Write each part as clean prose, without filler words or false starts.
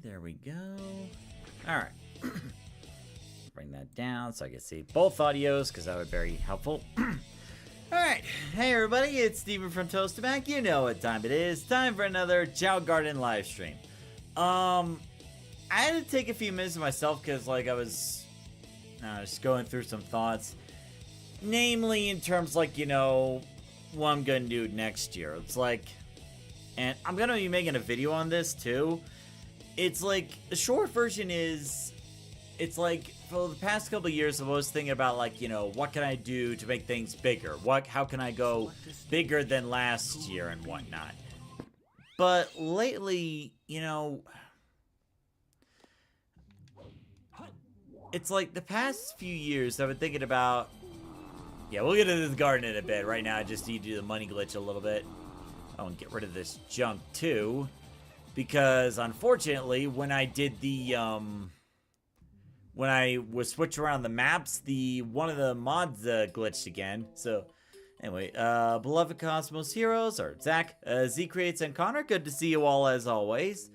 there we go. Alright. Bring that down so I can see both audios, because that would be very helpful. Alright, hey everybody, it's Steven from Toastamac. You know what time it is. Time for another Chao Garden live stream. I had to take a few minutes to myself because, like, I was just going through some thoughts. Namely, in terms, like, you know, what I'm going to do next year. It's like, and I'm going to be making a video on this, too. It's like, the short version is, it's like, for the past couple of years, I was thinking about, like, you know, what can I do to make things bigger? How can I go bigger than last year and whatnot? But lately, you know, it's like the past few years I've been thinking about, yeah, we'll get into this garden in a bit. Right now, I just need to do the money glitch a little bit. Oh, and get rid of this junk, too. Because, unfortunately, when I did the, when I was switching around the maps, one of the mods glitched again. So, anyway, beloved Cosmos Heroes, or Zach, Z Creates, and Connor, good to see you all as always.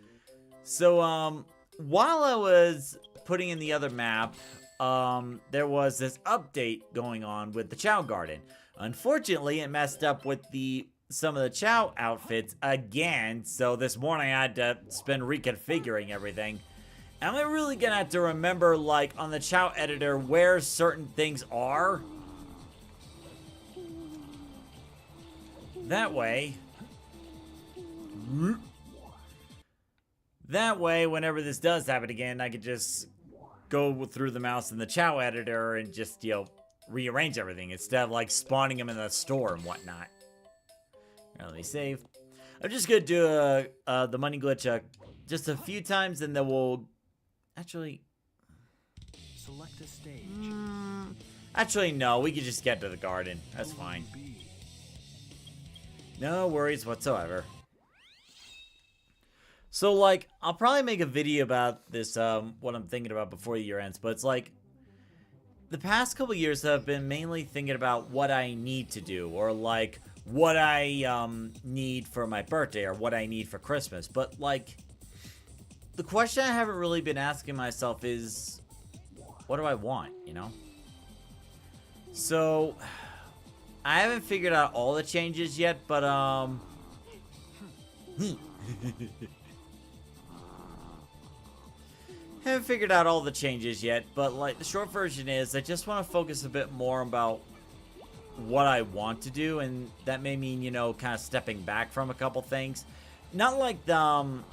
So, while I was putting in the other map, there was this update going on with the Chao Garden. Unfortunately, it messed up with some of the Chao outfits again, so this morning I had to spend reconfiguring everything. And I'm really gonna have to remember, like, on the Chao editor where certain things are. That way, whenever this does happen again, I could just go through the mouse in the Chao editor and just, you know, rearrange everything instead of, like, spawning them in the store and whatnot. Let me save. I'm just gonna do the money glitch just a few times, and then we'll actually select a stage. Actually, no, we could just get to the garden. That's fine. No worries whatsoever. So, like, I'll probably make a video about this, what I'm thinking about before the year ends, but it's like, the past couple years I've been mainly thinking about what I need to do, or, like, what I, need for my birthday, or what I need for Christmas, but, like, the question I haven't really been asking myself is, what do I want, you know? So, I haven't figured out all the changes yet, but, haven't figured out all the changes yet, but, like, the short version is I just want to focus a bit more about what I want to do, and that may mean, you know, kind of stepping back from a couple things. Not like the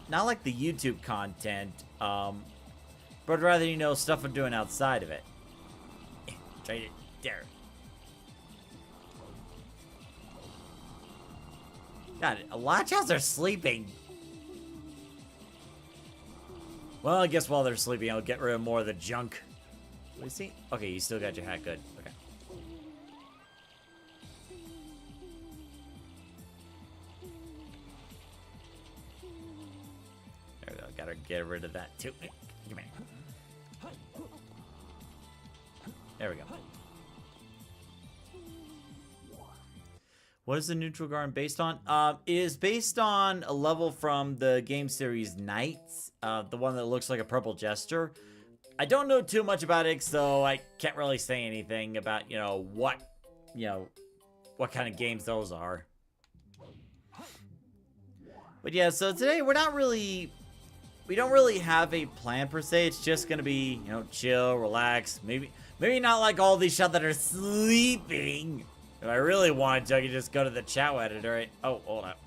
YouTube content, but rather, you know, stuff I'm doing outside of it. Try it there. God, a lot of Chaos are sleeping. Well, I guess while they're sleeping, I'll get rid of more of the junk. What is he? Okay, you still got your hat. Good. Okay. There we go. Gotta get rid of that too. Come here. There we go. What is the neutral garden based on? It is based on a level from the game series Knights, the one that looks like a purple jester. I don't know too much about it, so I can't really say anything about, you know, what kind of games those are. But yeah, so today we don't really have a plan per se. It's just gonna be, you know, chill, relax. Maybe not like all these shots that are sleeping. If I really wanted to, I could just go to the Chao editor. Right? Oh, hold up.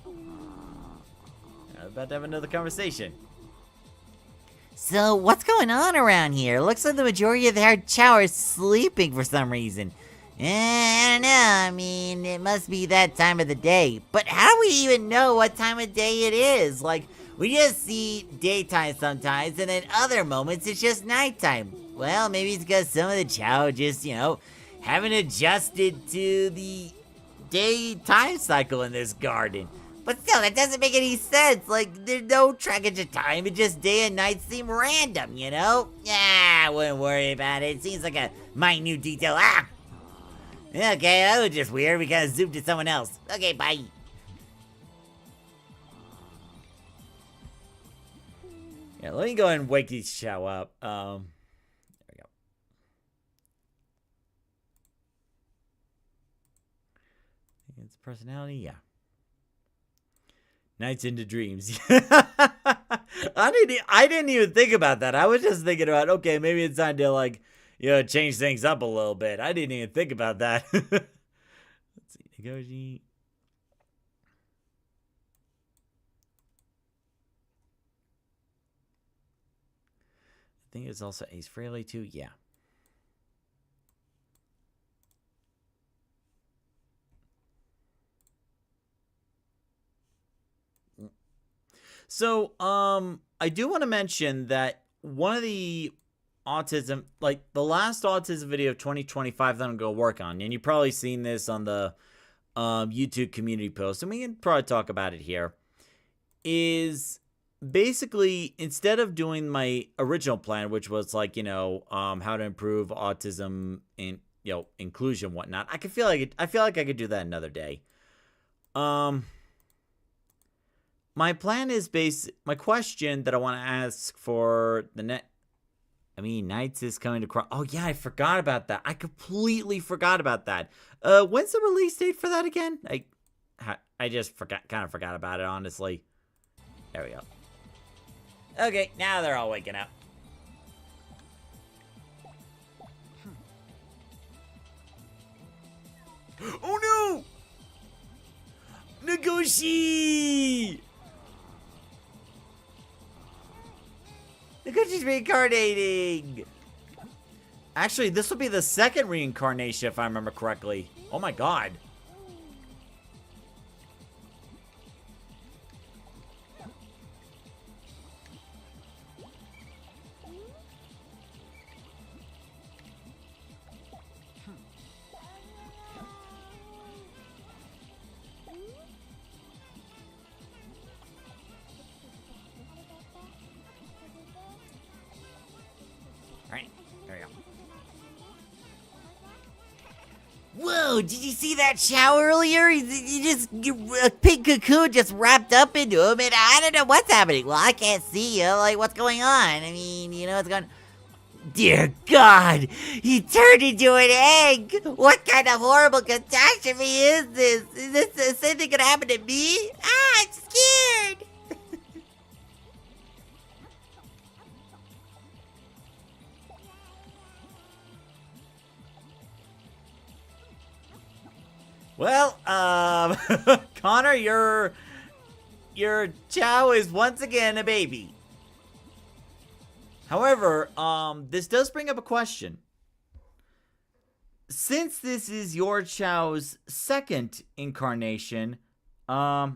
I'm about to have another conversation. So, what's going on around here? Looks like the majority of our Chao are sleeping for some reason. I don't know, I mean, it must be that time of the day. But how do we even know what time of day it is? Like, we just see daytime sometimes, and then other moments it's just nighttime. Well, maybe it's because some of the Chao just, you know, haven't adjusted to the day-time cycle in this garden. But still, that doesn't make any sense. Like, there's no trackage of time. It just day and night seem random, you know? Yeah, I wouldn't worry about it. It seems like a minute detail. Ah! Okay, that was just weird. We gotta zoom to someone else. Okay, bye. Yeah, let me go ahead and wake these Chao up. There we go. It's personality, yeah. Nights into dreams. I didn't even think about that. I was just thinking about, okay, maybe it's time to, like, change things up a little bit. I didn't even think about that. Let's see, negotiate. I think it's also Ace Frehley too. Yeah. So, I do want to mention that one of the autism, like the last autism video of 2025 that I'm going to work on, and you've probably seen this on the YouTube community post, and we can probably talk about it here, is basically, instead of doing my original plan, which was like, how to improve autism and, inclusion and whatnot, I feel like I could do that another day. My plan is my question that I want to ask for the Nights is coming to cross. Oh yeah, I forgot about that. I completely forgot about that. When's the release date for that again? I just kind of forgot about it, honestly. There we go. Okay, now they're all waking up. Oh no! Nagoshi! Nagoshi's reincarnating! Actually, this will be the second reincarnation if I remember correctly. Oh my god. Whoa, did you see that Chao earlier? A pink cocoon just wrapped up into him, and I don't know what's happening. Well, I can't see you. Like, what's going on? I mean, what's going on? Dear God, he turned into an egg. What kind of horrible catastrophe is this? Is this the same thing gonna happen to me? Ah, I'm scared. Well, Connor, your Chao is once again a baby. However, this does bring up a question. Since this is your Chao's second incarnation, sorry,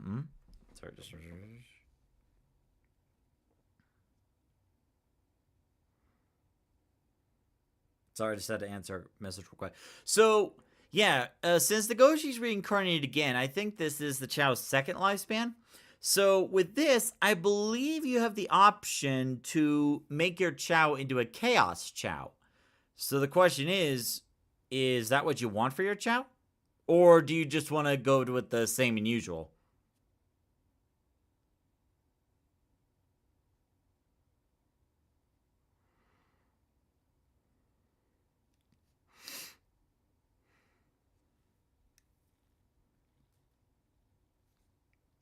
just had to answer a message real quick. So, yeah, since Nagoshi's reincarnated again, I think this is the Chao's second lifespan. So with this, I believe you have the option to make your Chao into a Chaos Chao. So the question is that what you want for your Chao? Or do you just want to go with the same and usual?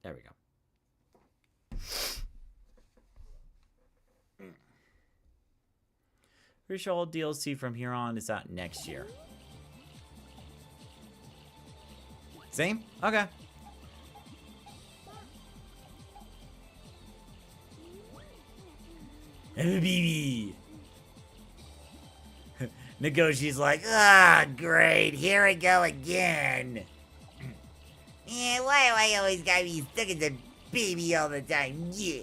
There we go. Pretty sure all DLC from here on is out next year. Same? Okay. Baby. Nagoshi's like, great, here I go again. Yeah, why do I always gotta be stuck as a baby all the time? Yeah.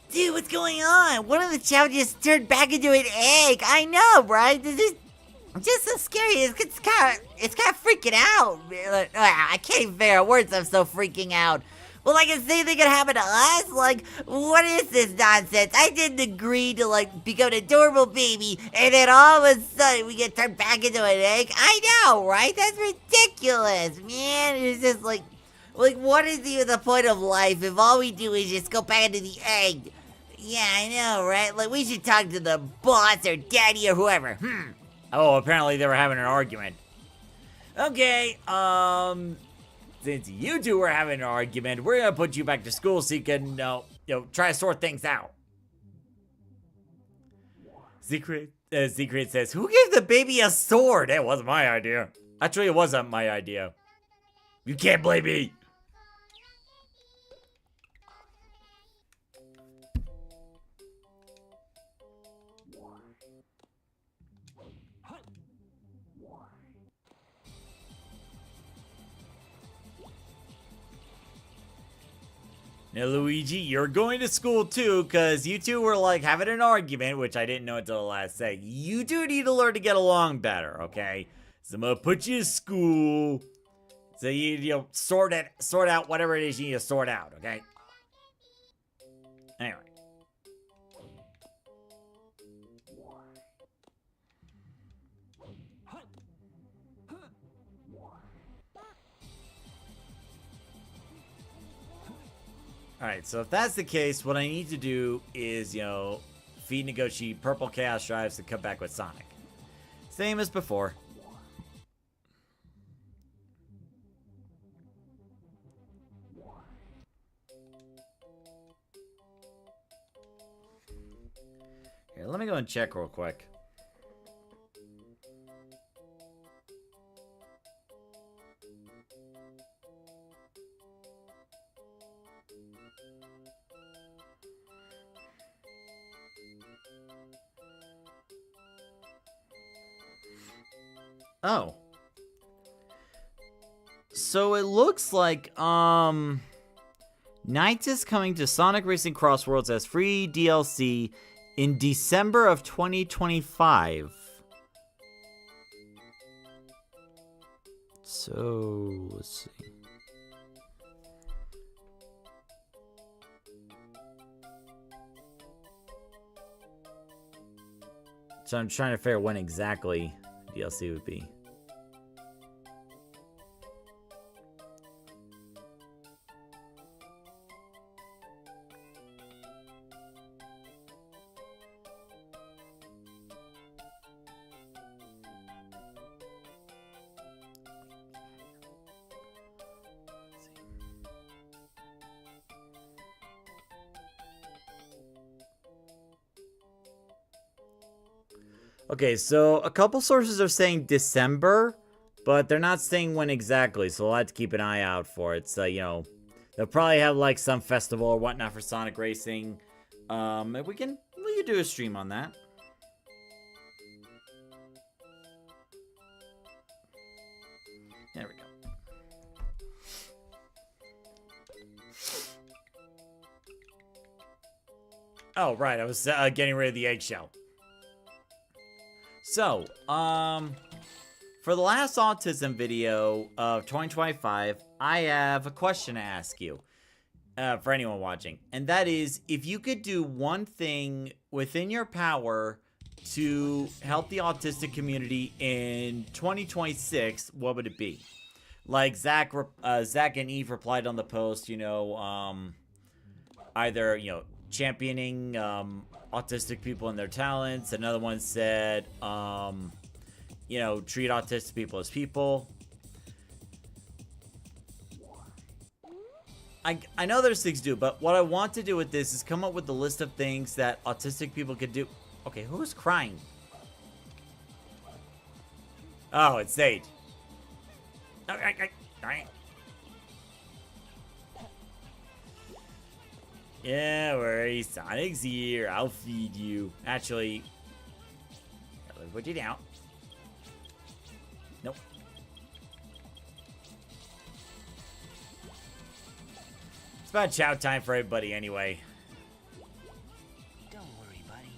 Dude, what's going on? One of the Chao just turned back into an egg. I know, right? This is just so scary. It's kind of freaking out. I can't even figure out words. I'm so freaking out. Well, like, the same thing could happen to us? Like, what is this nonsense? I didn't agree to, like, become an adorable baby, and then all of a sudden we get turned back into an egg? I know, right? That's ridiculous, man. It's just like, what is even the point of life if all we do is just go back into the egg? Yeah, I know, right? Like, we should talk to the boss or daddy or whoever. Oh, apparently they were having an argument. Okay, since you two were having an argument, we're gonna put you back to school so you can, try to sort things out. Secret says, who gave the baby a sword? It wasn't my idea. Actually, it wasn't my idea. You can't blame me. Now, Luigi, you're going to school too, because you two were like having an argument, which I didn't know until the last second. You do need to learn to get along better, okay? So I'm gonna put you to school, so you sort out whatever it is you need to sort out, okay? Anyway. Alright, so if that's the case, what I need to do is, feed Nagoshi purple chaos drives to come back with Sonic. Same as before. Here, let me go and check real quick. Oh. So it looks like, Knights is coming to Sonic Racing Crossworlds as free DLC in December of 2025. So, let's see. So I'm trying to figure out when exactly DLC would be. Okay, so a couple sources are saying December, but they're not saying when exactly, so we'll have to keep an eye out for it. So, they'll probably have like some festival or whatnot for Sonic Racing. And we can do a stream on that. There we go. Oh, right, I was getting rid of the eggshell. So, for the last autism video of 2025, I have a question to ask you, for anyone watching. And that is, if you could do one thing within your power to help the autistic community in 2026, what would it be? Like Zach and Eve replied on the post, either, championing, autistic people and their talents. Another one said, treat autistic people as people. I know there's things to do, but what I want to do with this is come up with a list of things that autistic people could do. Okay, who's crying? Oh, it's Zaid. Yeah, worry, Sonic's here. I'll feed you. Actually, let me put you down. Nope. It's about chow time for everybody anyway. Don't worry, buddy.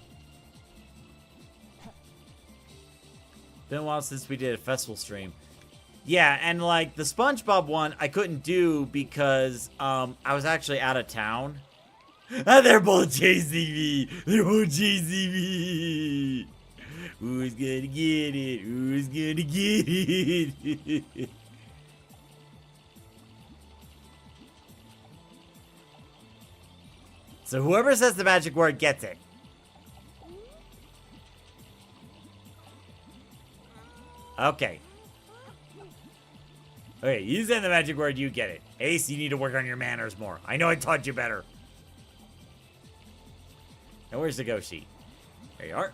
Been a while since we did a festival stream. Yeah, and like the SpongeBob one, I couldn't do because I was actually out of town. Ah, they're both chasing me. They're both chasing me. Who's gonna get it? Who's gonna get it? So whoever says the magic word gets it. Okay. Okay, you say the magic word, you get it. Ace, you need to work on your manners more. I know I taught you better. Now where's the go sheet? There you are.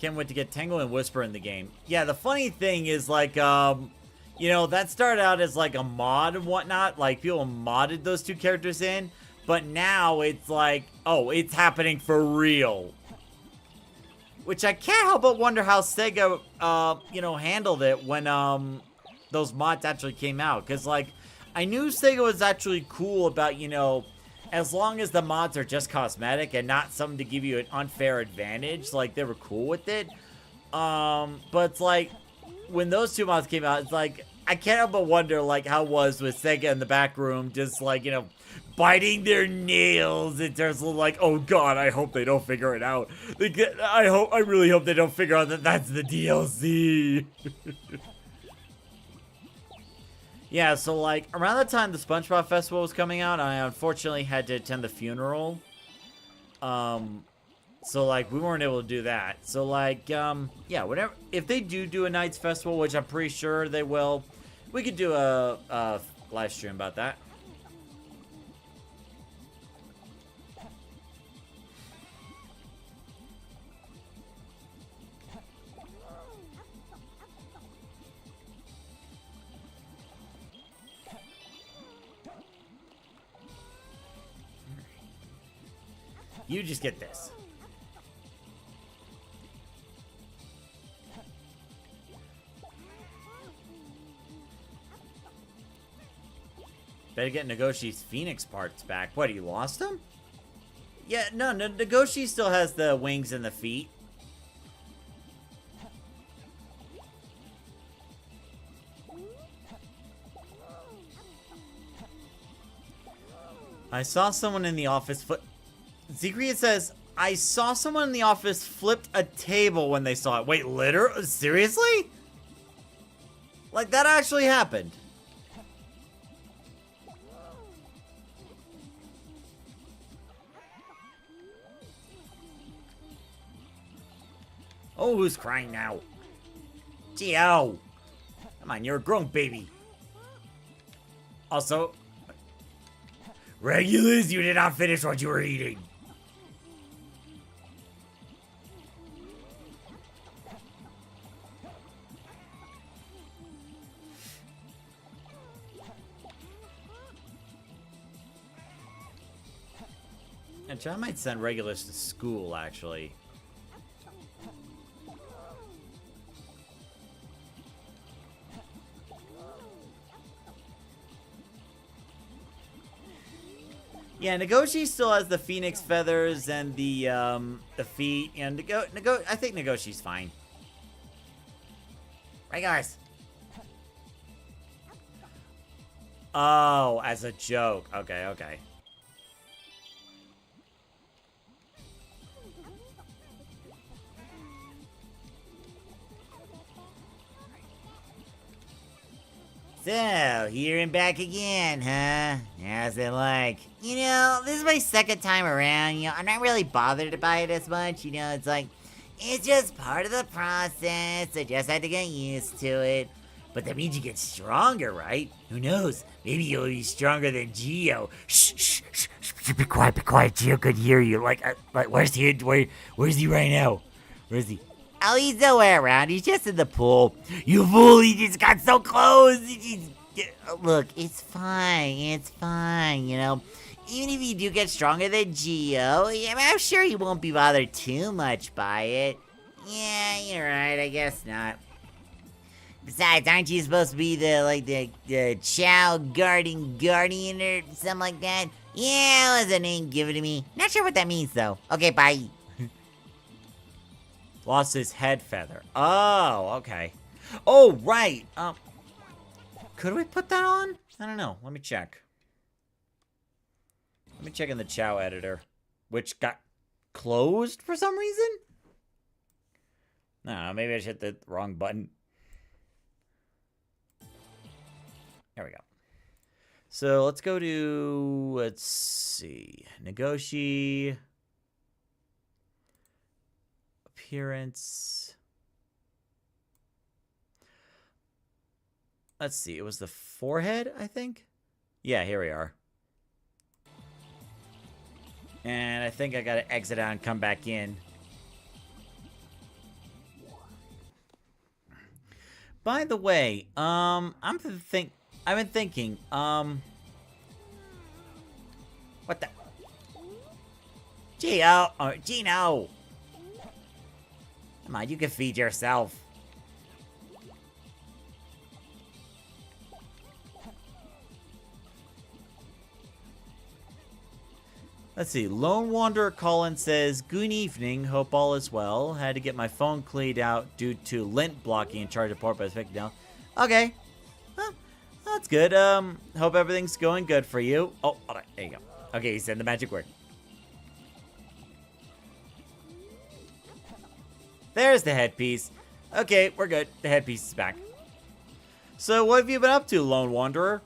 Can't wait to get Tangle and Whisper in the game. Yeah, the funny thing is, like, you know, that started out as, like, a mod and whatnot. Like, people modded those two characters in. But now it's like, oh, it's happening for real. Which I can't help but wonder how Sega, you know, handled it when, those mods actually came out. Because, like, I knew Sega was actually cool about, you know, as long as the mods are just cosmetic and not something to give you an unfair advantage, like, they were cool with it. But it's like, when those two mods came out, it's like, I can't help but wonder, like, how it was with Sega in the back room, just, like, you know, biting their nails in terms of, like, oh god, I hope they don't figure it out. I really hope they don't figure out that that's the DLC. Yeah, so, like, around the time the SpongeBob Festival was coming out, I unfortunately had to attend the funeral. So, like, we weren't able to do that. So, like, yeah, whatever. If they do a Nights Festival, which I'm pretty sure they will, we could do a live stream about that. You just get this. Better get Negoshi's Phoenix parts back. What, you lost them? Yeah, no, Negoshi still has the wings and the feet. I saw someone in the office Zigria says, I saw someone in the office flipped a table when they saw it. Wait, literally? Seriously? Like, that actually happened. Oh, who's crying now? Chao. Come on, you're a grown baby. Also, Regulus, you did not finish what you were eating. Actually, I might send Regulus to school, actually. Yeah, Negoshi still has the phoenix feathers and the feet, and I think Negoshi's fine. Right, guys? Oh, as a joke. Okay, okay. So, here and back again, huh? How's it like? You know, this is my second time around, you know, I'm not really bothered by it as much, you know, it's like, it's just part of the process, I just had to get used to it. But that means you get stronger, right? Who knows? Maybe you'll be stronger than Geo. Shh, be quiet, Geo could hear you. Like, where's he right now? Where is he? Oh, he's nowhere around. He's just in the pool. You fool, he just got so close. Look, it's fine, you know. Even if you do get stronger than Geo, I'm sure you won't be bothered too much by it. Yeah, you're right, I guess not. Besides, aren't you supposed to be the Chao Guardian or something like that? Yeah, was a name given to me. Not sure what that means though. Okay, bye. Lost his head feather. Oh, okay. Oh, right. Could we put that on? I don't know. Let me check. Let me check in the Chao editor, which got closed for some reason. No, maybe I just hit the wrong button. There we go. So let's go to, let's see, negotiate, appearance. Let's see, it was the forehead, I think? Yeah, here we are. And I think I gotta exit out and come back in. By the way, I've been thinking, what the? Gino! Come on, you can feed yourself. Let's see. Lone Wanderer Colin says, "Good evening. Hope all is well. Had to get my phone cleaned out due to lint blocking and charge of port, but it's fixed now." Okay. Well, that's good. Hope everything's going good for you. Oh, hold on. There you go. Okay, he said the magic word. There's the headpiece. Okay, we're good. The headpiece is back. So, what have you been up to, Lone Wanderer?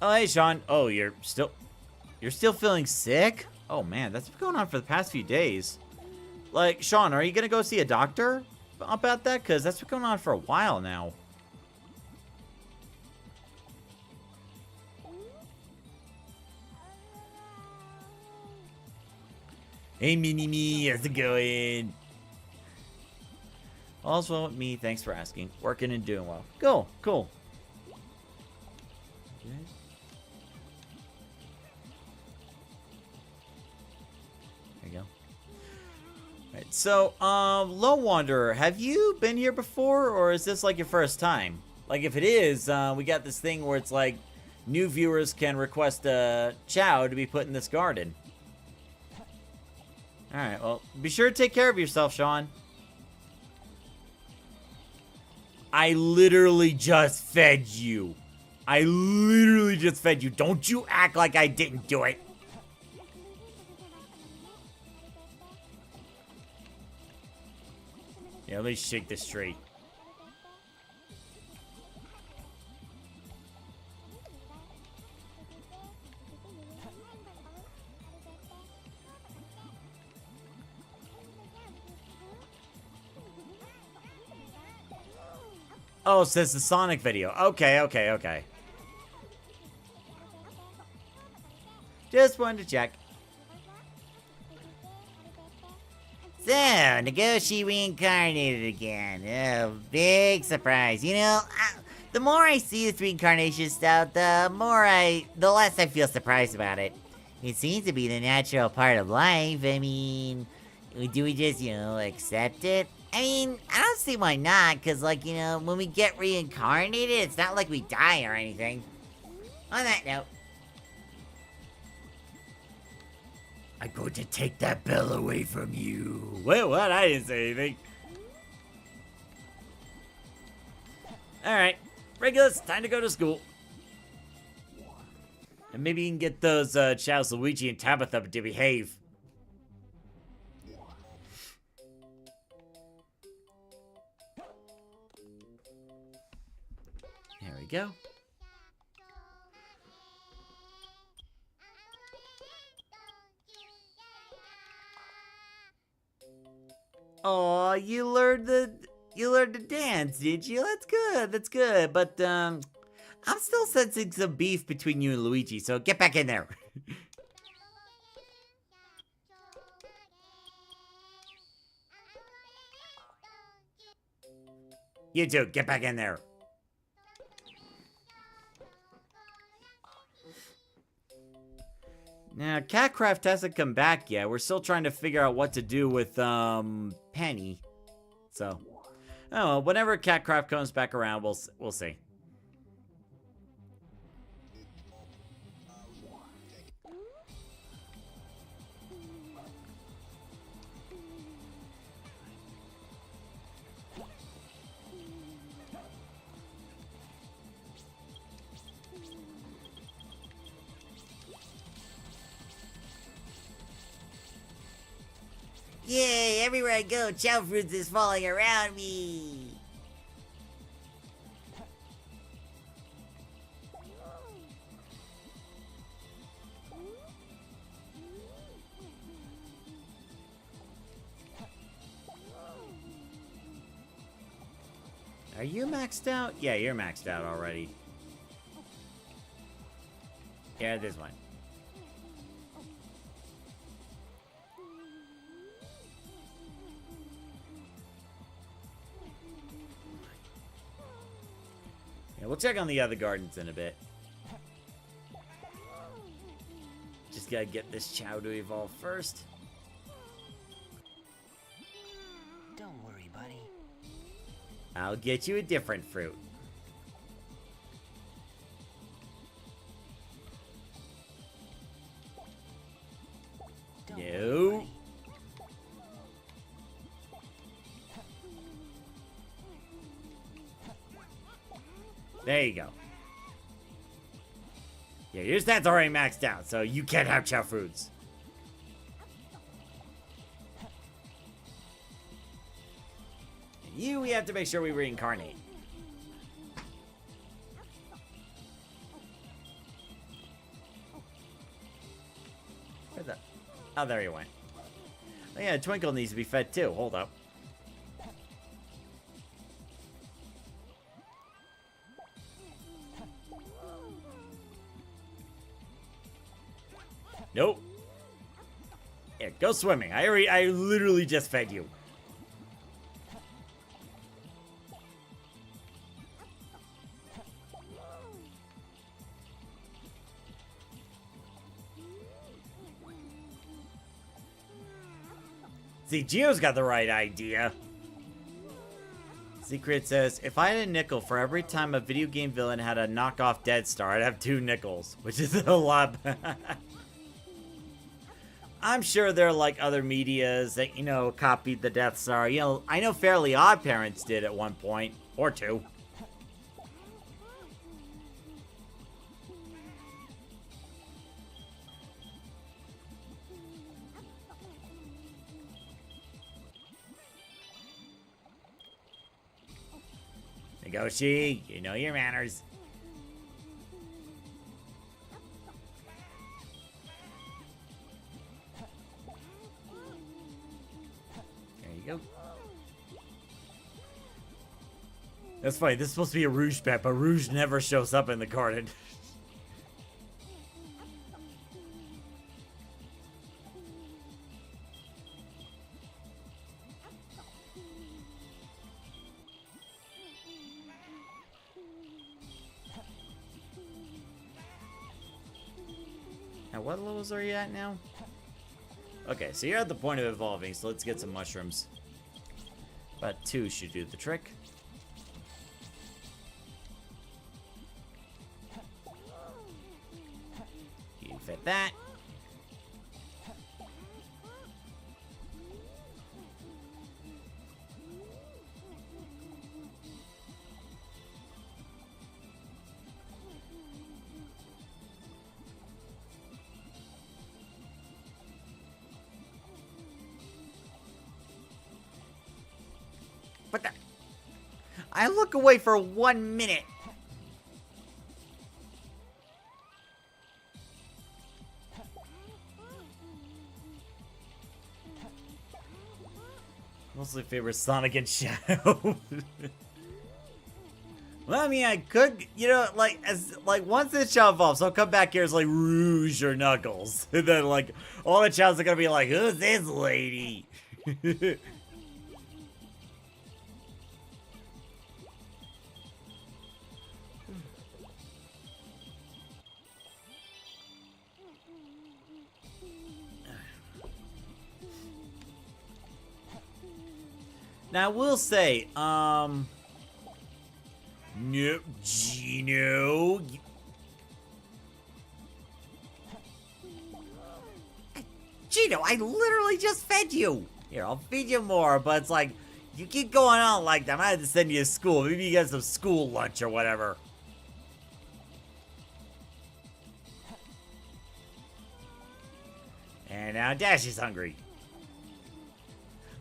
Oh, hey, Sean. Oh, you're still feeling sick? Oh, man, that's been going on for the past few days. Like, Sean, are you gonna go see a doctor about that? Because that's been going on for a while now. Hey, Mini-Me, how's it going? All's well with me, thanks for asking. Working and doing well. Cool, cool. Okay. There you go. Right, so, Lone Wanderer, have you been here before, or is this like your first time? Like, if it is, we got this thing where it's like, new viewers can request Chao to be put in this garden. Alright, well, be sure to take care of yourself, Sean. I literally just fed you. I literally just fed you. Don't you act like I didn't do it. Yeah, let me shake this straight. Oh, it says the Sonic video. Okay, okay, okay. Just wanted to check. So, Negoshi reincarnated again. Oh, big surprise. You know, the more I see this reincarnation stuff, the less I feel surprised about it. It seems to be the natural part of life. I mean, do we just, accept it? I mean, I don't see why not, because, when we get reincarnated, it's not like we die or anything. On that note. I'm going to take that bell away from you. Wait, what? I didn't say anything. Alright. Regulus, time to go to school. And maybe you can get those Chaos, Luigi, and Tabitha to behave. There we go. Oh, you learned to dance, did you? That's good. That's good. But I'm still sensing some beef between you and Luigi, so get back in there. You two, get back in there. Yeah, Catcraft hasn't come back yet. We're still trying to figure out what to do with, Penny. So, oh, well, whenever Catcraft comes back around, we'll see. Yay, everywhere I go, Chao fruits is falling around me. Are you maxed out? Yeah, you're maxed out already. Yeah, this one. Yeah, we'll check on the other gardens in a bit. Just gotta get this Chao to evolve first. Don't worry, buddy. I'll get you a different fruit. Don't worry, No. buddy. There you go. Yeah, your stats already maxed out, so you can't have Chao fruits. And you, we have to make sure we reincarnate. Where's that? Oh, there he went. Oh yeah, Twinkle needs to be fed too. Hold up. Nope. Yeah, go swimming. I literally just fed you. See, Gio's got the right idea. Secret says, if I had a nickel for every time a video game villain had a knockoff Dead Star, I'd have 2 nickels, which is a lot. I'm sure there are like other medias that, you know, copied the Death Star. You know, I know Fairly Odd Parents did at one point, or 2. Negoshi, you know your manners. There you go. That's funny, this is supposed to be a Rouge pet, but Rouge never shows up in the garden. Now, what levels are you at now? Okay, so you're at the point of evolving, so let's get some mushrooms. About 2 should do the trick. You fit that. What the? I look away for 1 minute. Mostly favor Sonic and Shadow. Well, I mean, I could, you know, like, once this Chao evolves, I'll come back here as, like, Rouge or Knuckles. And then, like, all the Chaos are gonna be like, who's this lady? Now, I will say, no, Gino. Gino, I literally just fed you. Here, I'll feed you more, but it's like, you keep going on like that. I might have to send you to school. Maybe you get some school lunch or whatever. And now Dashy's hungry.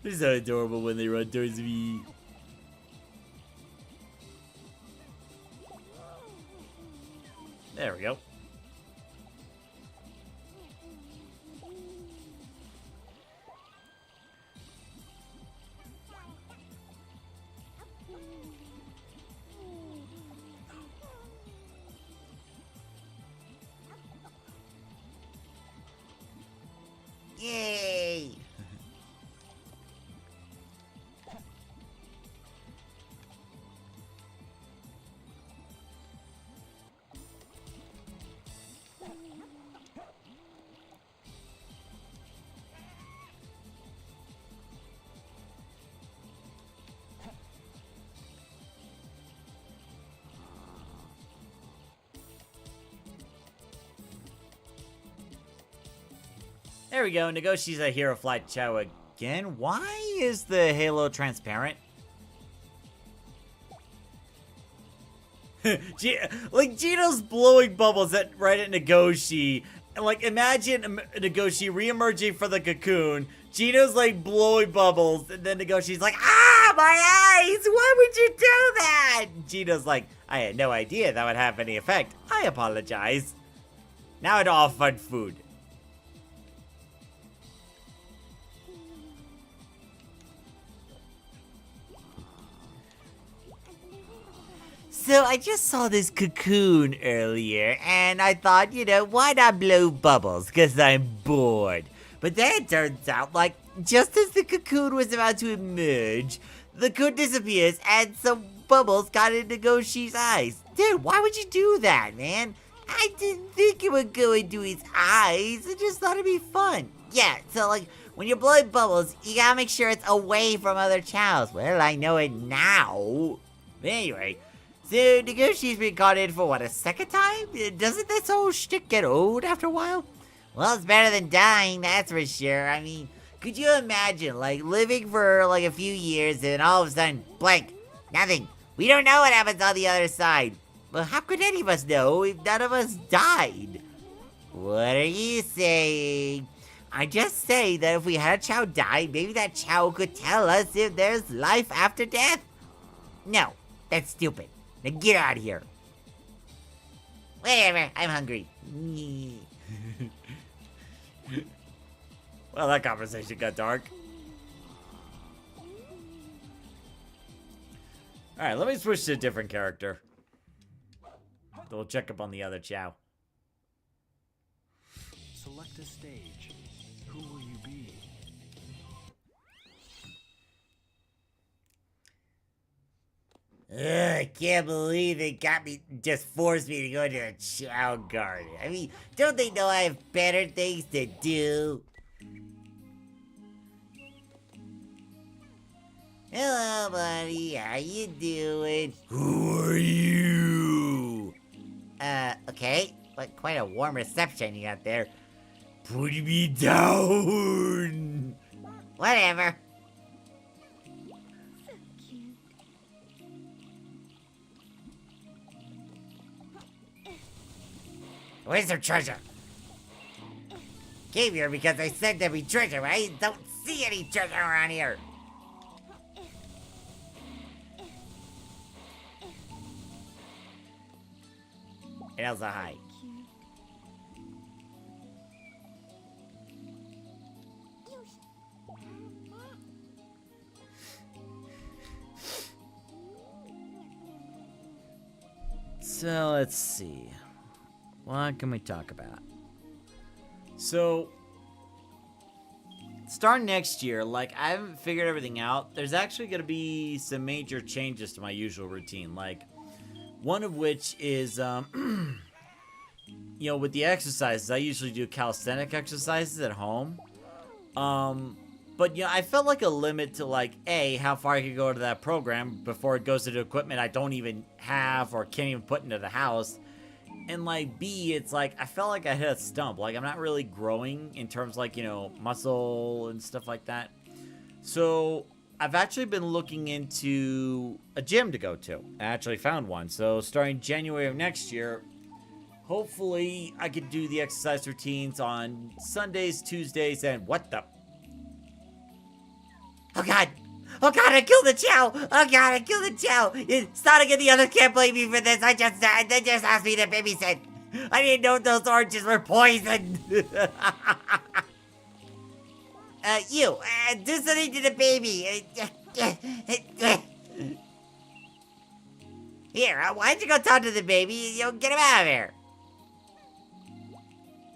They're so adorable when they run towards me. There we go. Yay! There we go. Negoshi's a hero flight Chao again. Why is the halo transparent? Like, Gino's blowing bubbles right at Negoshi. And, like, imagine Negoshi re-emerging from the cocoon. Gino's, like, blowing bubbles. And then Negoshi's like, ah, my eyes! Why would you do that? Gino's like, I had no idea that would have any effect. I apologize. Now I'd all fun food. So I just saw this cocoon earlier, and I thought, you know, why not blow bubbles? Because I'm bored. But then it turns out, like, just as the cocoon was about to emerge, the cocoon disappears, and some bubbles got into Goshi's eyes. Dude, why would you do that, man? I didn't think it would go into his eyes. I just thought it'd be fun. Yeah, so, like, when you're blowing bubbles, you gotta make sure it's away from other Chows. Well, I know it now. Anyway, so Negoshi's been caught in for, what, a second time? Doesn't this whole shtick get old after a while? Well, it's better than dying, that's for sure. I mean, could you imagine, like, living for, like, a few years and all of a sudden, blank, nothing. We don't know what happens on the other side. Well, how could any of us know if none of us died? What are you saying? I just say that if we had a Chao die, maybe that Chao could tell us if there's life after death. No, that's stupid. Now get out of here. Whatever, I'm hungry. Well, that conversation got dark. Alright, let me switch to a different character. We'll check up on the other Chao. Select a stage. Who will you be? I can't believe they just forced me to go to a Chao garden. I mean, don't they know I have better things to do? Hello, buddy. How you doing? Who are you? Okay. But quite a warm reception you got there. Put me down. Whatever. Where's their treasure? Came here because I said there'd be treasure, right? Don't see any treasure around here. And Elsa, hi. So, let's see. What can we talk about? So, starting next year, like, I haven't figured everything out. There's actually going to be some major changes to my usual routine. Like, one of which is, you know, with the exercises, I usually do calisthenic exercises at home. But, I felt like a limit to, like, A, how far I could go to that program before it goes into equipment I don't even have or can't even put into the house. And, like, B, it's like, I felt like I hit a stump. Like, I'm not really growing in terms, like, muscle and stuff like that. So, I've actually been looking into a gym to go to. I actually found one. So, starting January of next year, hopefully I could do the exercise routines on Sundays, Tuesdays, and what the... Oh god! Oh god, I killed the Chao! Oh god, I killed the Chao! Sonic and the others can't blame me for this. They just asked me to babysit. I didn't know those oranges were poisoned. You, do something to the baby. Here, why don't you go talk to the baby? Get him out of here.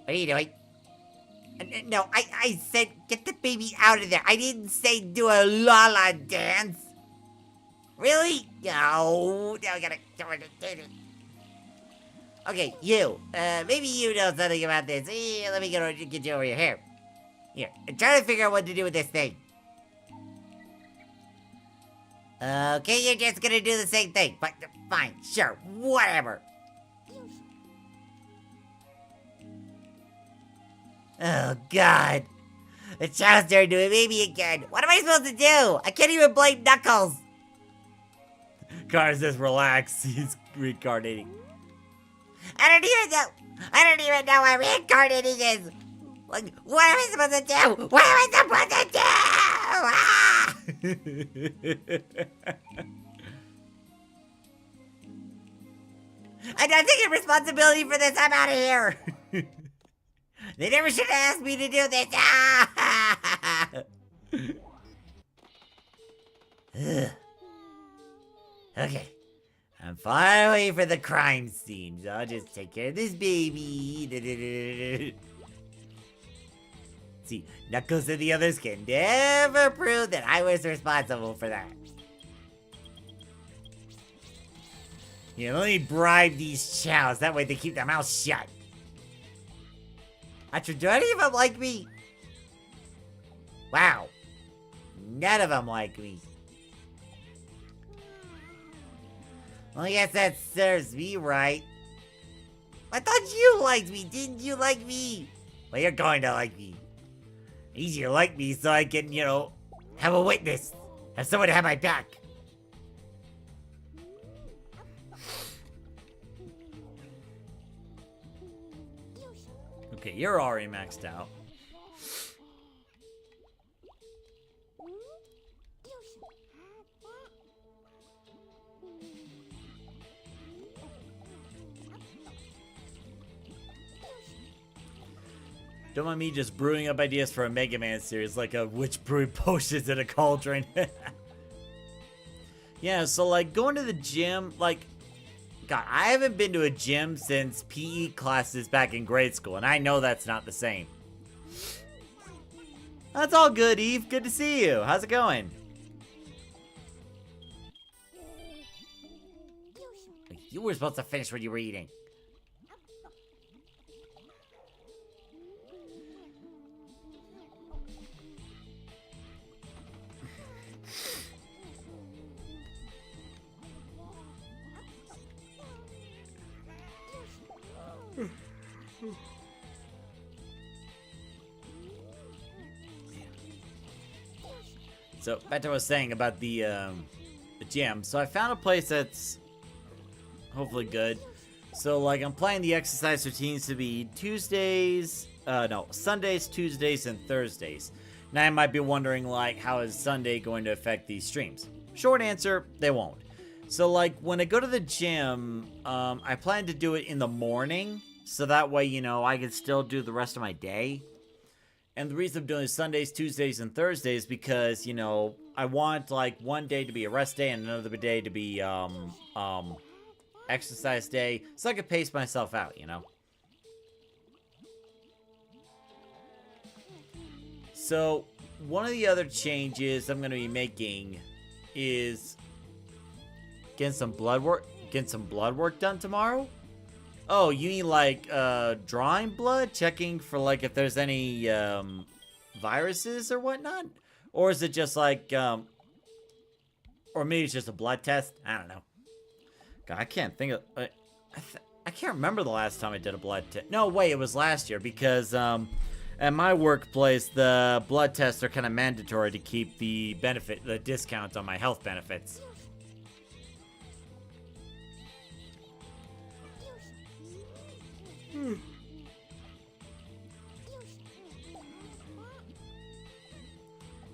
What are you doing? No, I said get the baby out of there. I didn't say do a la-la dance. Really? No, I gotta... Okay, you. Maybe you know something about this. Let me get you over your hair. Here, try to figure out what to do with this thing. Okay, you're just gonna do the same thing. But fine, sure, whatever. Oh, God. The Chao's starting to annoy me again. What am I supposed to do? I can't even blame Knuckles. Connor says relax. He's reincarnating. I don't even know what reincarnating is. Like, what am I supposed to do? What am I supposed to do? Ah! I'm not taking responsibility for this. I'm out of here. They never should have asked me to do this. Ah! Okay. I'm far away from the crime scene, so I'll just take care of this baby. See, Knuckles and the others can never prove that I was responsible for that. Let me bribe these Chaos. That way they keep their mouths shut. Actually, do any of them like me? Wow. None of them like me. Well, I guess that serves me right. I thought you liked me. Didn't you like me? Well, you're going to like me. I need you to like me so I can, have a witness. Have someone to have my back. Okay, you're already maxed out. Don't mind me just brewing up ideas for a Mega Man series, like a witch brewing potions in a cauldron. Yeah, so like going to the gym, like, God, I haven't been to a gym since PE classes back in grade school, and I know that's not the same. That's all good, Eve. Good to see you. How's it going? You were supposed to finish what you were eating. So, back to what I was saying about the gym. So, I found a place that's hopefully good. So, like, I'm planning the exercise routines to be Sundays, Tuesdays, and Thursdays. Now, I might be wondering, like, how is Sunday going to affect these streams? Short answer, they won't. So, like, when I go to the gym, I plan to do it in the morning. So that way, I can still do the rest of my day. And the reason I'm doing Sundays, Tuesdays, and Thursdays because, I want, like, one day to be a rest day and another day to be, exercise day. So I can pace myself out, So, one of the other changes I'm going to be making is getting some blood work done tomorrow. Oh, you mean like drawing blood? Checking for like if there's any viruses or whatnot? Or is it just like, or maybe it's just a blood test? I don't know. God, I can't think of, I can't remember the last time I did a blood test. No, wait, it was last year because, at my workplace, the blood tests are kind of mandatory to keep the discount on my health benefits.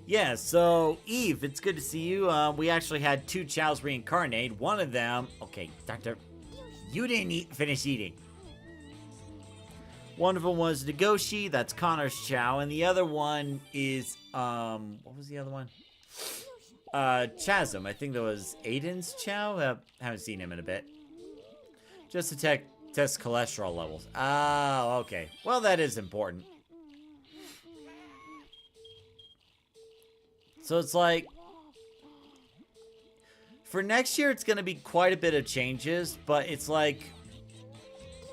Yeah, so, Eve, it's good to see you. We actually had 2 Chaos reincarnate. One of them... Okay, Doctor, you didn't finish eating. One of them was Nagoshi, that's Connor's Chao, and the other one is, what was the other one? Chasm, I think that was Aiden's Chao. Haven't seen him in a bit. Just to test cholesterol levels. Oh, okay. Well, that is important. So it's like, for next year, it's going to be quite a bit of changes, but it's like,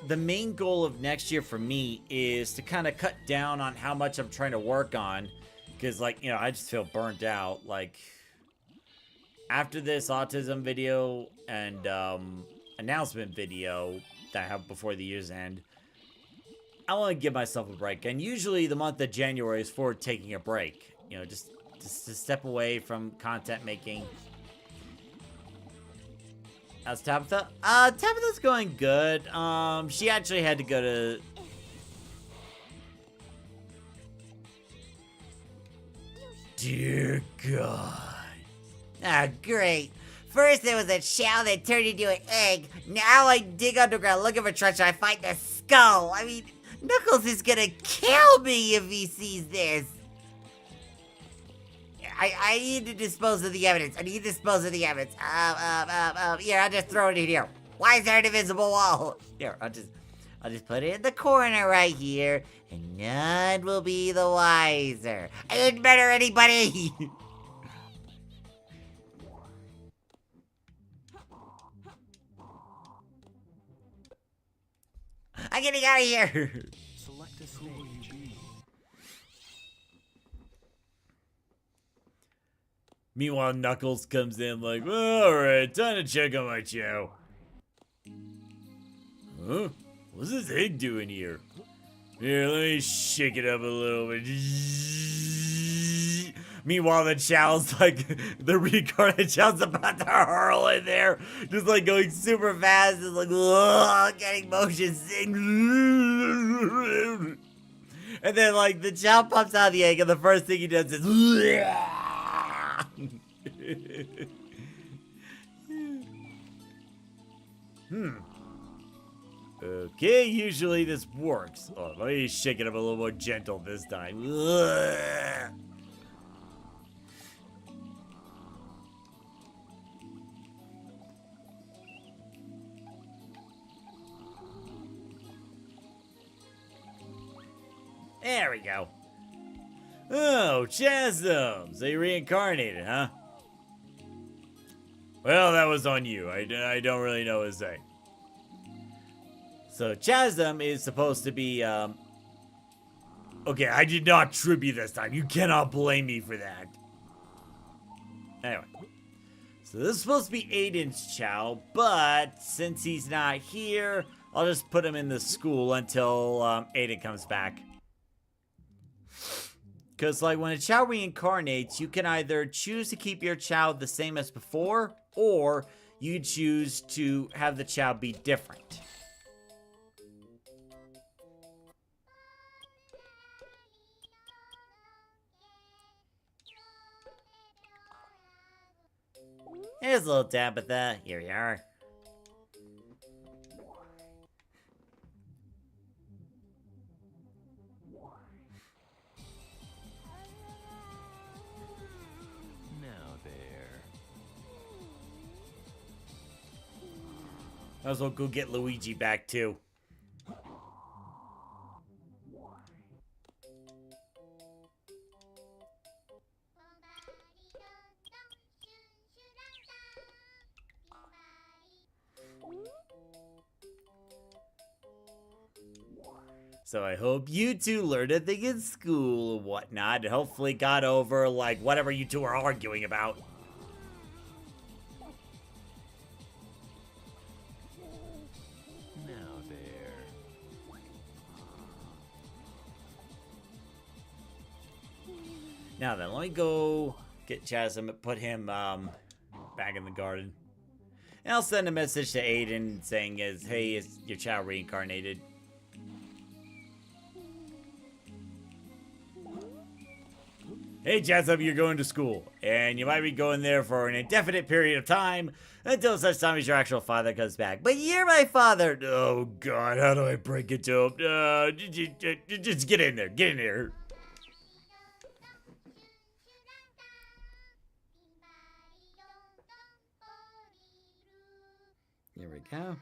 the main goal of next year for me is to kind of cut down on how much I'm trying to work on, because, like, you know, I just feel burnt out. Like, after this autism video and announcement video that I have before the year's end, I want to give myself a break. And usually the month of January is for taking a break, you know, just to step away from content making. How's Tabitha? Tabitha's going good. She actually had to go to... Dear God. Ah, great. First there was a Chao that turned into an egg. Now I dig underground looking for treasure. I find the skull. I mean, Knuckles is gonna kill me if he sees this. I need to dispose of the evidence. Here, I'll just throw it in here. Why is there an invisible wall? Here, I'll just put it in the corner right here, and none will be the wiser. I didn't murder anybody. I'm getting out of here. Select a stage. Meanwhile, Knuckles comes in like, well, alright, time to check on my Chao. Huh? What's this egg doing here? Here, let me shake it up a little bit. Meanwhile, the Chao's like, the reincarnated Chao's about to hurl in there. Just like going super fast. It's like, getting motion sick. And then like, the Chao pops out of the egg and the first thing he does is, Okay, usually this works. Oh, let me shake it up a little more gentle this time. There we go. Oh, Chasm! So you reincarnated, huh? Well, that was on you. I don't really know what to say. So, Chasm is supposed to be, Okay, I did not trip you this time. You cannot blame me for that. Anyway. So, this is supposed to be Aiden's Chao, but since he's not here, I'll just put him in the school until, Aiden comes back. Because, like, when a Chao reincarnates, you can either choose to keep your Chao the same as before, or you choose to have the Chao be different. Here's a little Tabitha. Here you are. Might as well go get Luigi back, too. So I hope you two learned a thing in school and whatnot, and hopefully got over, like, whatever you two are arguing about. Now there. Now then, let me go get Chasm and put him back in the garden. And I'll send a message to Aiden saying, hey, is your Chao reincarnated? Hey, Chasm, you're going to school, and you might be going there for an indefinite period of time until such time as your actual father comes back. But you're my father! Oh, God, how do I break it to him? Just get in there, get in there. Here we go.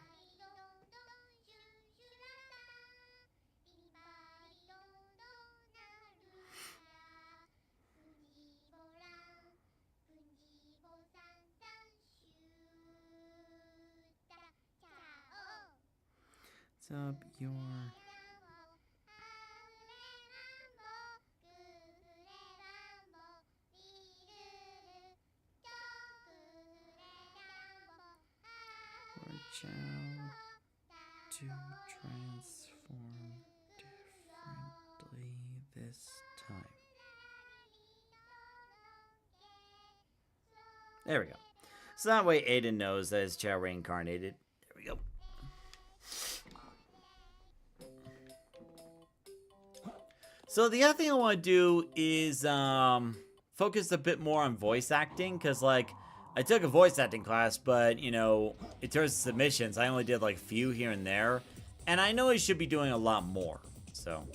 What's up, your... For Chao to transform differently this time. There we go. So that way Aiden knows that his Chao reincarnated. There we go. So the other thing I want to do is focus a bit more on voice acting, because like I took a voice acting class, but you know, in terms of submissions, I only did like a few here and there, and I know I should be doing a lot more. So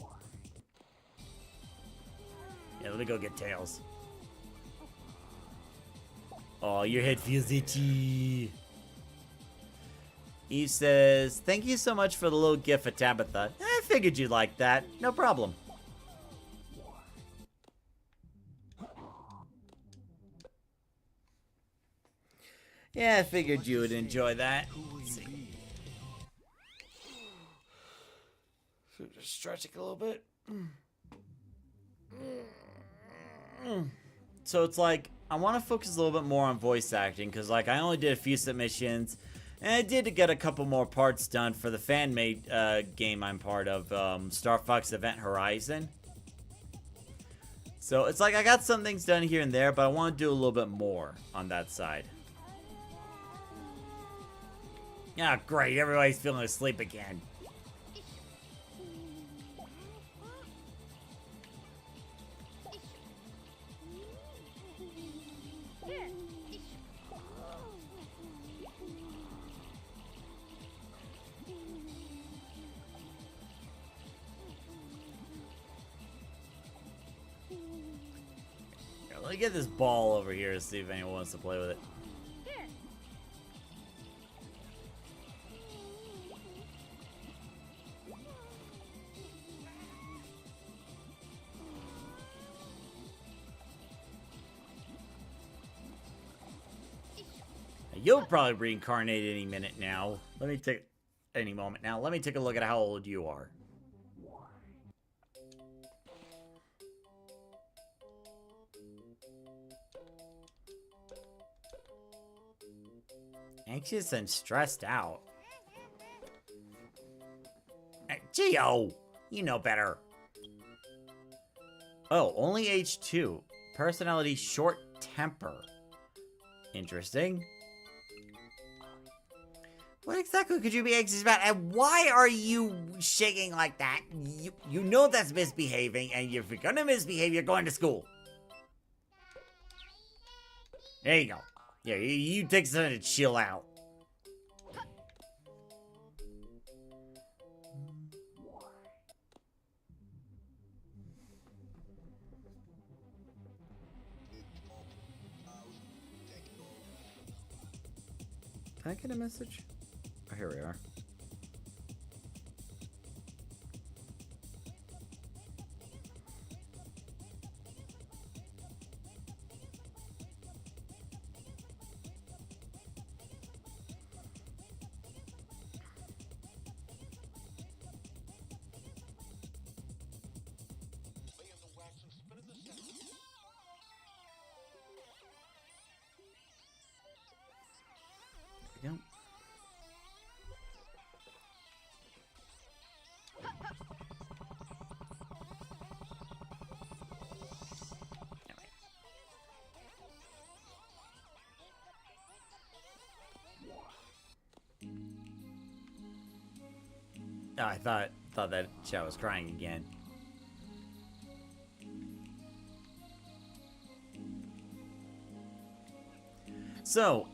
yeah, let me go get Tails. Oh, your head feels itchy. He says, "Thank you so much for the little gift for Tabitha. I figured you'd like that. No problem." Yeah, I figured you would enjoy that. Let's see. So just stretching a little bit. So it's like, I want to focus a little bit more on voice acting, because like I only did a few submissions, and I did get a couple more parts done for the fan-made game I'm part of, Star Fox Event Horizon. So it's like I got some things done here and there, but I want to do a little bit more on that side. Yeah, great. Everybody's feeling asleep again. Let me get this ball over here to see if anyone wants to play with it. You'll probably reincarnate any minute now. Any moment now. Let me take a look at how old you are. Anxious and stressed out. Hey, Geo! You know better. Oh, only age 2. Personality short temper. Interesting. What exactly could you be anxious about, and why are you shaking like that? You know that's misbehaving, and if you're gonna misbehave, you're going to school. There you go. Yeah, you take something to chill out. Did I get a message? Oh, here we are. Oh, I thought that Chao was crying again. So,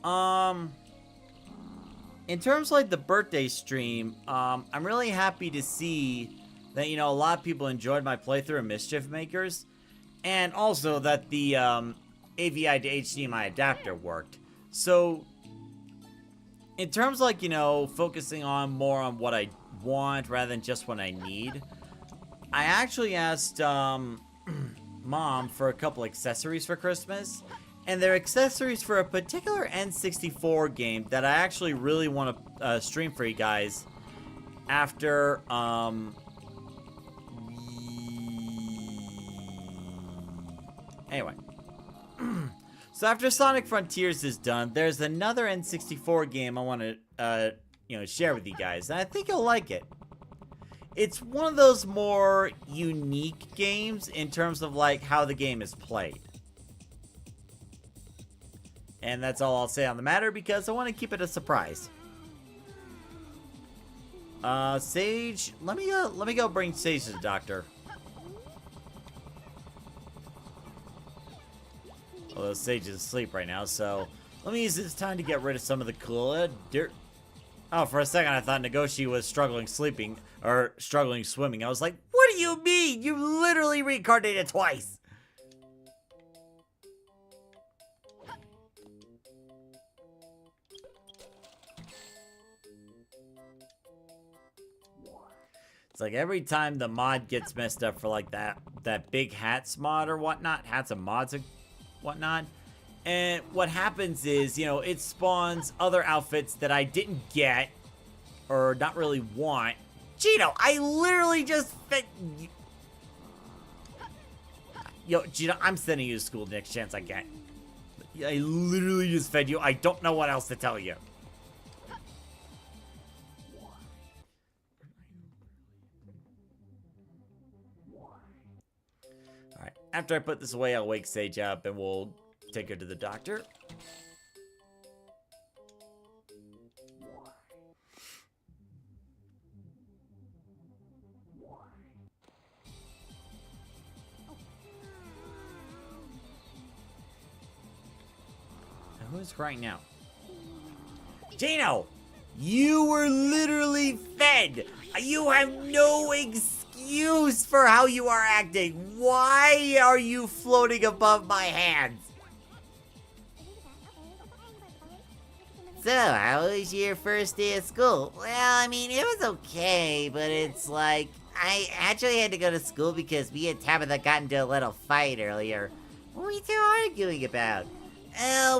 in terms of like the birthday stream, I'm really happy to see that, you know, a lot of people enjoyed my playthrough of Mischief Makers, and also that the AVI to HDMI adapter worked. So, in terms of like, you know, focusing on more on what I want rather than just what I need, I actually asked Mom for a couple accessories for Christmas. And they're accessories for a particular N64 game that I actually really want to stream for you guys after, anyway. So after Sonic Frontiers is done, there's another N64 game I want to, you know, share with you guys. And I think you'll like it. It's one of those more unique games in terms of, like, how the game is played. And that's all I'll say on the matter because I want to keep it a surprise. Sage, let me go bring Sage to the doctor. Although Sage is asleep right now, so let me use this time to get rid of some of the cool dirt. Oh, for a second I thought Nagoshi was struggling sleeping or struggling swimming. I was like, what do you mean? You literally reincarnated twice. It's like every time the mod gets messed up for like that big hats mod or whatnot, hats and mods and whatnot, and what happens is, you know, it spawns other outfits that I didn't get or not really want. Gino, I literally just fed you. Yo, Gino, I'm sending you to school the next chance I get. I literally just fed you. I don't know what else to tell you. Alright, after I put this away, I'll wake Sage up and we'll take her to the doctor. Now, who's crying now? Gino! You were literally fed! You have no excuse for how you are acting! Why are you floating above my hands? So, how was your first day of school? Well, I mean, it was okay, but it's like, I actually had to go to school because me and Tabitha got into a little fight earlier. What were you two arguing about?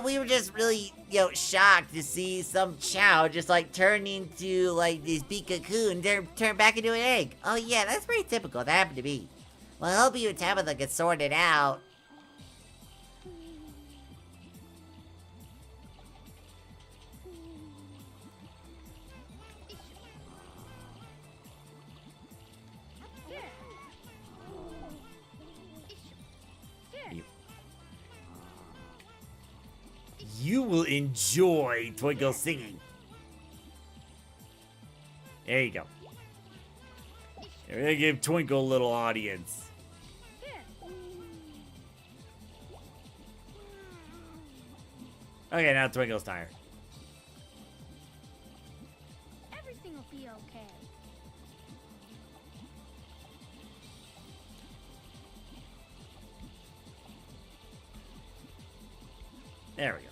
We were just really, shocked to see some Chao just, turn into, this big cocoon, turn back into an egg. Oh, yeah, that's pretty typical. That happened to me. Well, I hope you and Tabitha get sorted out. You will enjoy Twinkle singing. There you go. We're gonna give Twinkle a little audience. Okay, now Twinkle's tired. Everything will be okay. There we go.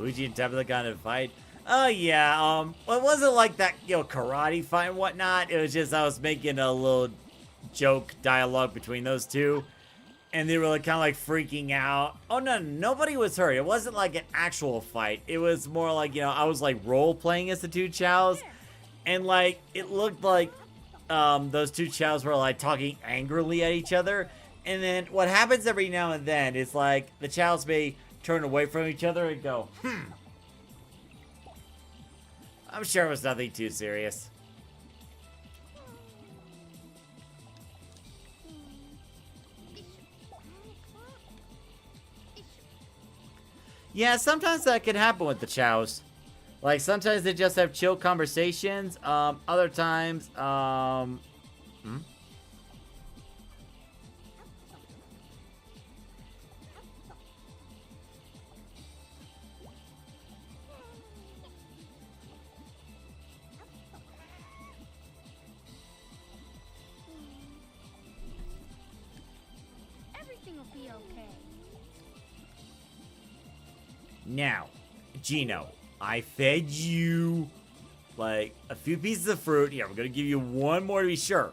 Luigi and Tabitha got in a fight. Oh yeah, well, it wasn't like that, karate fight and whatnot. It was just I was making a little joke dialogue between those two. And they were kind of freaking out. Oh no, nobody was hurt. It wasn't like an actual fight. It was more like, I was role playing as the two Chaos. And it looked like those two Chaos were talking angrily at each other. And then what happens every now and then is the Chaos may turn away from each other and go, I'm sure it was nothing too serious. Yeah, sometimes that can happen with the Chows. Like, sometimes they just have chill conversations. Other times, Everything will be okay. Now, Gino, I fed you, like, a few pieces of fruit. Yeah, we're gonna give you one more to be sure.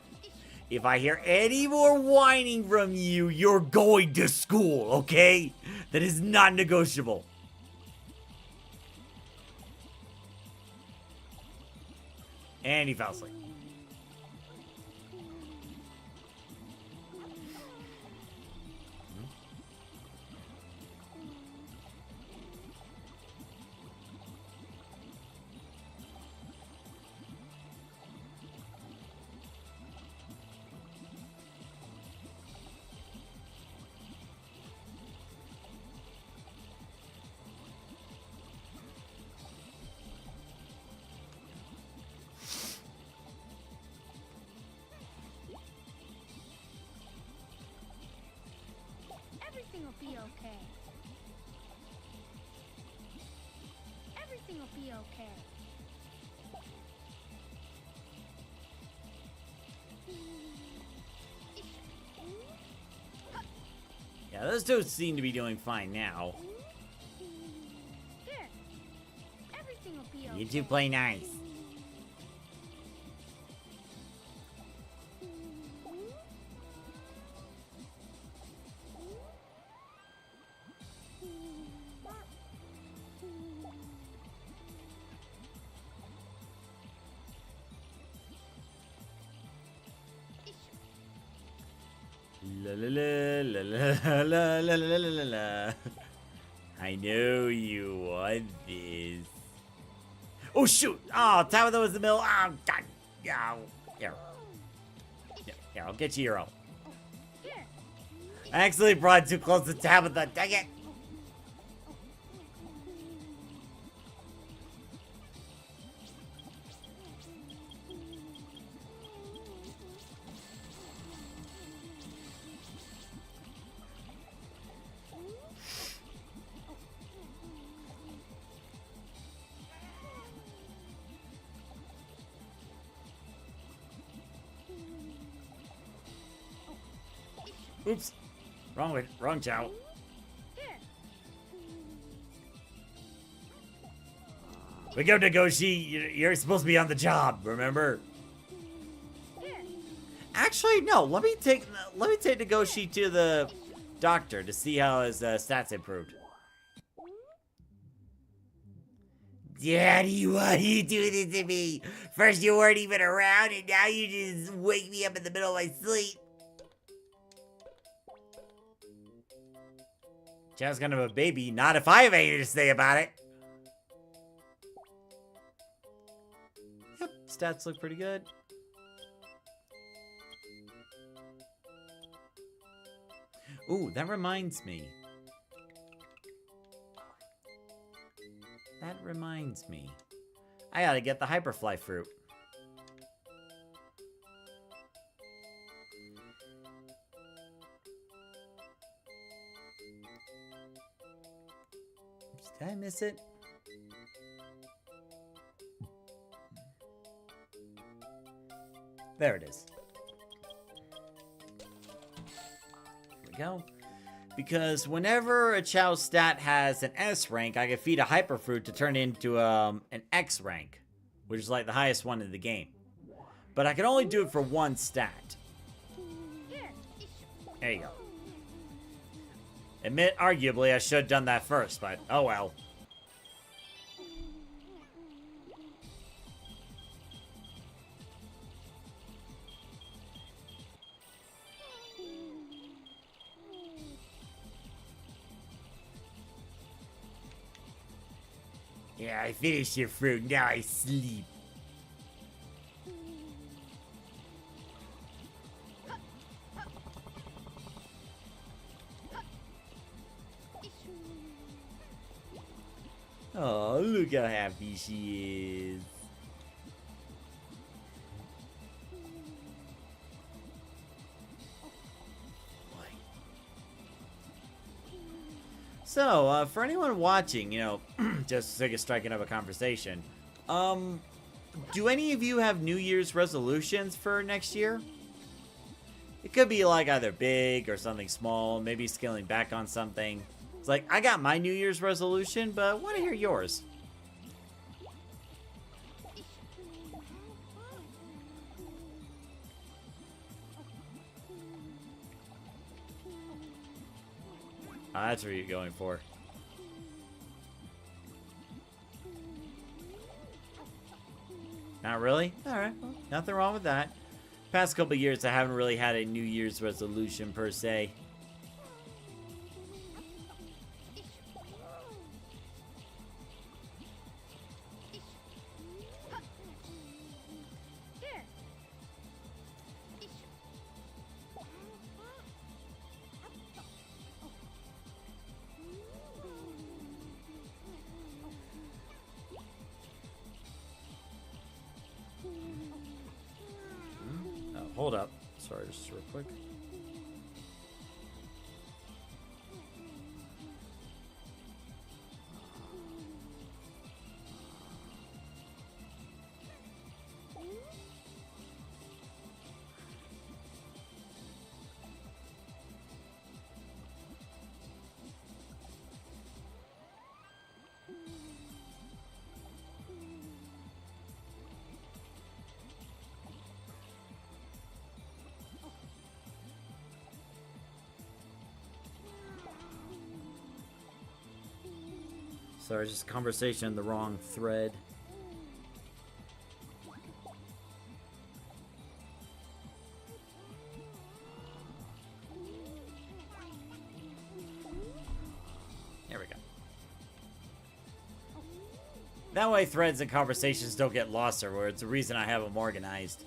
If I hear any more whining from you, you're going to school, okay? That is not negotiable. And he fell asleep. Everything will be okay. Everything will be okay. Yeah, those two seem to be doing fine now. Here. Everything will be okay. You two play nice. La la la la la la la la la la la. I know you want this. Oh shoot! Oh, Tabitha was in the middle. Oh god! Yeah, here. Here, I'll get you your own. Here. I actually brought it too close to Tabitha. Dang it! Oops. Wrong Chao. Here. We go to Goshi. You're supposed to be on the job, remember? Here. Actually, no. Let me take Nagoshi to the doctor to see how his stats improved. Daddy, why are you doing this to me? First you weren't even around, and now you just wake me up in the middle of my sleep. Chao's kind of a baby. Not if I have anything to say about it. Yep, stats look pretty good. Ooh, that reminds me. I gotta get the Hyperfly fruit. Oops, did I miss it? There it is. Here we go. Because whenever a Chao stat has an S rank, I can feed a Hyper Fruit to turn it into an X rank, which is like the highest one in the game. But I can only do it for one stat. Here. There you go. Admit, arguably, I should have done that first, but oh well. Yeah, I finished your fruit. Now I sleep. Oh, look how happy she is. So, for anyone watching, you know, just sick of striking up a conversation, do any of you have New Year's resolutions for next year? It could be like either big or something small, maybe scaling back on something. It's like, I got my New Year's resolution, but I want to hear yours. Oh, that's what you're going for. Not really? Alright, well, nothing wrong with that. Past couple years, I haven't really had a New Year's resolution per se. Here. Oh, hold up. Sorry, just real quick. Sorry, just conversation in the wrong thread. There we go. That way threads and conversations don't get lost everywhere. It's the reason I have them organized.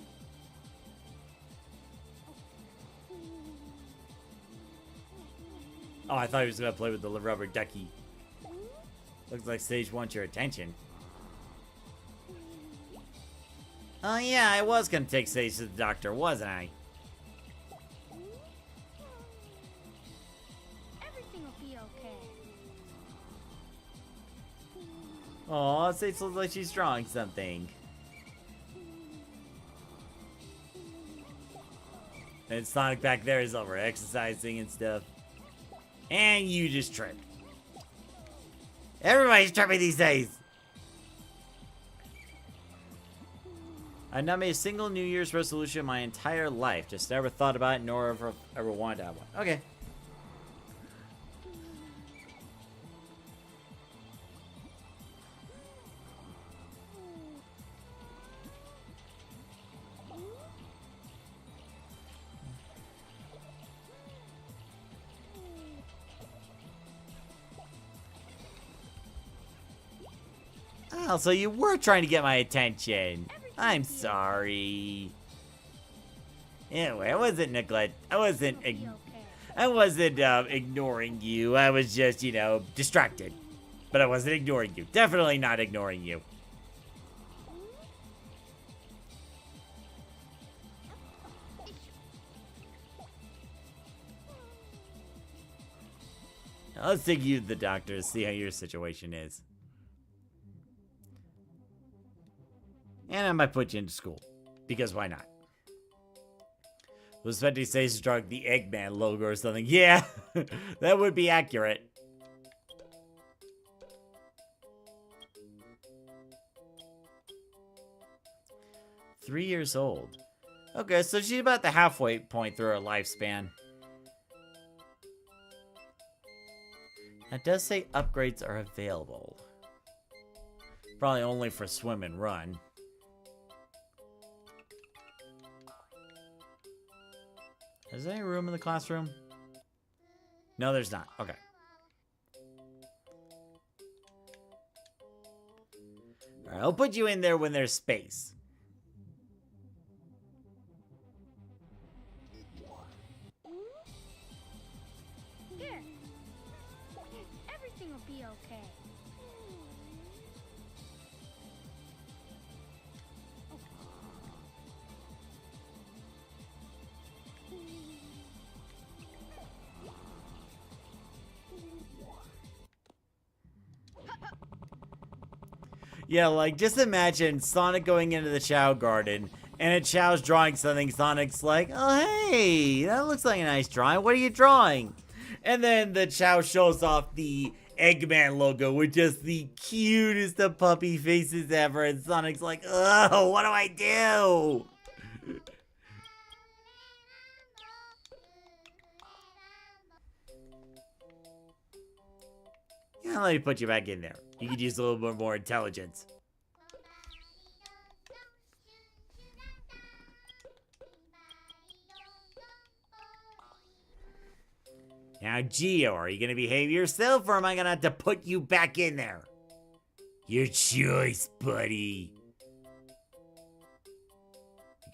Oh, I thought he was going to play with the rubber ducky. Looks like Sage wants your attention. Oh yeah, I was gonna take Sage to the doctor, wasn't I? Everything will be okay. Aw, Sage looks like she's drawing something. And Sonic back there is over exercising and stuff. And you just tripped. Everybody's tripping these days. I've not made a single New Year's resolution my entire life. Just never thought about it, nor ever wanted to have one. Okay. Oh, so you were trying to get my attention. I'm sorry. Anyway, I wasn't neglect. I wasn't. It'll be okay. I wasn't ignoring you. I was just, you know, distracted. But I wasn't ignoring you. Definitely not ignoring you. Now, let's take you to the doctor to see how your situation is. And I might put you into school. Because why not? Was Fenty says drug the Eggman logo or something. Yeah, that would be accurate. Three years old. Okay, so she's about the halfway point through her lifespan. It does say upgrades are available. Probably only for swim and run. Is there any room in the classroom? No, there's not. Okay. Alright, I'll put you in there when there's space. Here. Everything will be okay. Yeah, like, just imagine Sonic going into the Chao garden, and at Chao's drawing something, Sonic's like, oh, hey, that looks like a nice drawing. What are you drawing? And then the Chao shows off the Eggman logo with just the cutest of puppy faces ever, and Sonic's like, oh, what do I do? Yeah, let me put you back in there. You could use a little bit more intelligence. Now, Geo, are you gonna behave yourself, or am I gonna have to put you back in there? Your choice, buddy.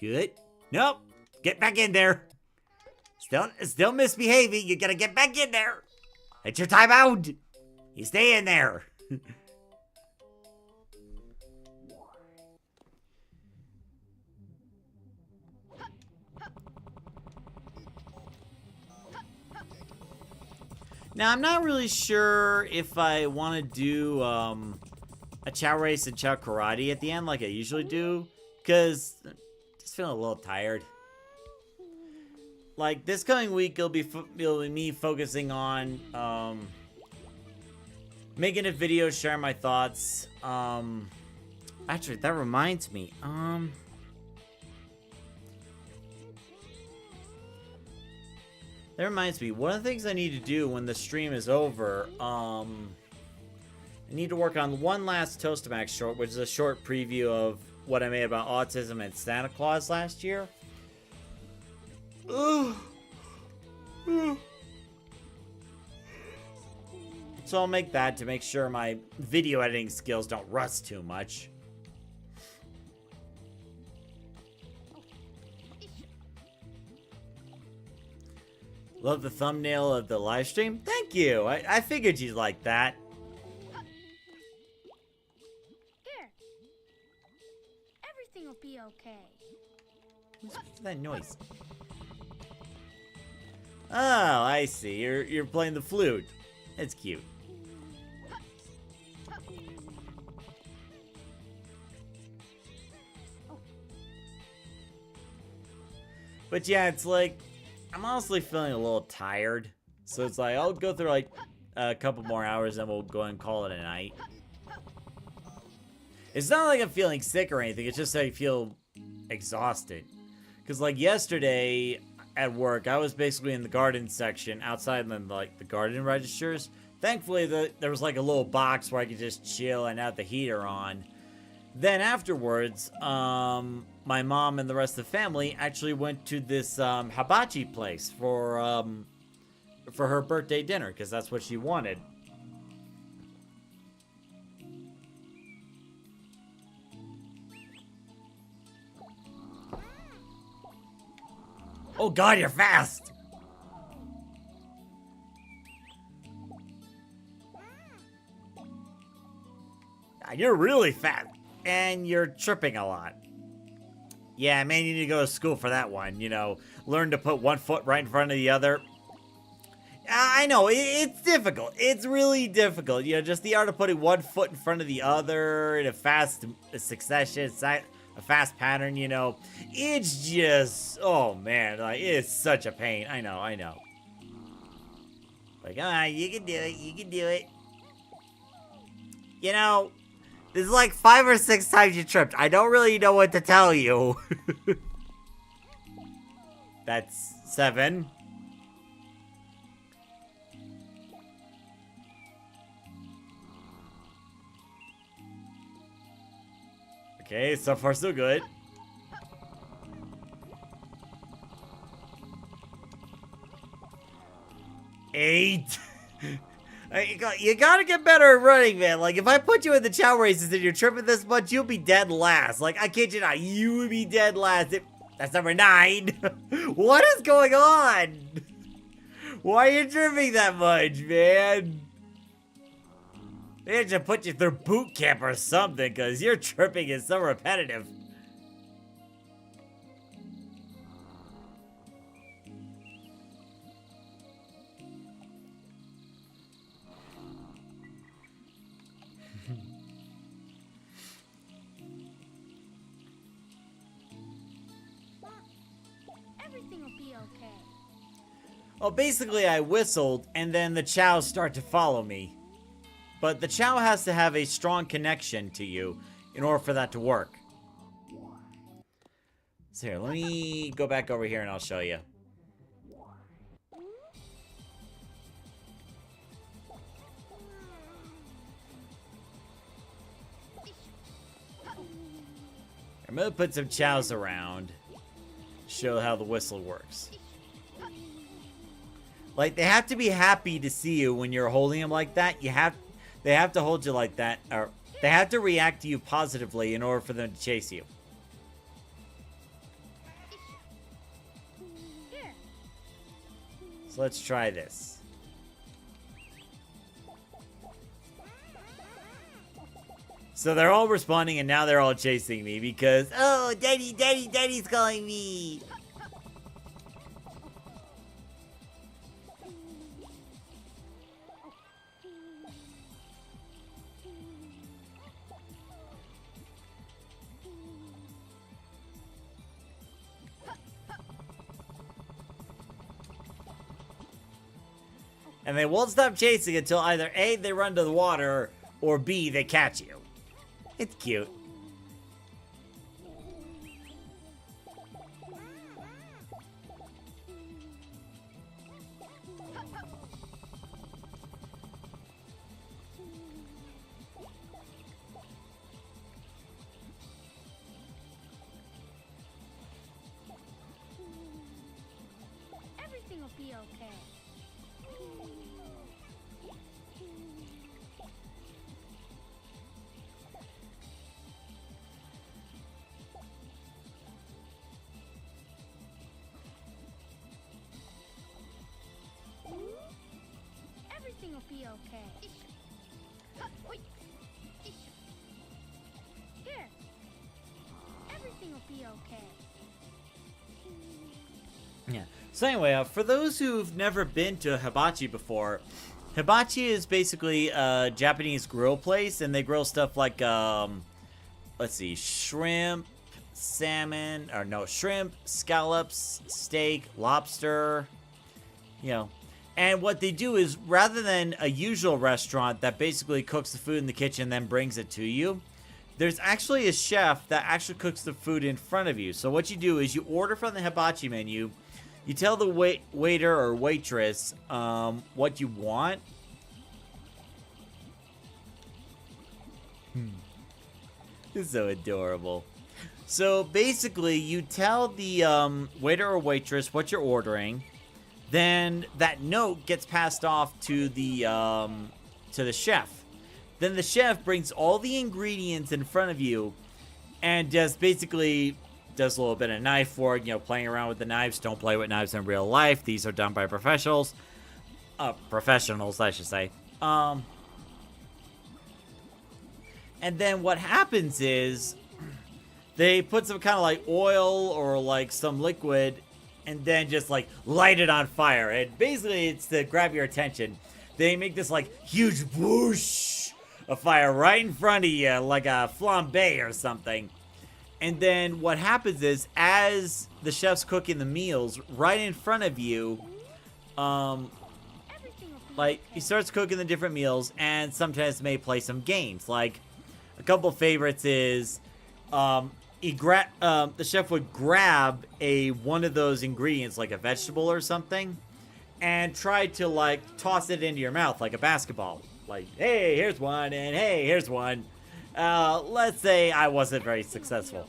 Good? Nope. Get back in there. Still misbehaving. You gotta get back in there. It's your time out. You stay in there. Now, I'm not really sure if I want to do a Chao race and Chao karate at the end like I usually do, because I'm just feeling a little tired. Like, this coming week, it'll be me focusing on making a video, sharing my thoughts. Actually, that reminds me. That reminds me, one of the things I need to do when the stream is over, I need to work on one last Toastamax short, which is a short preview of what I made about autism and Santa Claus last year. So I'll make that to make sure my video editing skills don't rust too much. Love the thumbnail of the live stream. Thank you. I figured you'd like that. Here. Everything will be okay. What's that noise? Oh, I see. You're playing the flute. It's cute. But yeah, it's like, I'm honestly feeling a little tired. So it's like, I'll go through like a couple more hours and we'll go and call it a night. It's not like I'm feeling sick or anything. It's just I feel exhausted. Because like yesterday at work, I was basically in the garden section outside of like the garden registers. Thankfully, there was like a little box where I could just chill and have the heater on. Then afterwards, my mom and the rest of the family actually went to this hibachi place for her birthday dinner because that's what she wanted. Oh God, you're fast! You're really fast. And you're tripping a lot. Yeah, man, you need to go to school for that one. You know, learn to put one foot right in front of the other. I know, it's difficult. It's really difficult. You know, just the art of putting one foot in front of the other in a fast succession, a fast pattern, you know. It's just, oh man, like, it's such a pain. I know. Like, you can do it, you can do it. You know, this is like 5 or 6 times you tripped. I don't really know what to tell you. That's 7. Okay, so far so good. 8. You gotta get better at running, man. Like, if I put you in the Chao races and you're tripping this much, you'll be dead last. Like, I kid you not, you would be dead last. That's number 9. What is going on? Why are you tripping that much, man? They should put you through boot camp or something, because your tripping is so repetitive. Everything will be okay. Well, basically, I whistled, and then the Chows start to follow me. But the Chao has to have a strong connection to you in order for that to work. So here, let me go back over here and I'll show you. I'm gonna put some Chows around. Show how the whistle works. Like, they have to be happy to see you when you're holding them like that. They have to hold you like that, or they have to react to you positively in order for them to chase you. Here. So let's try this. So they're all responding, and now they're all chasing me because, oh, Daddy's calling me. And they won't stop chasing until either A, they run to the water, or B, they catch you. It's cute. Everything will be okay. Everything will be okay. Here. Everything will be okay. Yeah. So anyway, for those who've never been to Hibachi before, Hibachi is basically a Japanese grill place, and they grill stuff like, let's see, shrimp, salmon, or no, shrimp, scallops, steak, lobster, you know. And what they do is, rather than a usual restaurant that basically cooks the food in the kitchen and then brings it to you, there's actually a chef that actually cooks the food in front of you. So what you do is you order from the hibachi menu, you tell the waiter or waitress what you want. It's so adorable. So basically, you tell the waiter or waitress what you're ordering. Then that note gets passed off to the chef. Then the chef brings all the ingredients in front of you and just basically does a little bit of knife work, you know, playing around with the knives. Don't play with knives in real life. These are done by professionals. Professionals, I should say. And then what happens is they put some kind of like oil or like some liquid and then just like light it on fire. And basically it's to grab your attention. They make this like huge whoosh of fire right in front of you, like a flambe or something. And then what happens is, as the chef's cooking the meals right in front of you, like he starts cooking the different meals, and sometimes may play some games. Like a couple favorites is, the chef would grab one of those ingredients, like a vegetable or something, and try to like toss it into your mouth like a basketball. Like, hey, here's one, and hey, here's one. Let's say I wasn't very successful.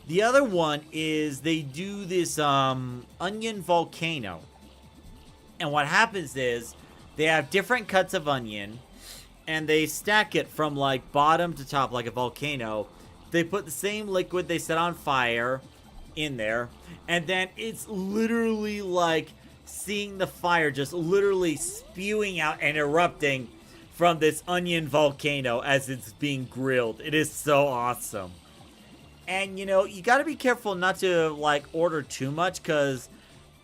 The other one is they do this onion volcano. And what happens is they have different cuts of onion, and they stack it from like bottom to top like a volcano. They put the same liquid they set on fire in there, and then it's literally like seeing the fire just literally spewing out and erupting from this onion volcano as it's being grilled. It is so awesome. And you know, you gotta be careful not to like order too much, because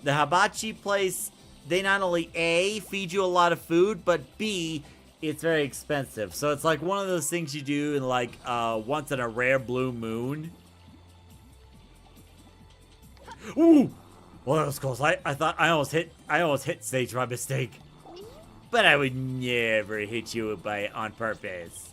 the hibachi place, they not only A, feed you a lot of food, but B, it's very expensive. So it's like one of those things you do in like once in a rare blue moon. Ooh! Well, that was close. I thought I almost hit Sage by mistake. But I would never hit you on purpose.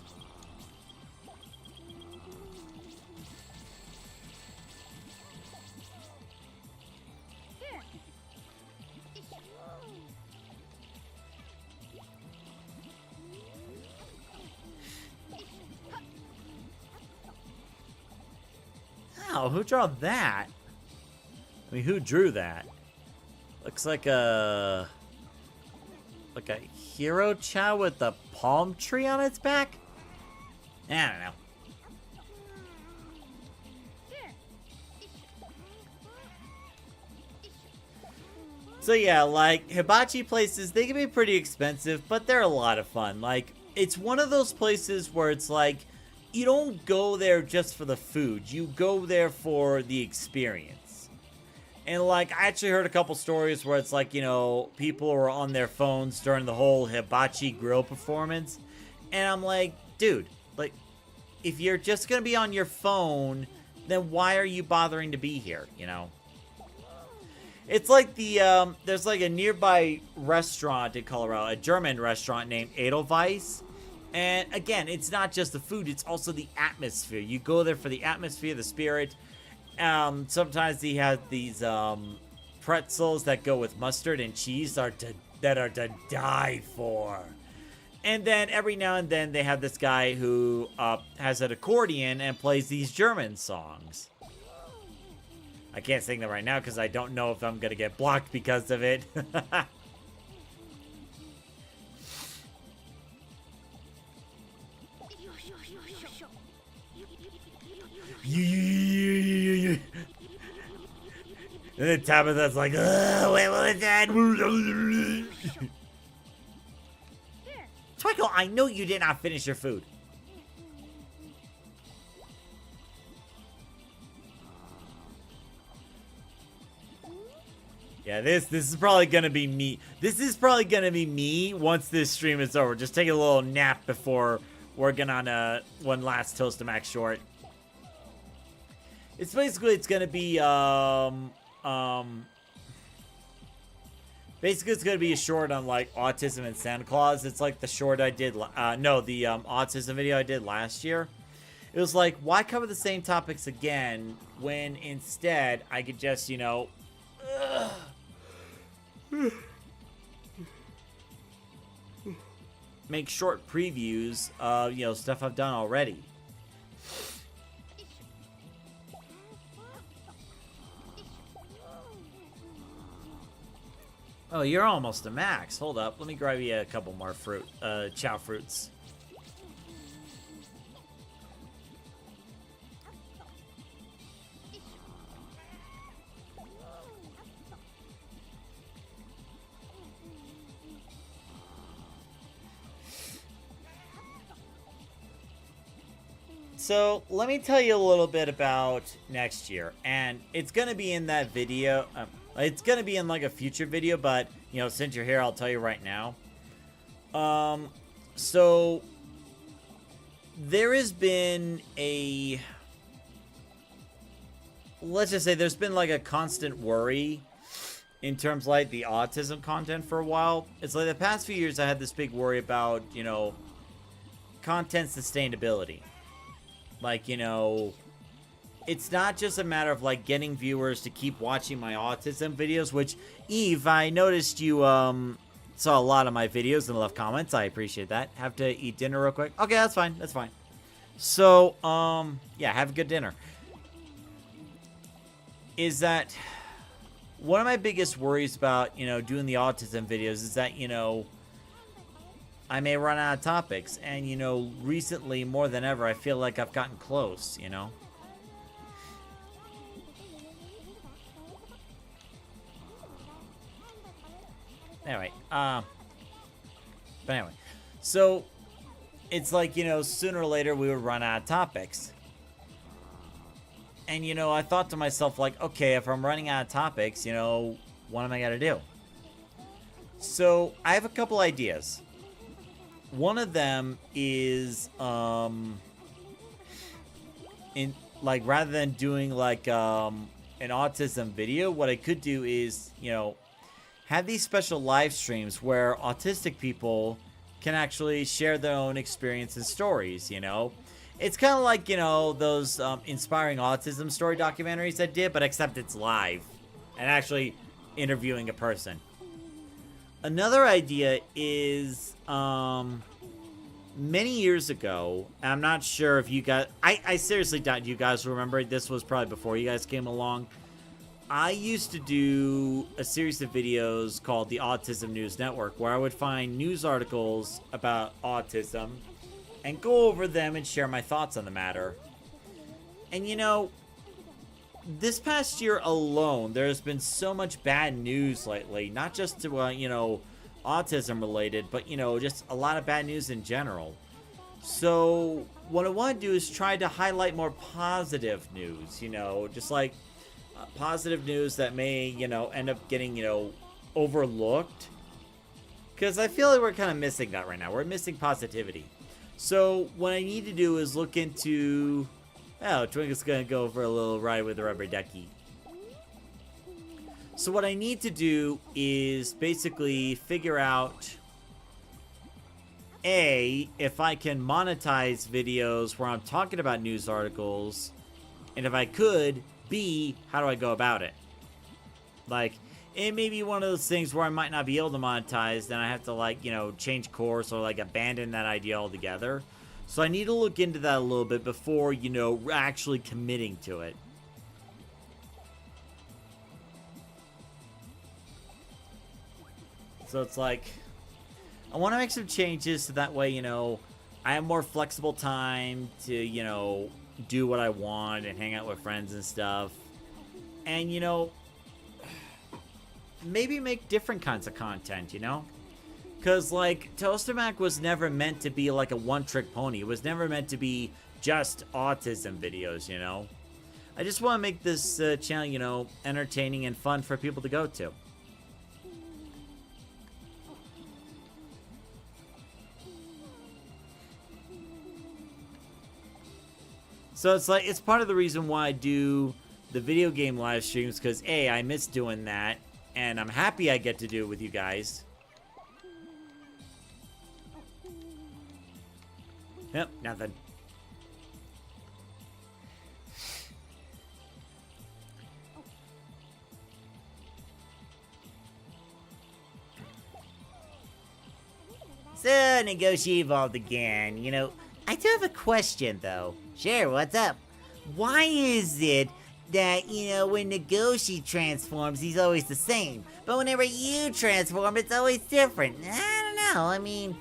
Oh, who drew that? I mean, who drew that? Looks like a hero Chao with a palm tree on its back? I don't know. So yeah, like, hibachi places, they can be pretty expensive, but they're a lot of fun. Like, it's one of those places where it's like, you don't go there just for the food. You go there for the experience. And like, I actually heard a couple stories where it's like, you know, people were on their phones during the whole hibachi grill performance. And I'm like, dude, like, if you're just gonna be on your phone, then why are you bothering to be here, you know? It's like the, there's like a nearby restaurant in Colorado, a German restaurant named Edelweiss. And again, it's not just the food, it's also the atmosphere. You go there for the atmosphere, the spirit. Sometimes they have these pretzels that go with mustard and cheese that are to die for. And then every now and then they have this guy who has an accordion and plays these German songs. I can't sing them right now because I don't know if I'm going to get blocked because of it. And then Tabitha's like, wait, what is that? Twinkle, I know you did not finish your food. Yeah, this is probably gonna be me. This is probably gonna be me once this stream is over. Just take a little nap before working on one last Toast to Max short. It's basically, it's gonna be basically it's gonna be a short on like autism and Santa Claus. It's like the short I did, the autism video I did last year. It was like, why cover the same topics again when instead I could just, you know, make short previews of, you know, stuff I've done already. Oh, you're almost to max. Hold up. Let me grab you a couple more fruit, Chao fruits. So, let me tell you a little bit about next year. And it's going to be in that video. It's going to be in like a future video, but, you know, since you're here, I'll tell you right now. So, there has been a... Let's just say there's been like a constant worry in terms of like the autism content for a while. It's like the past few years I had this big worry about, you know, content sustainability. Like, you know, it's not just a matter of like getting viewers to keep watching my autism videos, which, Eve, I noticed you saw a lot of my videos and left comments. I appreciate that. Have to eat dinner real quick. Okay, that's fine. That's fine. So, yeah, have a good dinner. Is that one of my biggest worries about, you know, doing the autism videos is that, you know, I may run out of topics. And, you know, recently, more than ever, I feel like I've gotten close, you know? Anyway, but anyway. So, it's like, you know, sooner or later we would run out of topics. And, you know, I thought to myself, like, okay, if I'm running out of topics, you know, what am I going to do? So, I have a couple ideas. One of them is, rather than doing, like, an autism video, what I could do is, you know, have these special live streams where autistic people can actually share their own experience and stories, you know? It's kind of like, you know, those inspiring autism story documentaries I did, but except it's live and actually interviewing a person. Another idea is, many years ago, and I'm not sure if you guys, I seriously doubt you guys remember, this was probably before you guys came along. I used to do a series of videos called the Autism News Network, where I would find news articles about autism and go over them and share my thoughts on the matter. And you know, this past year alone, there's been so much bad news lately, not just to, you know, autism related, but, you know, just a lot of bad news in general. So what I want to do is try to highlight more positive news, you know, just like positive news that may, you know, end up getting, you know, overlooked. Because I feel like we're kind of missing that right now. We're missing positivity. So what I need to do is look into... Oh, Twinkle's going to go for a little ride with the rubber ducky. So what I need to do is basically figure out... A, if I can monetize videos where I'm talking about news articles. And if I could... B, how do I go about it? Like, it may be one of those things where I might not be able to monetize, then I have to, like, you know, change course or, like, abandon that idea altogether. So I need to look into that a little bit before, you know, actually committing to it. So it's like, I want to make some changes so that way, you know, I have more flexible time to, you know, do what I want and hang out with friends and stuff. And, you know, maybe make different kinds of content, you know? Because, like, Toaster Mac was never meant to be like a one-trick pony. It was never meant to be just autism videos, you know? I just want to make this channel, you know, entertaining and fun for people to go to. So it's like, it's part of the reason why I do the video game live streams, because A, I miss doing that, and I'm happy I get to do it with you guys. Yep, nothing. So, Negoshi evolved again. You know, I do have a question, though. Sure, what's up? Why is it that, you know, when Negoshi transforms, he's always the same, but whenever you transform, it's always different? I don't know, I mean,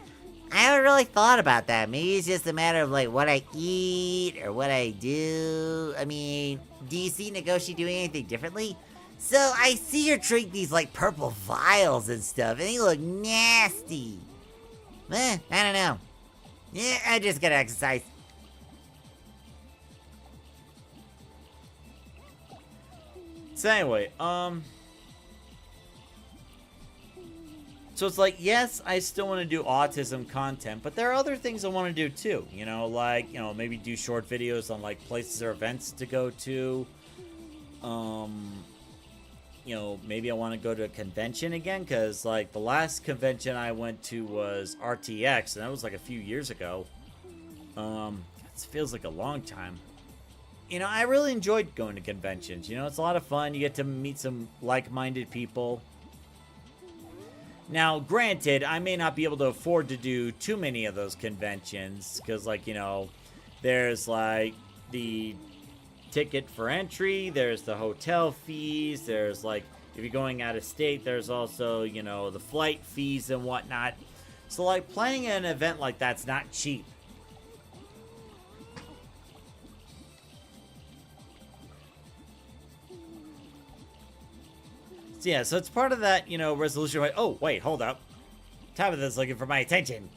I haven't really thought about that. Maybe it's just a matter of, like, what I eat or what I do. I mean, do you see Negoshi doing anything differently? So, I see her drink these, like, purple vials and stuff, and they look nasty. I don't know. Yeah, I just gotta exercise. So anyway, so it's like, yes, I still want to do autism content, but there are other things I want to do too. You know, like, you know, maybe do short videos on, like, places or events to go to. You know, maybe I want to go to a convention again, because, like, the last convention I went to was RTX, and that was, like, a few years ago. It feels like a long time. You know, I really enjoyed going to conventions. You know, it's a lot of fun. You get to meet some like-minded people. Now, granted, I may not be able to afford to do too many of those conventions, because, like, you know, there's, like, the ticket for entry, there's the hotel fees, there's, like, if you're going out of state, there's also, you know, the flight fees and whatnot. So, like, planning an event like that's not cheap. So, yeah, so it's part of that, you know, resolution. Like, oh, wait, hold up. Tabitha's looking for my attention.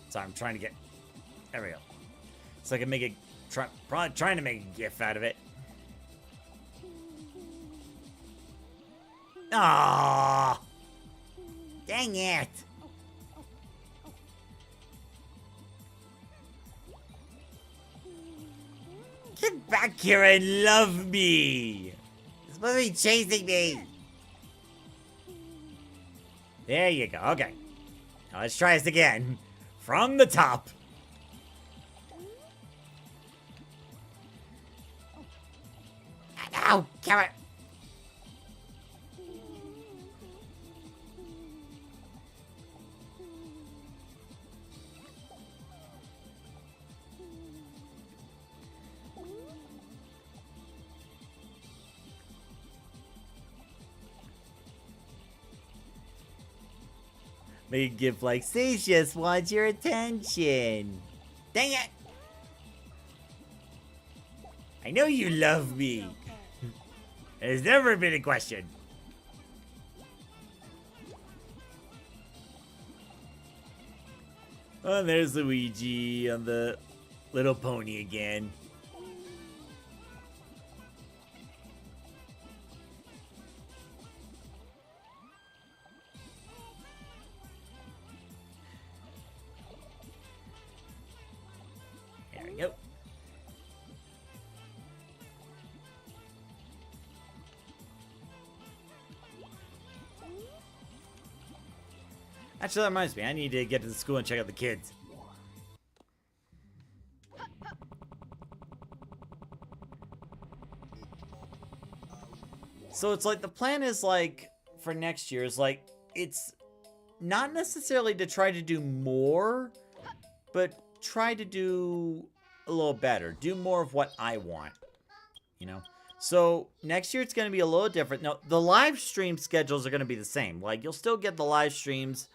So I'm trying to get... There we go. So I can make it... Probably trying to make a gif out of it. Ah, dang it. Get back here and love me. You're supposed to be chasing me. There you go. Okay. Now let's try this again. From the top. Ow, carrot. Make a gift like Sage just wants your attention. Dang it! I know you love me. There's never been a question. Oh, there's Luigi on the little pony again. There we go. Actually, that reminds me. I need to get to the school and check out the kids. So it's like the plan is like for next year is like it's not necessarily to try to do more, but try to do a little better. Do more of what I want, you know? So next year it's going to be a little different. No, the live stream schedules are going to be the same. Like you'll still get the live streams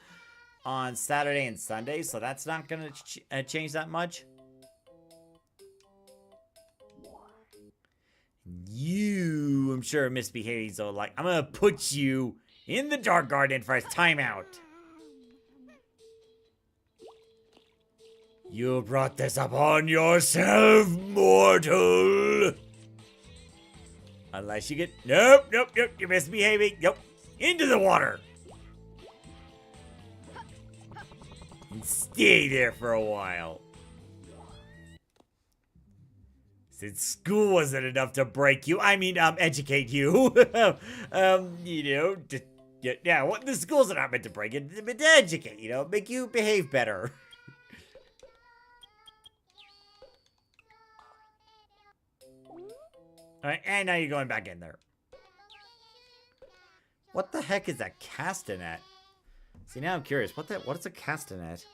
on Saturday and Sunday, so that's not going to change that much. You, I'm sure, misbehaving, so like, I'm going to put you in the Dark Garden for a timeout. You brought this upon yourself, mortal. Unless you get, nope, you're misbehaving. Nope, into the water. And stay there for a while. Since school wasn't enough to break you, educate you. Yeah, what the schools are not meant to break it, they're meant to educate, make you behave better. Alright, and now you're going back in there. What the heck is a castanet? See, now I'm curious. What is a castanet?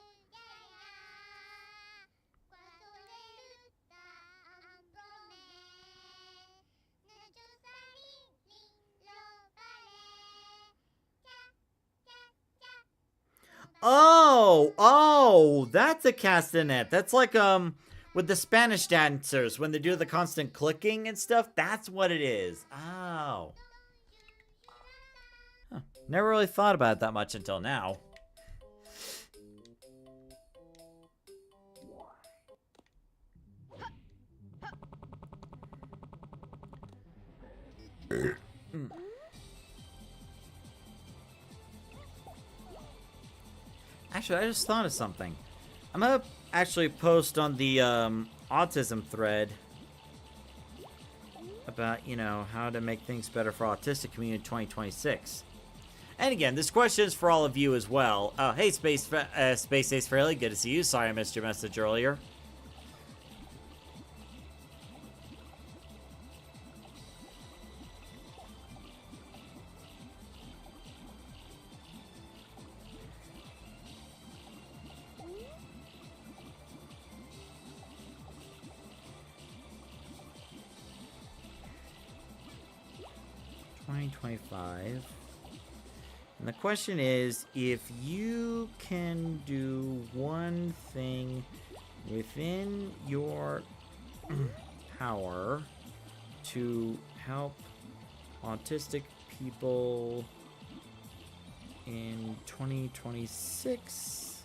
Oh, that's a castanet. That's like, with the Spanish dancers, when they do the constant clicking and stuff, that's what it is. Oh. Huh. Never really thought about it that much until now. Actually, I just thought of something. I'm gonna actually post on the autism thread about, how to make things better for autistic community in 2026. And again, this question is for all of you as well. Hey, Space Ace Fairly, good to see you. Sorry I missed your message earlier. $9.25. And the question is, if you can do one thing within your power to help autistic people in 2026,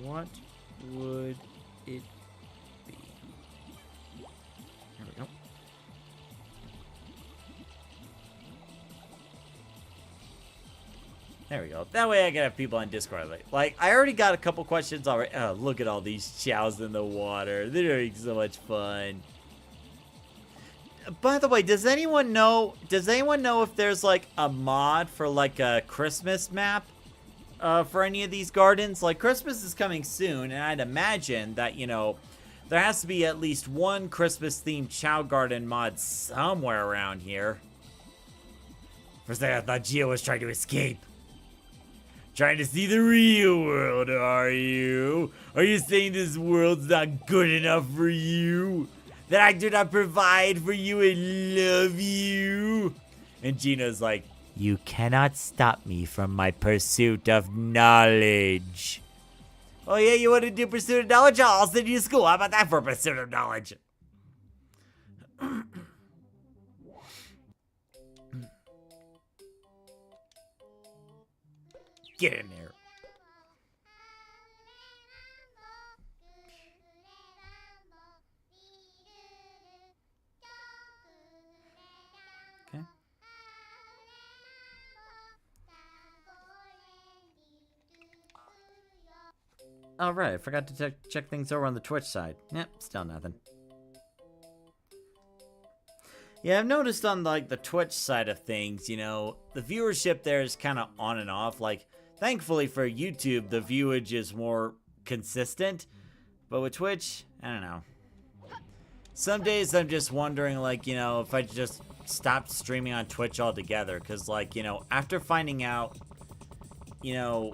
what would it be? There we go. There we go. That way I can have people on Discord. Like, I already got a couple questions already. Oh, look at all these chows in the water. They're having so much fun. By the way, does anyone know if there's like a mod for like a Christmas map for any of these gardens? Like, Christmas is coming soon, and I'd imagine that, you know, there has to be at least one Christmas-themed Chao Garden mod somewhere around here. For a second, I thought Gio was trying to escape. Trying to see the real world, are you? Are you saying this world's not good enough for you? That I do not provide for you and love you? And Gina's like, you cannot stop me from my pursuit of knowledge. Oh yeah, you want to do pursuit of knowledge? I'll send you to school. How about that for pursuit of knowledge? Get in there. Okay. All right, I forgot to check things over on the Twitch side. Yep, still nothing. Yeah, I've noticed on like the Twitch side of things, you know, the viewership there is kind of on and off. Like, thankfully for YouTube, the viewage is more consistent. But with Twitch, I don't know. Some days I'm just wondering, like, you know, if I just stopped streaming on Twitch altogether. Because, like, you know, after finding out, you know,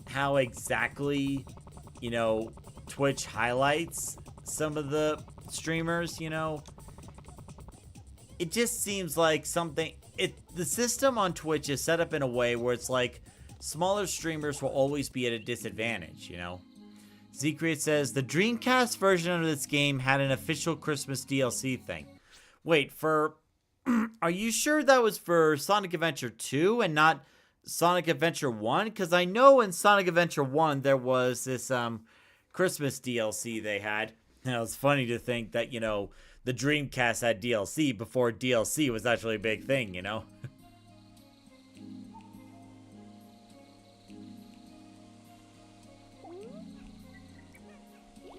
how exactly, you know, Twitch highlights some of the streamers, you know, it just seems like something... The system on Twitch is set up in a way where it's like smaller streamers will always be at a disadvantage, you know? Zcreate says, the Dreamcast version of this game had an official Christmas DLC thing. Wait, for... Are you sure that was for Sonic Adventure 2 and not Sonic Adventure 1? Because I know in Sonic Adventure 1 there was this Christmas DLC they had. And it was funny to think that, you know, the Dreamcast had DLC before DLC was actually a big thing, you know?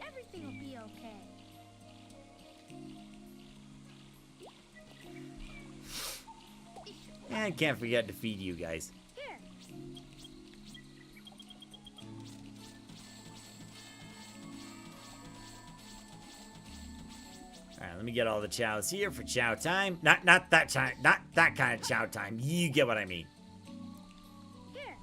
Everything will be okay. And I can't forget to feed you guys. Here. Alright, let me get all the chows here for chow time. Not that time, not that kind of chow time. You get what I mean. Here.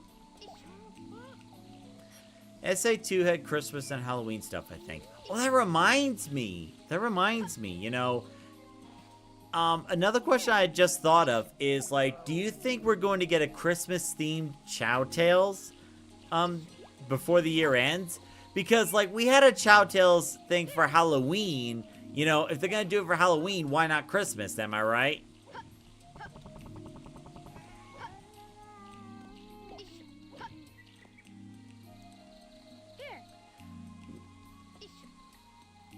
SA2 had Christmas and Halloween stuff, I think. Oh, that reminds me. You know, another question I just thought of is, like, do you think we're going to get a Christmas-themed Chow Tales, before the year ends? Because, like, we had a Chow Tales thing for Halloween. You know, if they're gonna do it for Halloween, why not Christmas? Am I right?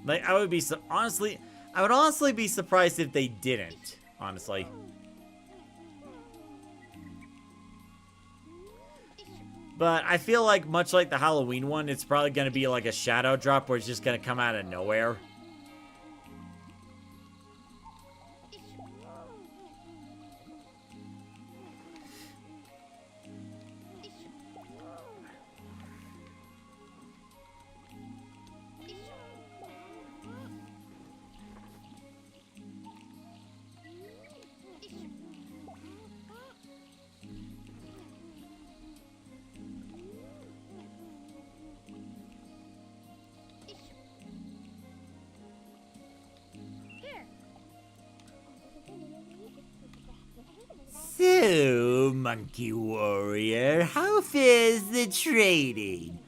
Like, I would honestly be surprised if they didn't, honestly. But I feel like, much like the Halloween one, it's probably gonna be like a shadow drop where it's just gonna come out of nowhere. So, Monkey Warrior, how fares the trading?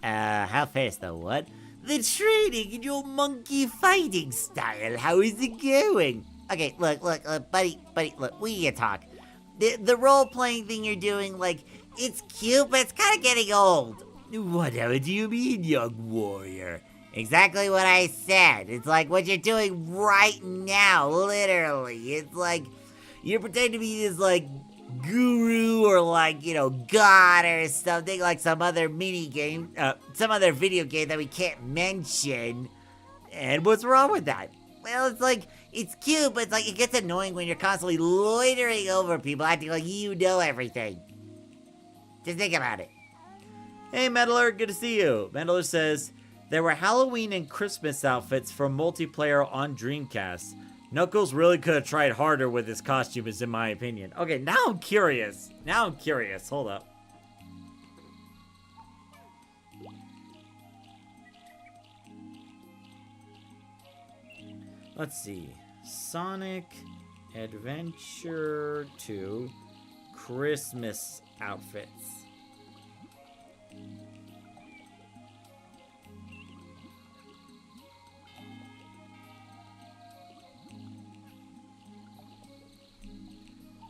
How fares the what? The trading in your monkey fighting style. How is it going? Okay, look, buddy, look, we can talk. The role-playing thing you're doing, like, it's cute, but it's kind of getting old. Whatever do you mean, young warrior? Exactly what I said. It's like what you're doing right now, literally. It's like you're pretending to be this, like, guru or, like, you know, god or something, like some other mini game, some other video game that we can't mention. And what's wrong with that? Well, it's like, it's cute, but it's like, it gets annoying when you're constantly loitering over people, acting like you know everything. Just think about it. Hey, Meddler, good to see you. Meddler says, there were Halloween and Christmas outfits for multiplayer on Dreamcast. Knuckles really could have tried harder with his costumes, in my opinion. Okay, now I'm curious. Hold up. Let's see. Sonic Adventure 2 Christmas outfits.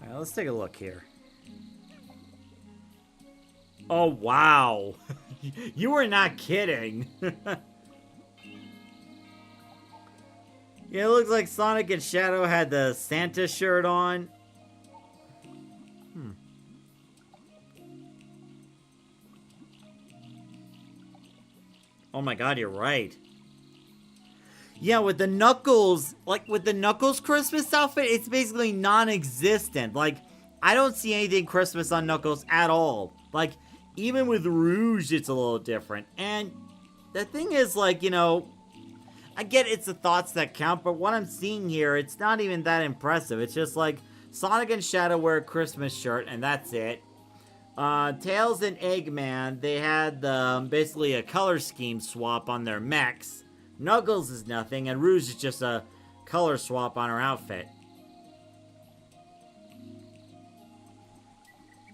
All right, let's take a look here. Oh, wow. You were not kidding. Yeah, it looks like Sonic and Shadow had the Santa shirt on. Oh my god, you're right. Yeah, with the Knuckles, like with the Knuckles Christmas outfit, it's basically non-existent. Like, I don't see anything Christmas on Knuckles at all. Like, even with Rouge, it's a little different. And the thing is, like, you know, I get it's the thoughts that count, but what I'm seeing here, it's not even that impressive. It's just like Sonic and Shadow wear a Christmas shirt, and that's it. Tails and Eggman, they had basically a color scheme swap on their mechs. Knuckles is nothing, and Rouge is just a color swap on her outfit.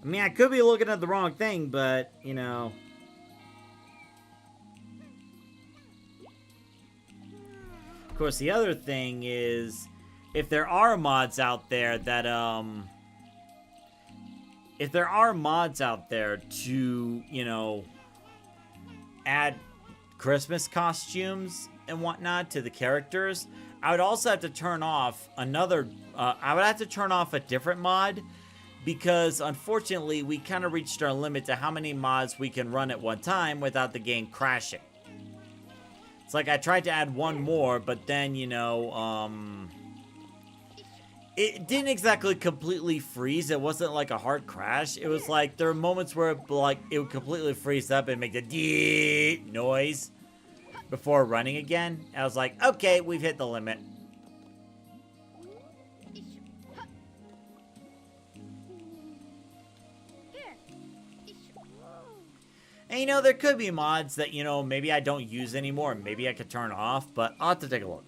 I mean, I could be looking at the wrong thing, but, you know. Of course, the other thing is, if there are mods out there that, if there are mods out there to, you know, add Christmas costumes and whatnot to the characters, I would also have to turn off another, I would have to turn off a different mod, because unfortunately we kind of reached our limit to how many mods we can run at one time without the game crashing. It's like I tried to add one more, but then, you know, it didn't exactly completely freeze. It wasn't like a hard crash. It was like there were moments where it would completely freeze up and make the dee noise before running again. I was like, okay, we've hit the limit. And you know, there could be mods that, you know, maybe I don't use anymore. Maybe I could turn off, but I'll have to take a look.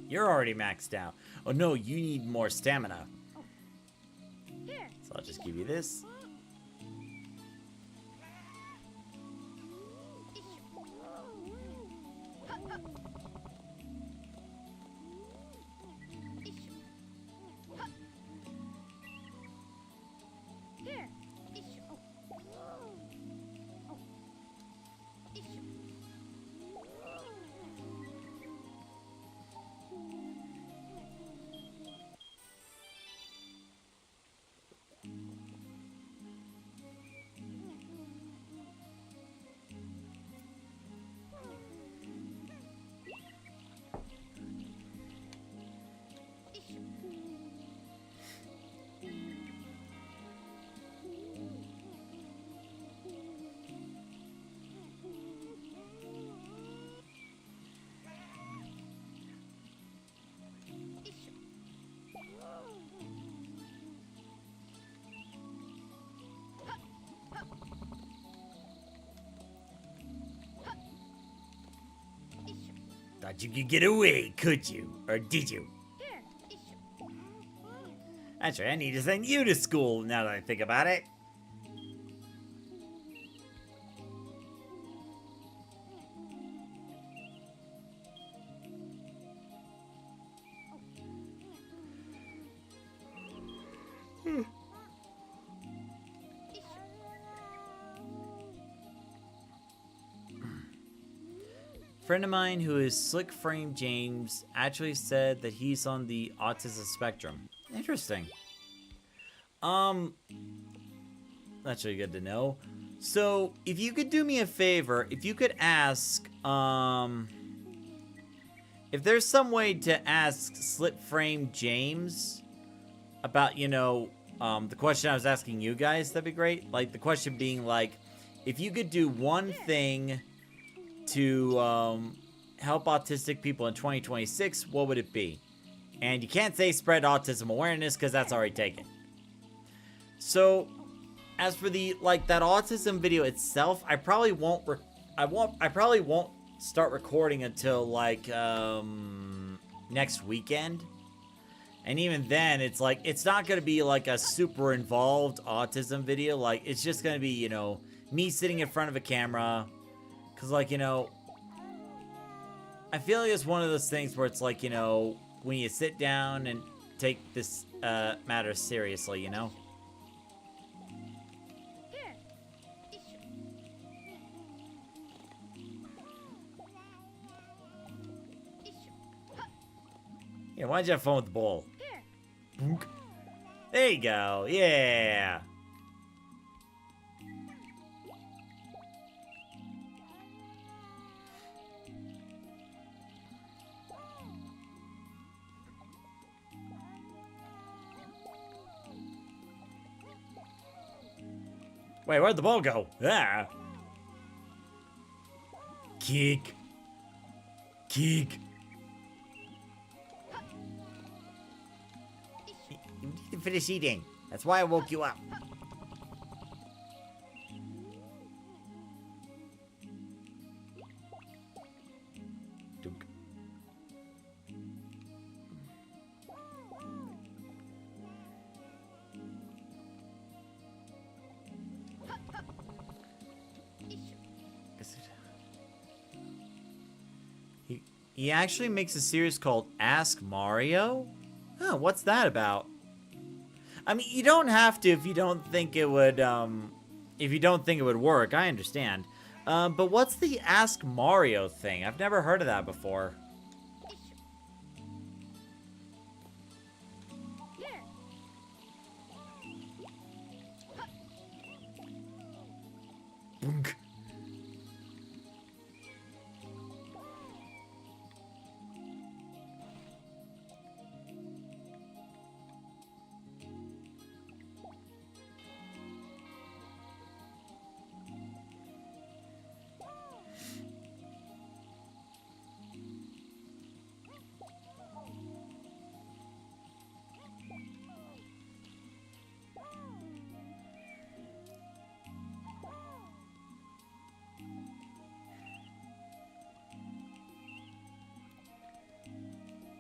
You're already maxed out. Oh no, you need more stamina. So I'll just give you this. Thought you could get away, could you? Or did you? Here, issue. That's right, I need to send you to school now that I think about it. Friend of mine who is Slick Frame James actually said that he's on the autism spectrum. Interesting. That's really good to know. So, if you could do me a favor, if you could ask, if there's some way to ask Slick Frame James about, you know, the question I was asking you guys, that'd be great. Like, the question being, like, if you could do one thing to help autistic people in 2026, what would it be? And you can't say spread autism awareness because that's already taken. So, as for the that autism video itself, I probably won't start recording until next weekend. And even then, it's like it's not gonna be like a super involved autism video. Like it's just gonna be, you know, me sitting in front of a camera. Cause like, you know, I feel like it's one of those things where it's like, you know, when you sit down and take this matter seriously, you know? Here, issue. Issue. Yeah, why'd you have fun with the ball? Here. Boonk. There you go, yeah! Wait, where'd the ball go? Ah! Kick. Kick. You need to finish eating. That's why I woke you up. Dunk. He actually makes a series called Ask Mario? Huh, what's that about? I mean, you don't have to if you don't think it would, work. I understand. But what's the Ask Mario thing? I've never heard of that before. Here. Boonk.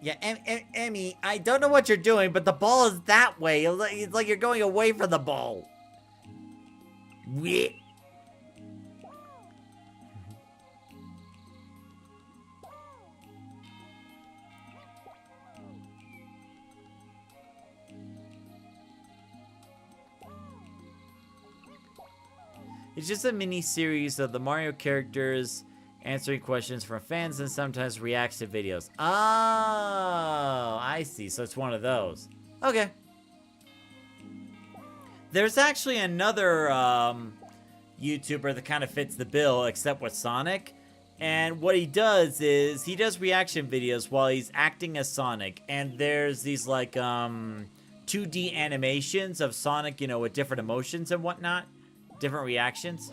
Yeah, Emmy, I don't know what you're doing, but the ball is that way. It's like you're going away from the ball. Wait. It's just a mini series of the Mario characters answering questions from fans and sometimes reacts to videos. Oh, I see. So it's one of those. Okay. There's actually another YouTuber that kind of fits the bill, except with Sonic. And what he does is he does reaction videos while he's acting as Sonic. And there's these like 2D animations of Sonic, you know, with different emotions and whatnot. Different reactions.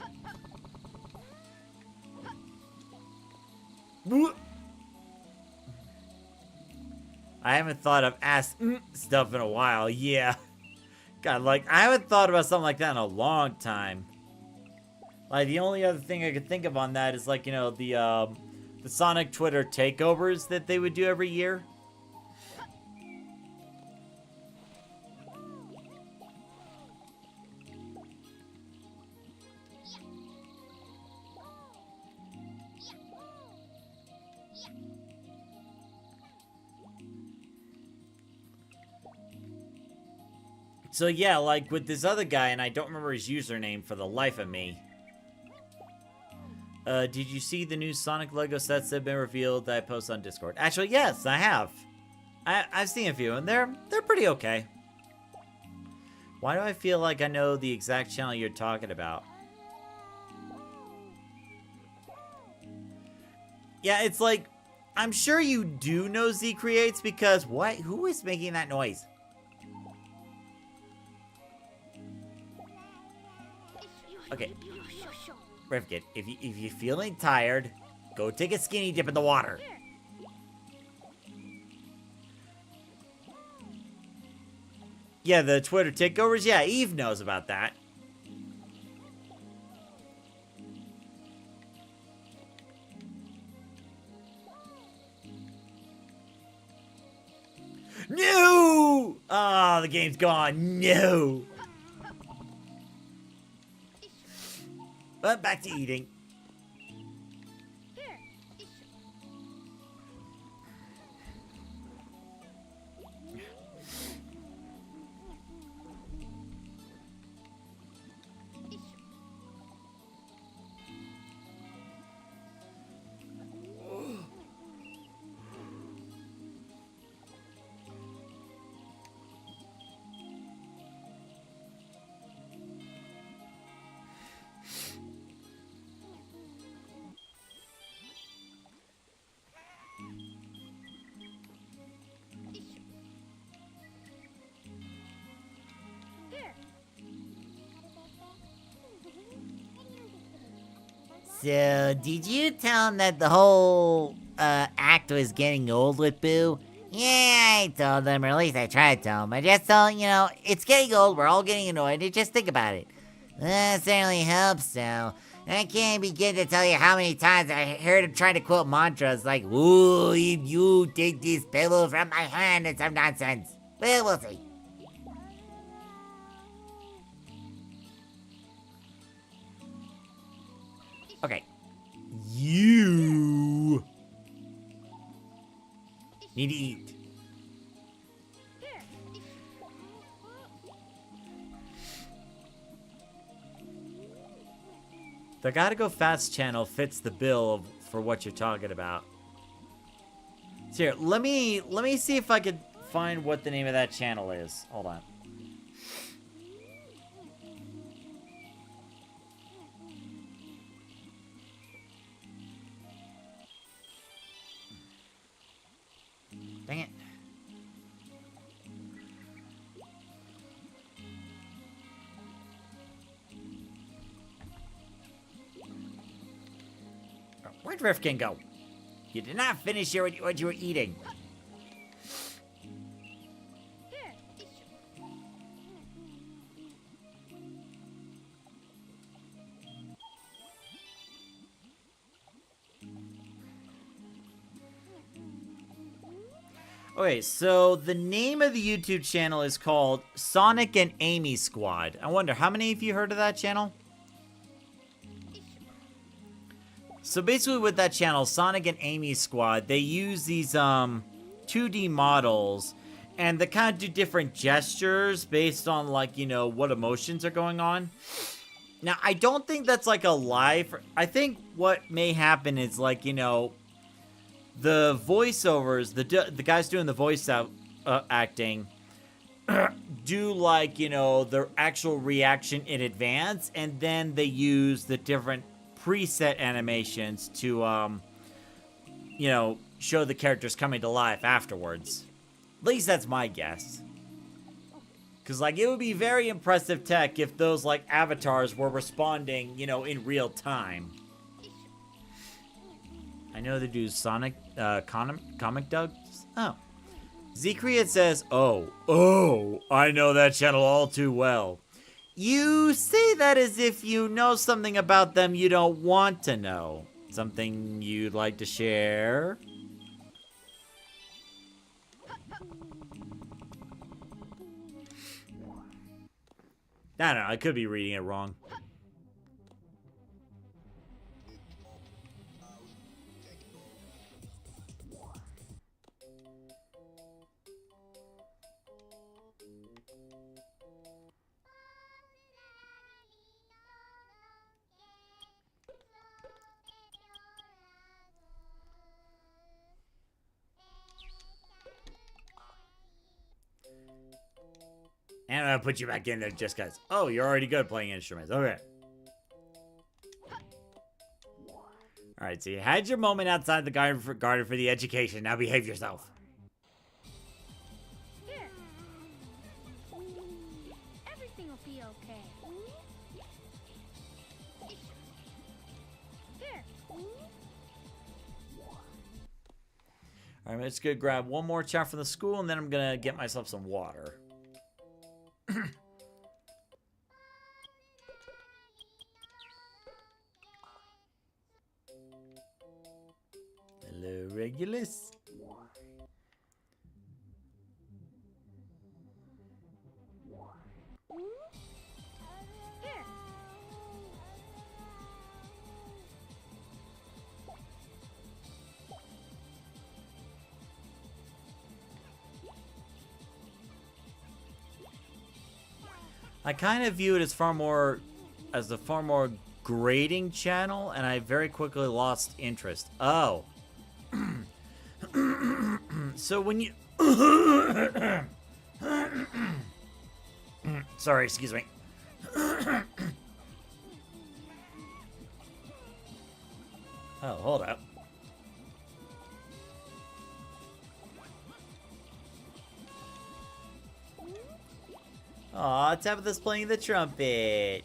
I haven't thought of ass stuff in a while. Yeah. God, like, I haven't thought about something like that in a long time. Like, the only other thing I could think of on that is, like, you know, the the Sonic Twitter takeovers that they would do every year. So yeah, like with this other guy, and I don't remember his username for the life of me. Did you see the new Sonic Lego sets that have been revealed that I post on Discord? Actually, yes, I have. I've seen a few, and they're pretty okay. Why do I feel like I know the exact channel you're talking about? Yeah, it's like, I'm sure you do know Z Creates because what? Who is making that noise? Okay, Rifkin, if you're feeling tired, go take a skinny dip in the water. Yeah, the Twitter takeovers, yeah, Eve knows about that. No! Ah, the game's gone. No! But back to eating. So, did you tell him that the whole, act was getting old with Boo? Yeah, I told him, or at least I tried to tell him. I just told him, you know, it's getting old, we're all getting annoyed, and just think about it. Certainly helps, so. I can't begin to tell you how many times I heard him trying to quote mantras like, "Ooh, if you take this pillow from my hand," and some nonsense. Well, we'll see. Okay. You need to eat. The Gotta Go Fast channel fits the bill for what you're talking about. So here, let me see if I could find what the name of that channel is. Hold on. Dang it. Where'd Rifkin go? You did not finish what you were eating. Okay, so the name of the YouTube channel is called Sonic and Amy Squad. I wonder, how many of you heard of that channel? So basically with that channel, Sonic and Amy Squad, they use these 2D models, and they kind of do different gestures based on, like, you know, what emotions are going on. Now, I don't think that's like a live... I think what may happen is, like, you know, the voiceovers, the guys doing the voice acting do, like, you know, their actual reaction in advance, and then they use the different preset animations to, you know, show the characters coming to life afterwards. At least that's my guess. Because, like, it would be very impressive tech if those, like, avatars were responding, you know, in real time. I know they do Sonic, comic dubs. Oh. Zekriat says, oh, I know that channel all too well. You say that as if you know something about them you don't want to know. Something you'd like to share? I don't know. I could be reading it wrong. And I'm gonna put you back in there just cause. Oh, you're already good playing instruments. Okay. Alright, so you had your moment outside the garden for the education. Now behave yourself. Here. Everything will be okay. Here. Alright, I'm just gonna grab one more chow from the school and then I'm gonna get myself some water. Hello, Regulus. Here. I kind of view it as a far more grading channel, and I very quickly lost interest. Oh. So when you... Sorry, excuse me. Oh, hold up. Aw, Tabitha's playing the trumpet.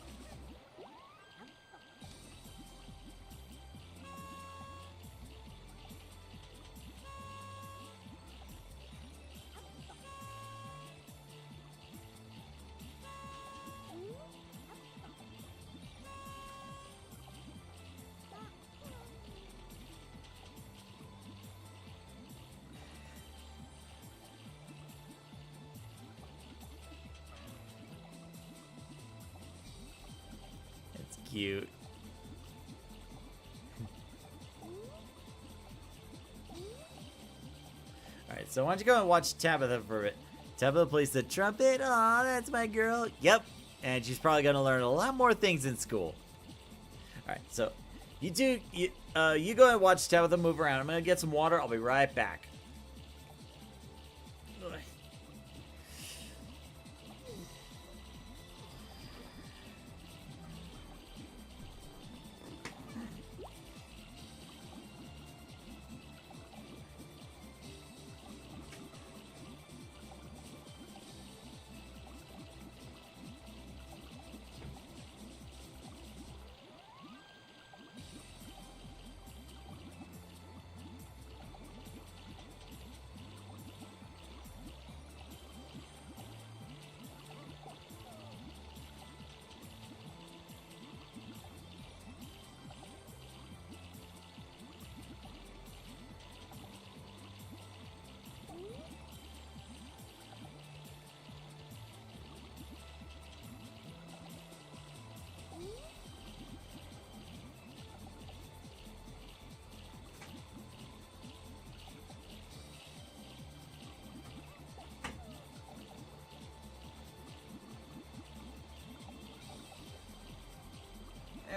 It's cute. Alright, so why don't you go and watch Tabitha for a bit. Tabitha plays the trumpet. Aw, that's my girl. Yep. And she's probably gonna learn a lot more things in school. Alright, so you go and watch Tabitha move around. I'm gonna get some water. I'll be right back.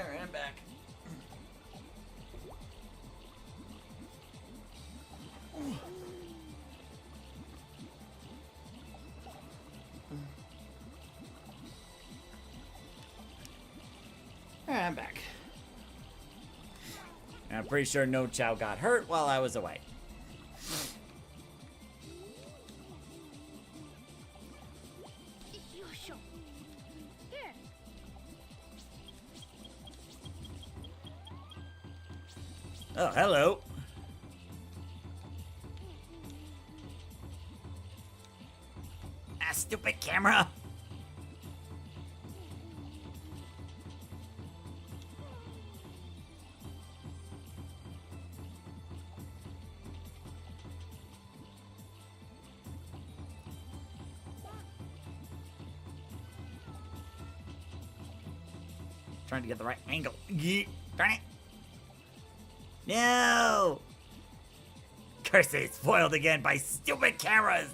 Alright, I'm back. Alright, I'm back. And I'm pretty sure no Chao got hurt while I was away. Here. Oh, hello. Ah, stupid camera. Trying to get the right angle. Darn it. No! Curse it, spoiled again by stupid cameras.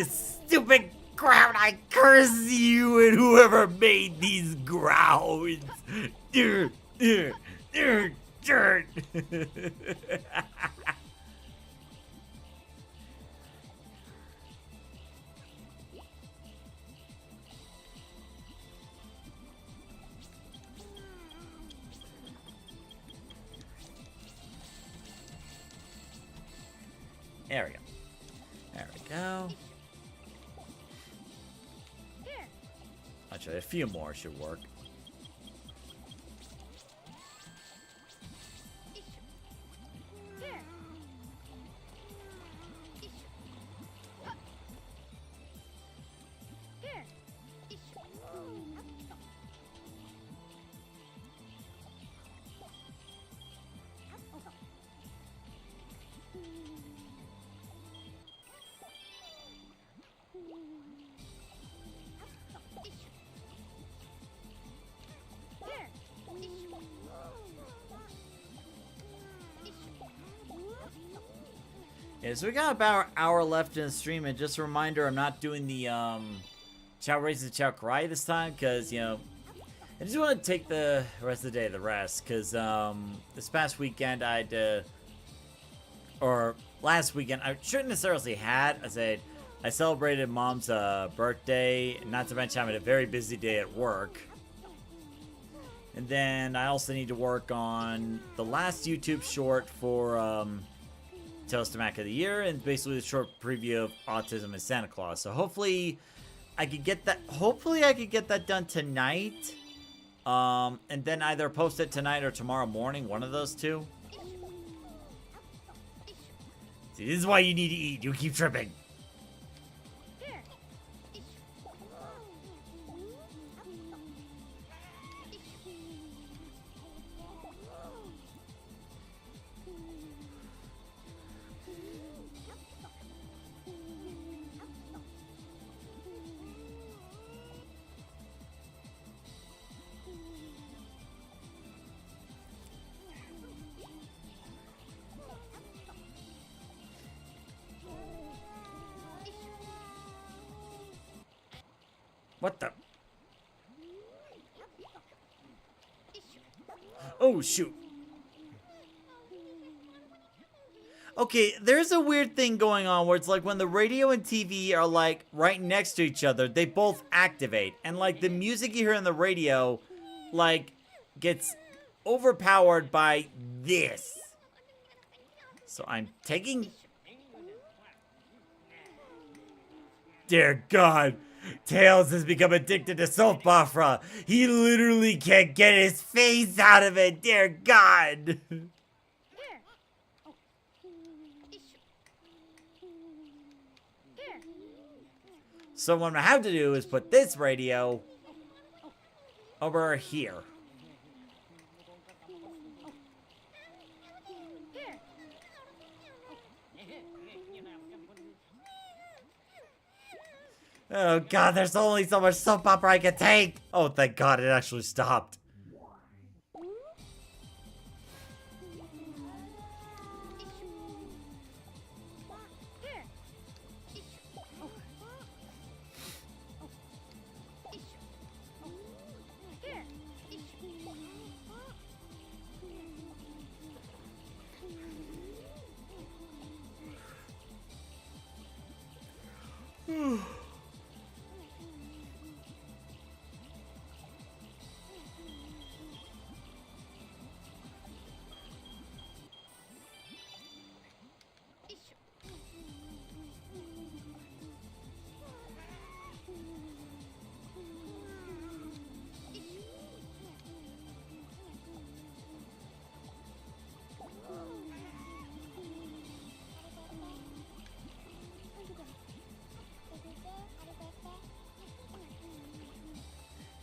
Stupid ground, I curse you and whoever made these grounds. There we go. There we go. Actually, a few more should work. Yeah, so we got about an hour left in the stream, and just a reminder, I'm not doing the Chao Races Chao Karai this time, because, you know, I just want to take the rest of the day, the rest, because this past weekend I had to, or last weekend, I shouldn't necessarily had, I celebrated Mom's birthday, not to mention I had a very busy day at work. And then I also need to work on the last YouTube short for Toast to Mac of the Year, and basically a short preview of Autism and Santa Claus. So hopefully I could get that. Hopefully I could get that done tonight, and then either post it tonight or tomorrow morning. One of those two. See, this is why you need to eat. You keep tripping. What the? Oh, shoot. Okay, there's a weird thing going on where it's like when the radio and TV are like right next to each other, they both activate. And like the music you hear on the radio, like, gets overpowered by this. So I'm taking... Dear God. Tails has become addicted to soap opera. He literally can't get his face out of it. Dear God. So what I'm gonna have to do is put this radio over here. Oh God, there's only so much soap opera I can take. Oh, thank God, it actually stopped.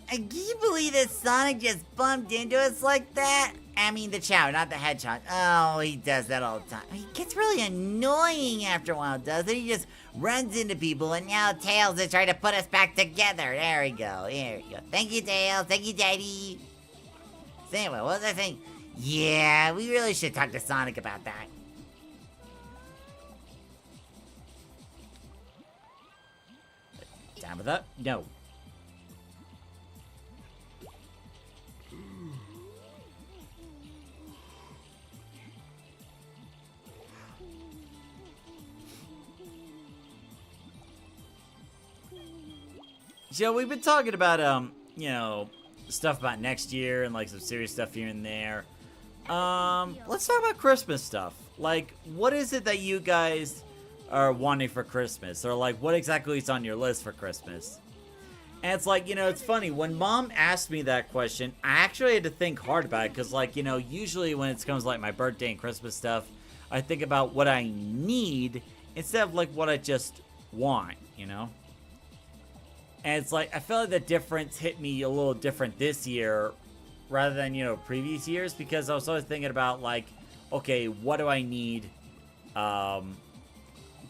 Can you believe that Sonic just bumped into us like that? I mean the Chao, not the hedgehog. Oh, he does that all the time. He gets really annoying after a while, doesn't he? He just runs into people, and now Tails is trying to put us back together. There we go. There we go. Thank you, Tails. Thank you, Daddy. So anyway, what was I saying? Yeah, we really should talk to Sonic about that. Down with that? No. So we've been talking about you know, stuff about next year and like some serious stuff here and there. Let's talk about Christmas stuff. Like, what is it that you guys are wanting for Christmas? Or like, what exactly is on your list for Christmas? And it's like, you know, it's funny, when Mom asked me that question, I actually had to think hard about it, because like, you know, usually when it comes to like my birthday and Christmas stuff, I think about what I need instead of like what I just want, you know? And it's like, I feel like the difference hit me a little different this year rather than, you know, previous years, because I was always thinking about like, okay, what do I need to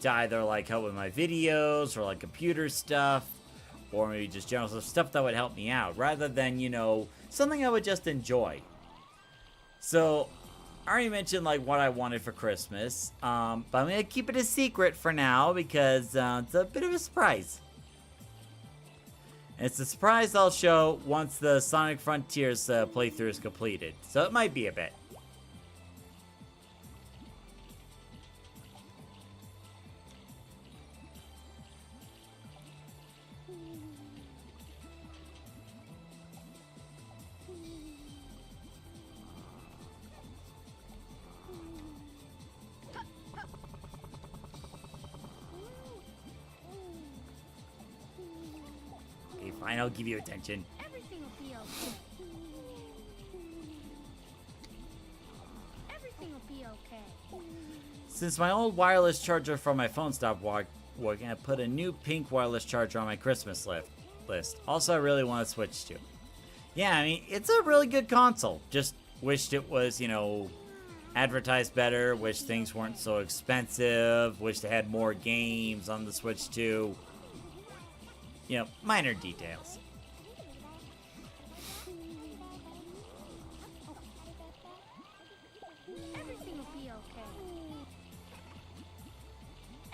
either like help with my videos or like computer stuff, or maybe just general stuff that would help me out, rather than, you know, something I would just enjoy. So I already mentioned like what I wanted for Christmas, but I'm gonna keep it a secret for now because it's a bit of a surprise. And it's a surprise I'll show once the Sonic Frontiers playthrough is completed, so it might be a bit. Okay, fine, I'll give you attention. Everything will be okay. Everything will be okay. Since my old wireless charger from my phone stopped working, I put a new pink wireless charger on my Christmas list. Also, I really want to switch to. Yeah, I mean, it's a really good console. Just wished it was, you know, advertised better. Wish things weren't so expensive. Wish they had more games on the Switch too. You know, minor details. Everything will be okay.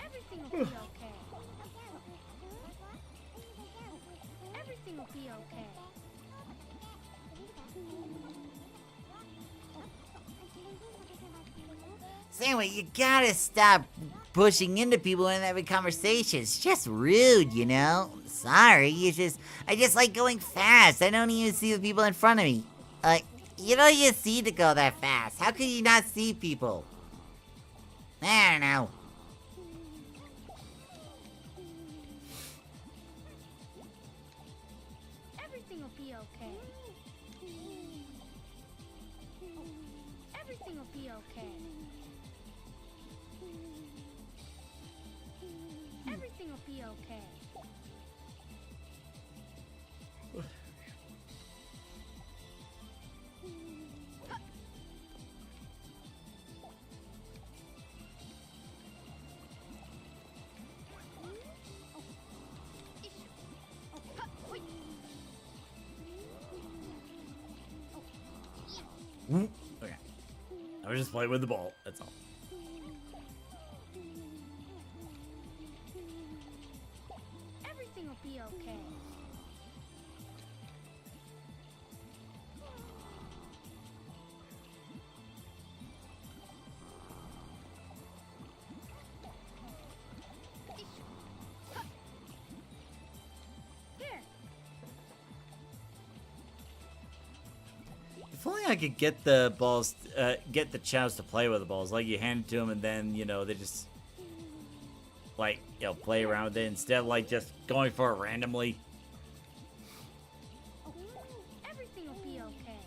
Everything will be okay. Everything will be okay. So anyway, you gotta stop pushing into people in every conversation. It's just rude, you know? Sorry, I just like going fast. I don't even see the people in front of me. You don't even see to go that fast. How can you not see people? I don't know. Everything will be okay. Everything will be okay. Everything will be okay. Okay. I was just playing with the ball, that's all. Everything will be okay. Here. If only I could get the balls, get the Chaos to play with the balls. Like, you hand it to them and then, you know, they just, like, you know, play around with it instead of, like, just going for it randomly. Everything will be okay.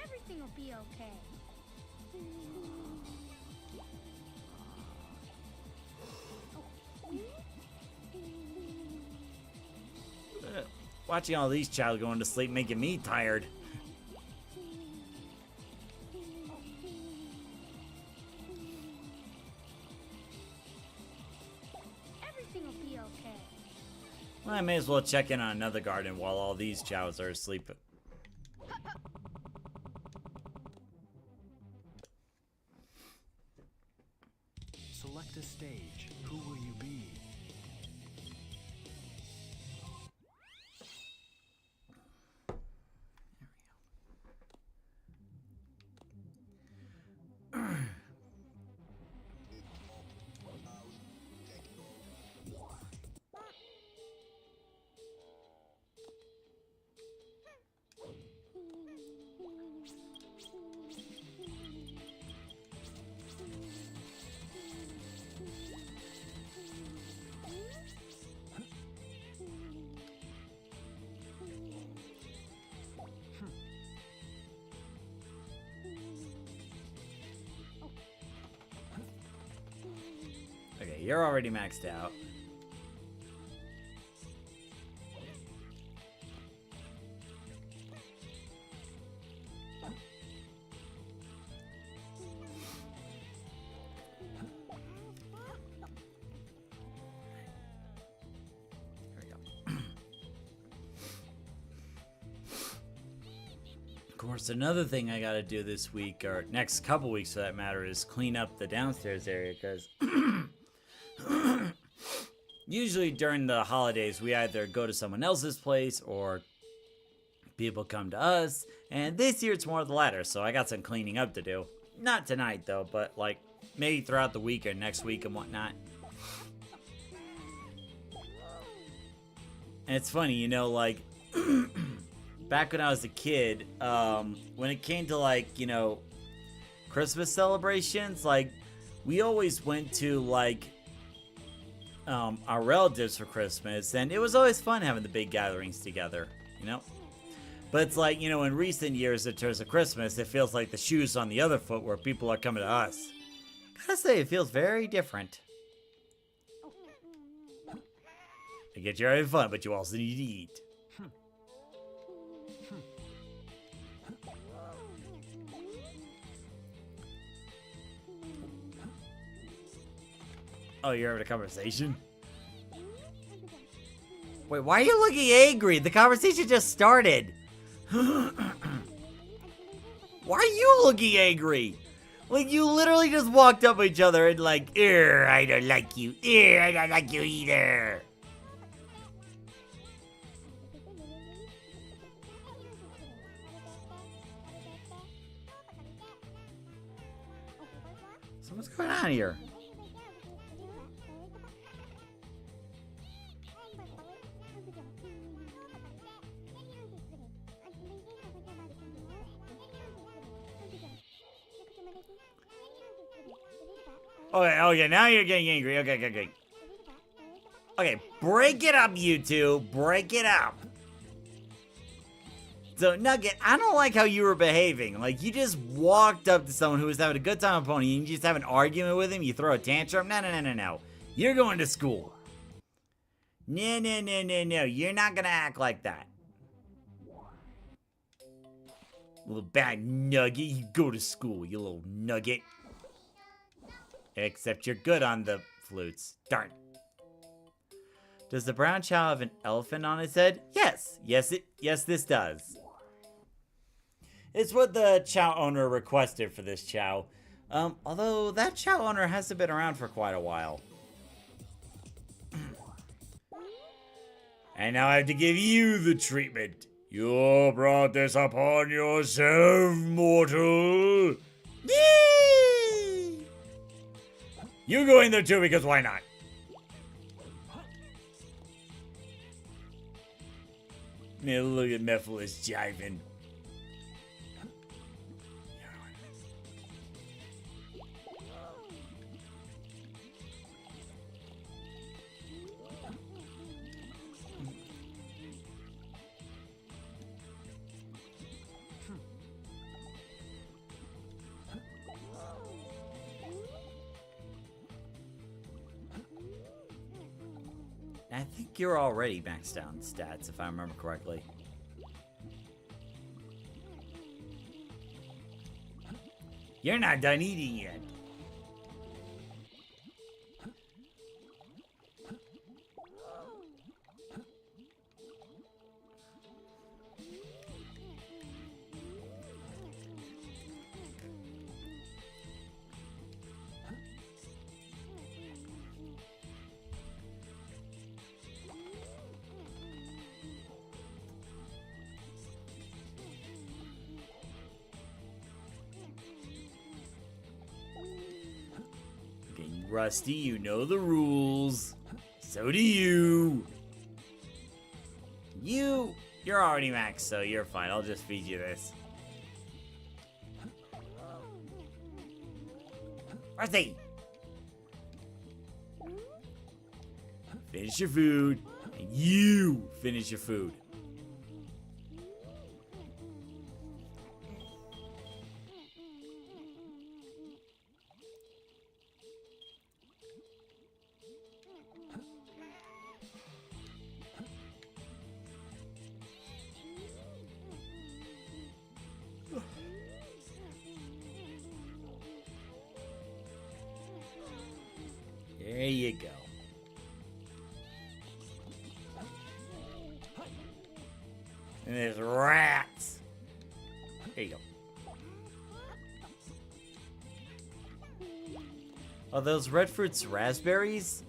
Everything will be okay. Watching all these Chao going to sleep making me tired. Everything will be okay. Well, I may as well check in on another garden while all these Chaos are asleep. Select a stage. Who will you be? Okay, you're already maxed out. Of course, another thing I gotta do this week, or next couple weeks for that matter, is clean up the downstairs area, because usually during the holidays, we either go to someone else's place or people come to us, and this year it's more of the latter, so I got some cleaning up to do. Not tonight, though, but, like, maybe throughout the week or next week and whatnot. And it's funny, you know, like, back when I was a kid, when it came to, like, you know, Christmas celebrations, like, we always went to, like, our relatives for Christmas, and it was always fun having the big gatherings together, you know? But it's like, you know, in recent years, in terms of Christmas, it feels like the shoe's on the other foot where people are coming to us. Gotta say, it feels very different. I get you're having fun, but you also need to eat. Oh, you're having a conversation? Wait, why are you looking angry? The conversation just started. Why are you looking angry? Like, you literally just walked up to each other and like, I don't like you. I don't like you either. So what's going on here? Okay, now you're getting angry. Okay. Okay, break it up, you two. Break it up. So, Nugget, I don't like how you were behaving. Like, you just walked up to someone who was having a good time on Pony, and you just have an argument with him, you throw a tantrum. No. You're going to school. No. You're not gonna act like that. Little bad nugget, you go to school, you little nugget. Except you're good on the flutes. Darn. Does the brown Chao have an elephant on his head? Yes, this does. It's what the Chao owner requested for this Chao. Although that Chao owner hasn't been around for quite a while. And now I have to give you the treatment. You brought this upon yourself, mortal. Yee! You go in there too, because why not? Man, look at Mephiles jiving. I think you're already maxed out in stats, if I remember correctly. You're not done eating yet. Getting rusty, you know the rules. So do you. You're already maxed, so you're fine. I'll just feed you this. Rusty! Finish your food. And you finish your food. There you go. And there's rats. There you go. Are those red fruits raspberries?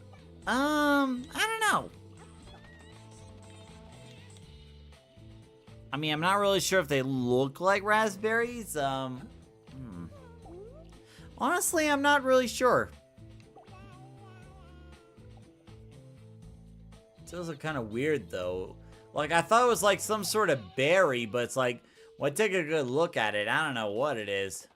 I don't know. I mean, I'm not really sure if they look like raspberries. Honestly, I'm not really sure. Those are kind of weird, though. Like, I thought it was like some sort of berry, but it's like, well, take a good look at it. I don't know what it is.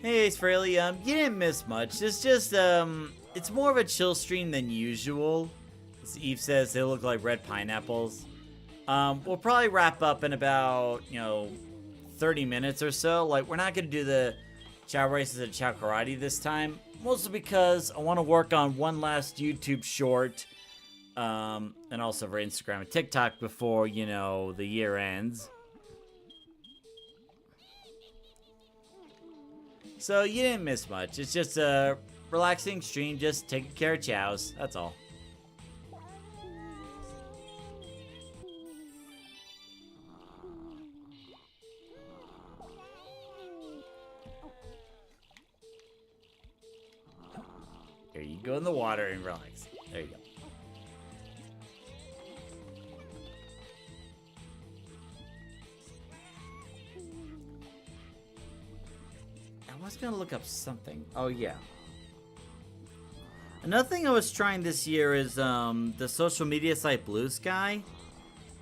Hey, Ace Fraley, you didn't miss much. It's just, it's more of a chill stream than usual. As Eve says, they look like red pineapples. We'll probably wrap up in about, 30 minutes or so. Like, we're not going to do the Chao races and Chao karate this time. Mostly because I want to work on one last YouTube short. And also for Instagram and TikTok before, the year ends. So you didn't miss much. It's just a relaxing stream, just taking care of chows. That's all. Here, you go in the water and relax. There you go. I was gonna look up something. Oh, yeah. Another thing I was trying this year is the social media site Blue Sky.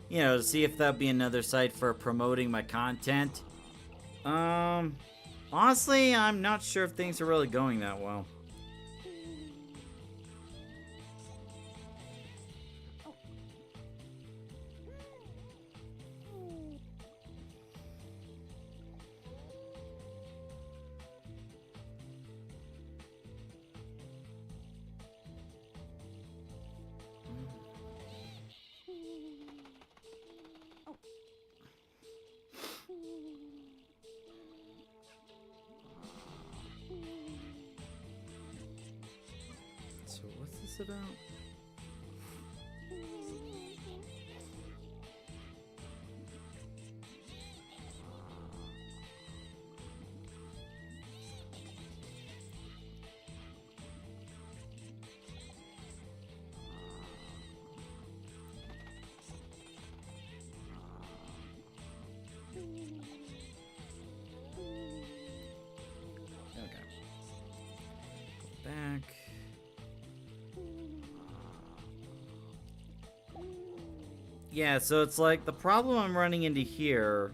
To see if that'd be another site for promoting my content. Honestly, I'm not sure if things are really going that well. So what's this about? Okay. Go back. Yeah, so it's like the problem I'm running into here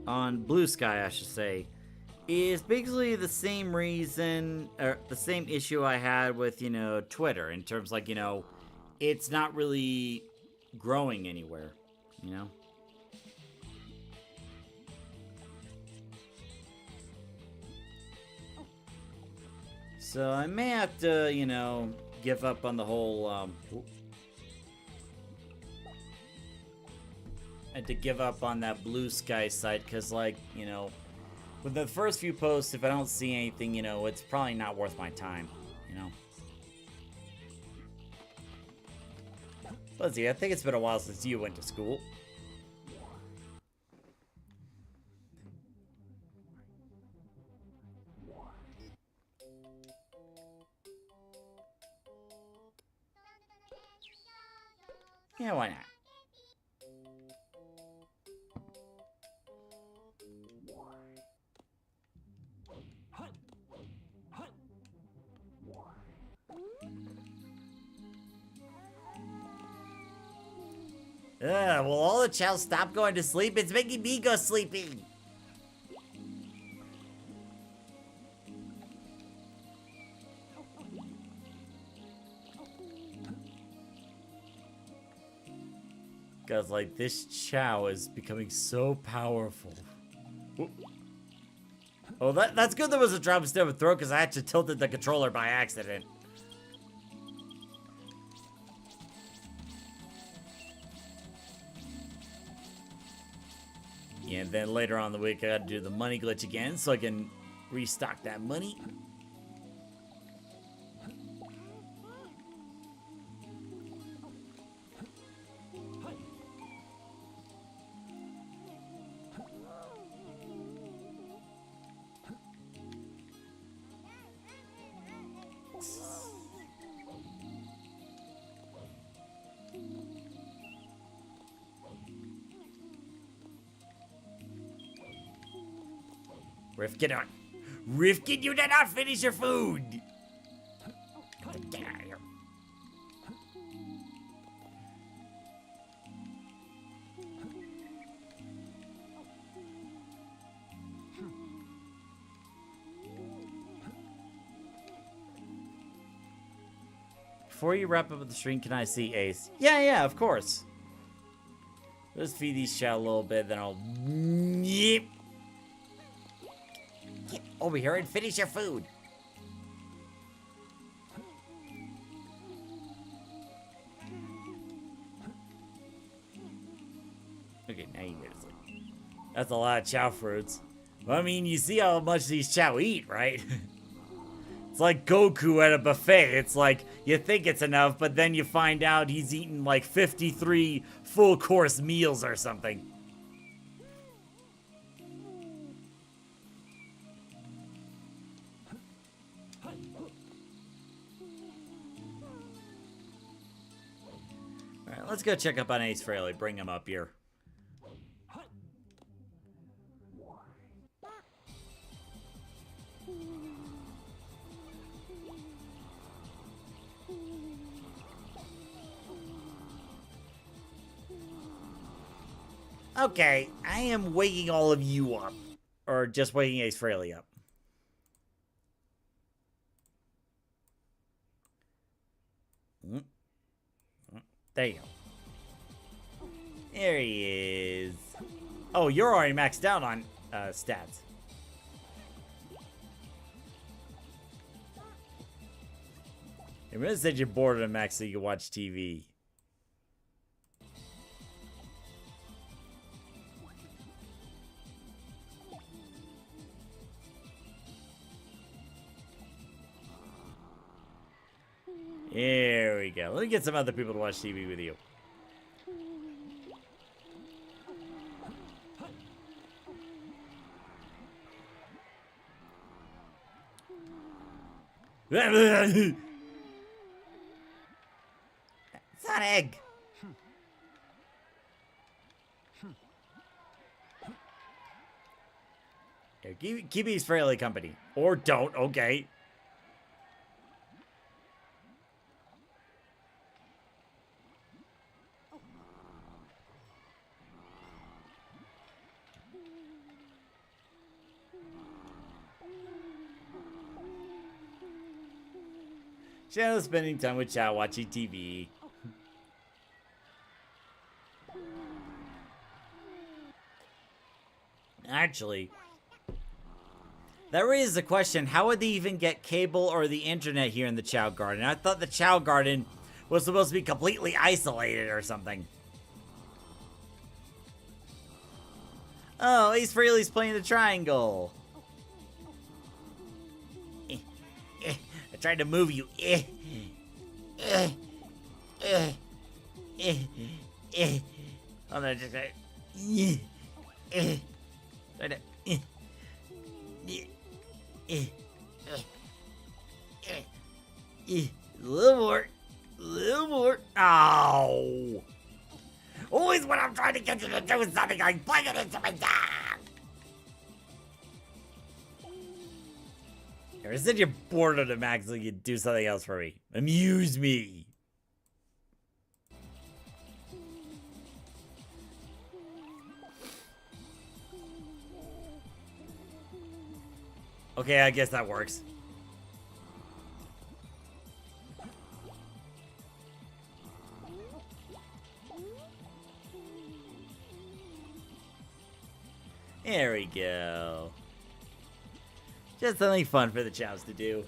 on Blue Sky, I should say, is basically the same reason, or the same issue I had with, you know, Twitter, in terms like, you know, it's not really growing anywhere, you know? So I may have to, you know, give up on the whole, and to give up on that Blue Sky site, because, like, you know, with the first few posts, if I don't see anything, you know, it's probably not worth my time, you know? Lizzie, I think it's been a while since you went to school. Yeah, why not? Will all the Chao stop going to sleep? It's making me go sleepy. Cause like this Chao is becoming so powerful. Oh, that's good there was a drop instead of a throw, because I actually tilted the controller by accident. Yeah, and then later on in the week I gotta do the money glitch again so I can restock that money. Rifkin, Rifkin, you did not finish your food! Get out of here. Before you wrap up with the stream, can I see Ace? Yeah, of course. Let's feed these Chao a little bit, then I'll... Yep. Get over here and finish your food. Okay, now you get to sleep. That's a lot of Chao fruits. Well, I mean, you see how much these Chao eat, right? It's like Goku at a buffet. It's like, you think it's enough, but then you find out he's eaten like 53 full-course meals or something. Alright, let's go check up on Ace Frehley. Bring him up here. Okay, I am waking all of you up. Or just waking Ace Frehley up. There you go. There he is. Oh, you're already maxed out on stats. I'm gonna say you're bored of max so you can watch TV. There we go. Let me get some other people to watch TV with you. Sonic! Here, keep Ace Frehley company. Or don't, okay. Chao spending time with Chao watching TV. Actually, that raises a question. How would they even get cable or the internet here in the Chao Garden? I thought the Chao Garden was supposed to be completely isolated or something. Oh, Ace Frehley's playing the triangle. I tried to move you. Hold on, just try to. A little more. A little more. Ow! Always when I'm trying to get you to do something, I plug it into my dog. I said you're bored of the max, so you do something else for me. Amuse me. Okay, I guess that works. There we go. Just something fun for the Chows to do.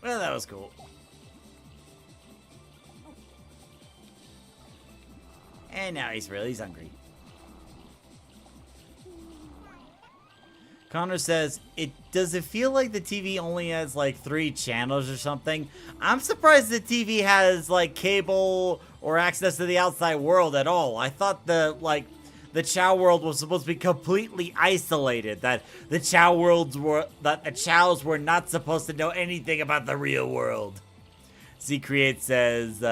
Well, that was cool. And now he's hungry. Connor says, does it feel like the TV only has like 3 channels or something? I'm surprised the TV has like cable or access to the outside world at all. I thought the Chao world was supposed to be completely isolated. That the Chaos were not supposed to know anything about the real world. C-Create says,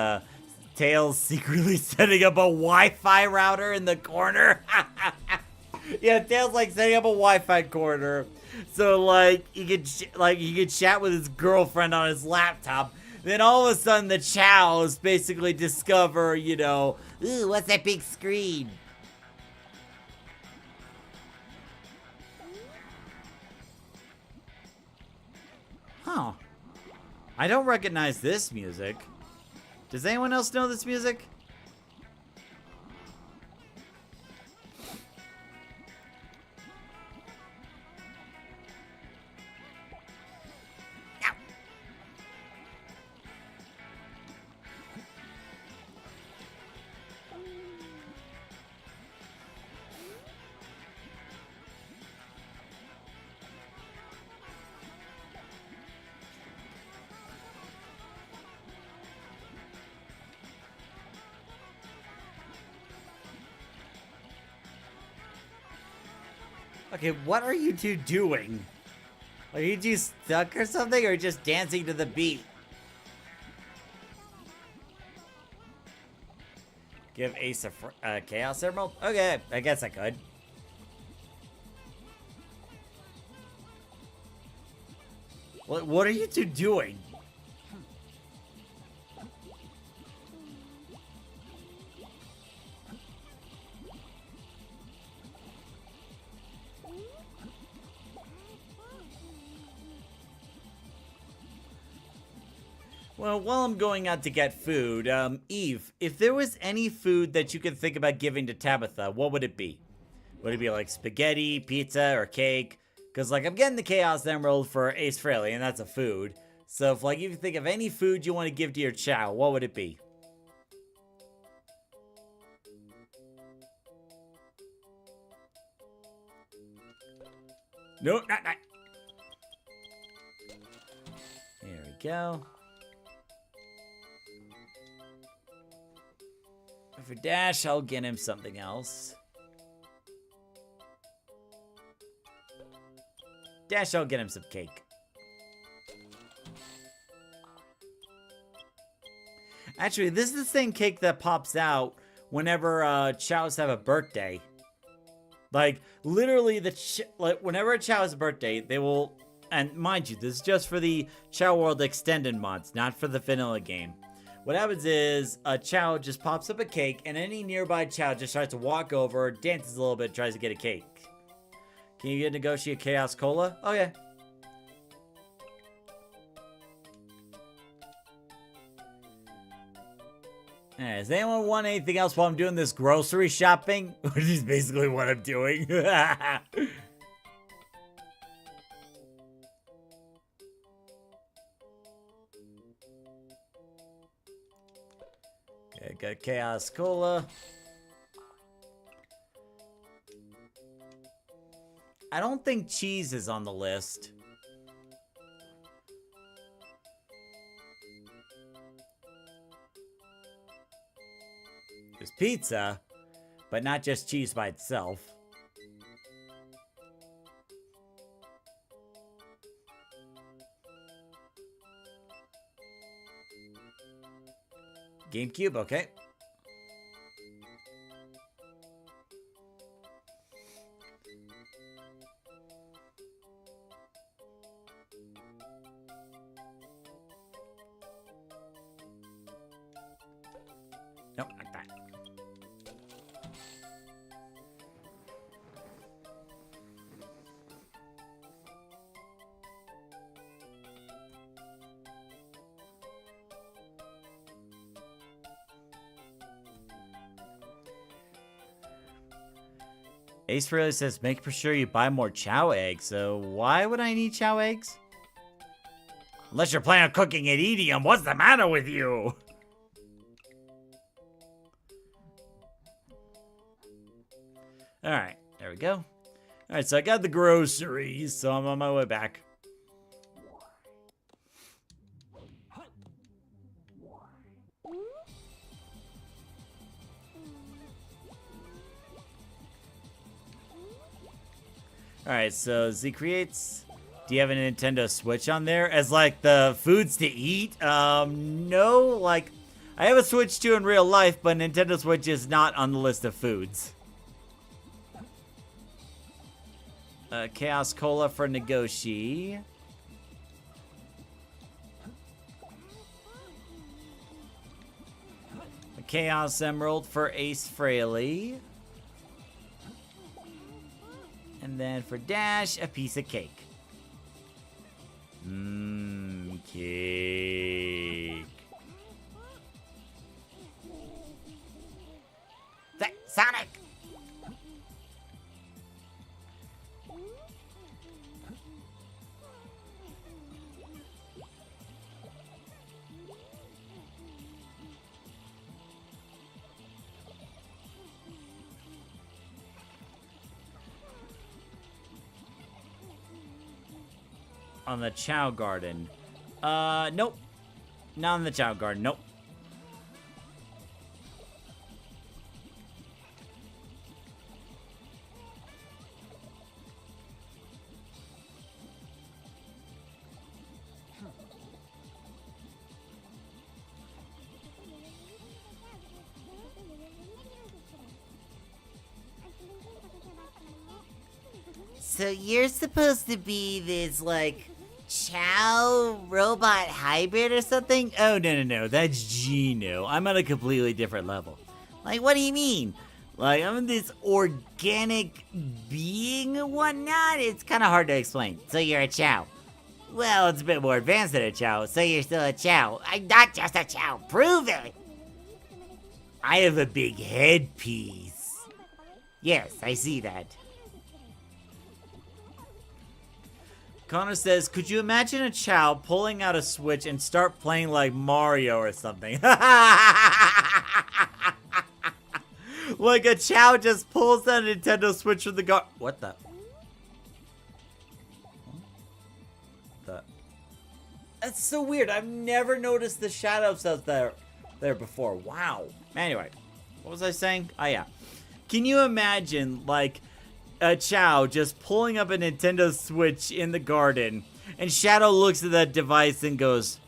Tails secretly setting up a Wi-Fi router in the corner. Yeah, Tails like setting up a Wi-Fi corner, so like he could chat with his girlfriend on his laptop. Then all of a sudden, the Chows basically discover, you know, ooh, what's that big screen? Huh? I don't recognize this music. Does anyone else know this music? Okay, what are you two doing? Are you two stuck or something, or just dancing to the beat? Give Ace a Chaos Emerald? Okay, I guess I could. What are you two doing? Well, while I'm going out to get food, Eve, if there was any food that you could think about giving to Tabitha, what would it be? Would it be like spaghetti, pizza, or cake? Because, like, I'm getting the Chaos Emerald for Ace Frehley, and that's a food. So, if, like, you can think of any food you want to give to your Chao, what would it be? No, not. There we go. For Dash, I'll get him something else. Dash, I'll get him some cake. Actually, this is the same cake that pops out whenever Chows have a birthday. Like, literally, whenever a Chow has a birthday, they will... And mind you, this is just for the Chao World Extended mods, not for the vanilla game. What happens is, a Chao just pops up a cake, and any nearby Chao just tries to walk over, dances a little bit, tries to get a cake. Can you negotiate Chaos Cola? Oh, yeah. Alright, does anyone want anything else while I'm doing this grocery shopping? Which is basically what I'm doing. Okay, got Chaos Cola. I don't think cheese is on the list. There's pizza, but not just cheese by itself. GameCube, okay. Nope, not that. Ace really says, make for sure you buy more Chao eggs. So why would I need Chao eggs? Unless you're planning on cooking and eating them. What's the matter with you? Alright, there we go. Alright, so I got the groceries, so I'm on my way back. Alright, so Z Creates, do you have a Nintendo Switch on there? As like the foods to eat? No, like, I have a Switch 2 in real life, but Nintendo Switch is not on the list of foods. Chaos Cola for Negoshi. A Chaos Emerald for Ace Frehley. And then for Dash, a piece of cake. Cake. Sonic! On the Chao Garden. Nope. Not on the Chao Garden, nope. So you're supposed to be this, like, Chao robot hybrid or something? Oh, no. That's Gino. I'm on a completely different level. Like, what do you mean? Like, I'm this organic being and whatnot. It's kind of hard to explain. So you're a Chao. Well, it's a bit more advanced than a Chao. So you're still a Chao. I'm not just a Chao. Prove it. I have a big headpiece. Yes, I see that. Connor says, could you imagine a Chao pulling out a Switch and start playing like Mario or something? Like a Chao just pulls out a Nintendo Switch from the What the? That's so weird. I've never noticed the shadow cells there before. Wow. Anyway. What was I saying? Oh, yeah. Can you imagine, like, Chao just pulling up a Nintendo Switch in the garden, and Shadow looks at that device and goes,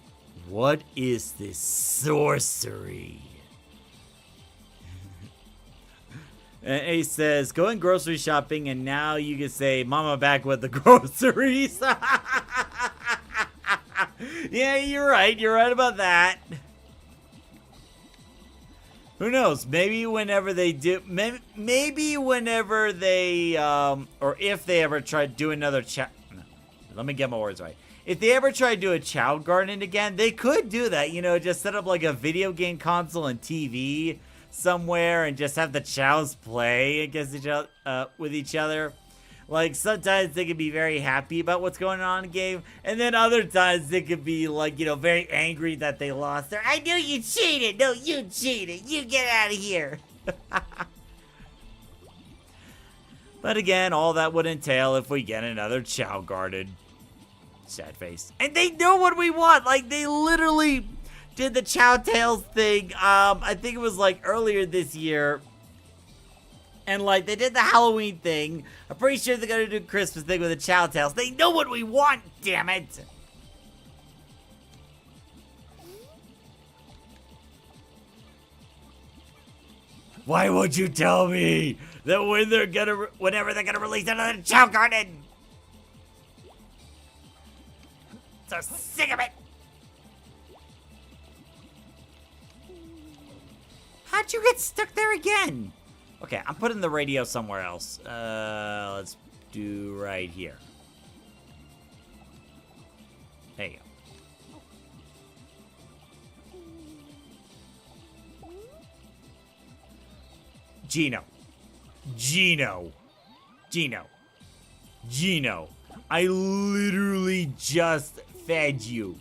"What is this sorcery?" And he says, "Going grocery shopping, and now you can say, 'Mama back with the groceries.'" Yeah, you're right. You're right about that. Who knows? Maybe whenever they do, maybe whenever they, or if they ever try to do another Chao. No, let me get my words right. If they ever try to do a Chao Garden again, they could do that. You know, just set up like a video game console and TV somewhere, and just have the Chows play against each other, with each other. Like, sometimes they can be very happy about what's going on in the game, and then other times they could be, like, you know, very angry that they lost. They're, "I knew you cheated! No, you cheated! You get out of here!" But again, all that would entail if we get another Chao Garden. Sad face. And they know what we want! Like, they literally did the Chow Tales thing, I think it was, like, earlier this year. And, like, they did the Halloween thing. I'm pretty sure they're gonna do Christmas thing with the Chow Tales. They know what we want, damn it! Why won't you tell me that whenever they're gonna release another Chow Garden? So sick of it! How'd you get stuck there again? Okay, I'm putting the radio somewhere else. Let's do right here. There you go. Gino. I literally just fed you.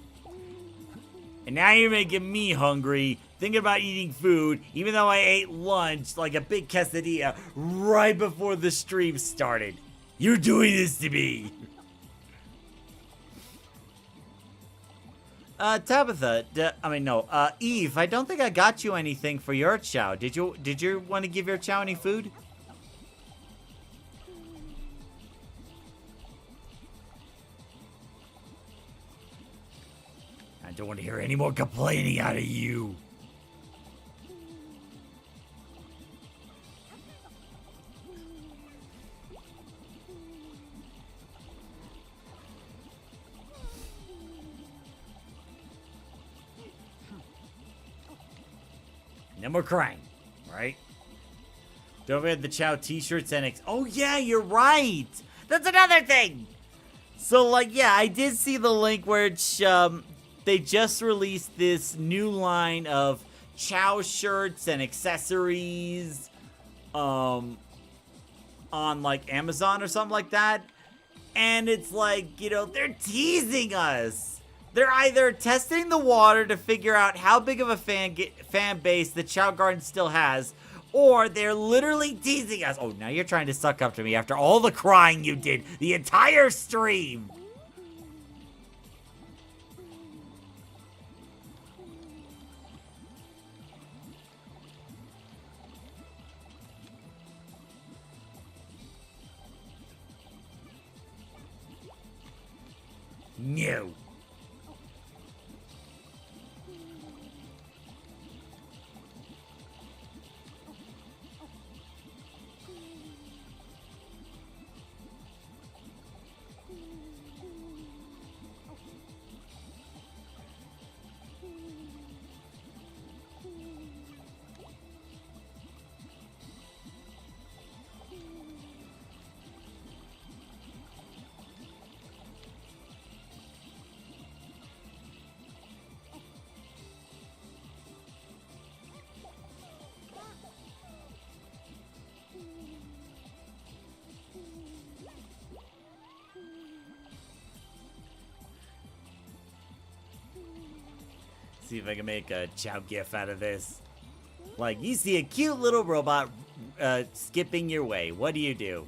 And now you're making me hungry, thinking about eating food, even though I ate lunch like a big quesadilla right before the stream started. You're doing this to me. Tabitha, Eve, I don't think I got you anything for your Chow. Did you want to give your Chow any food? I don't want to hear any more complaining out of you. No more crying, right? Don't forget the Chow t-shirts and oh yeah, you're right. That's another thing. So like, yeah, I did see the link where it's, they just released this new line of Chow shirts and accessories, on like Amazon or something like that. And it's like, you know, they're teasing us. They're either testing the water to figure out how big of a fan base the Chao Garden still has, or they're literally teasing us. Oh, now you're trying to suck up to me after all the crying you did the entire stream. No. See if I can make a Chow gif out of this. Like, you see a cute little robot skipping your way. What do you do?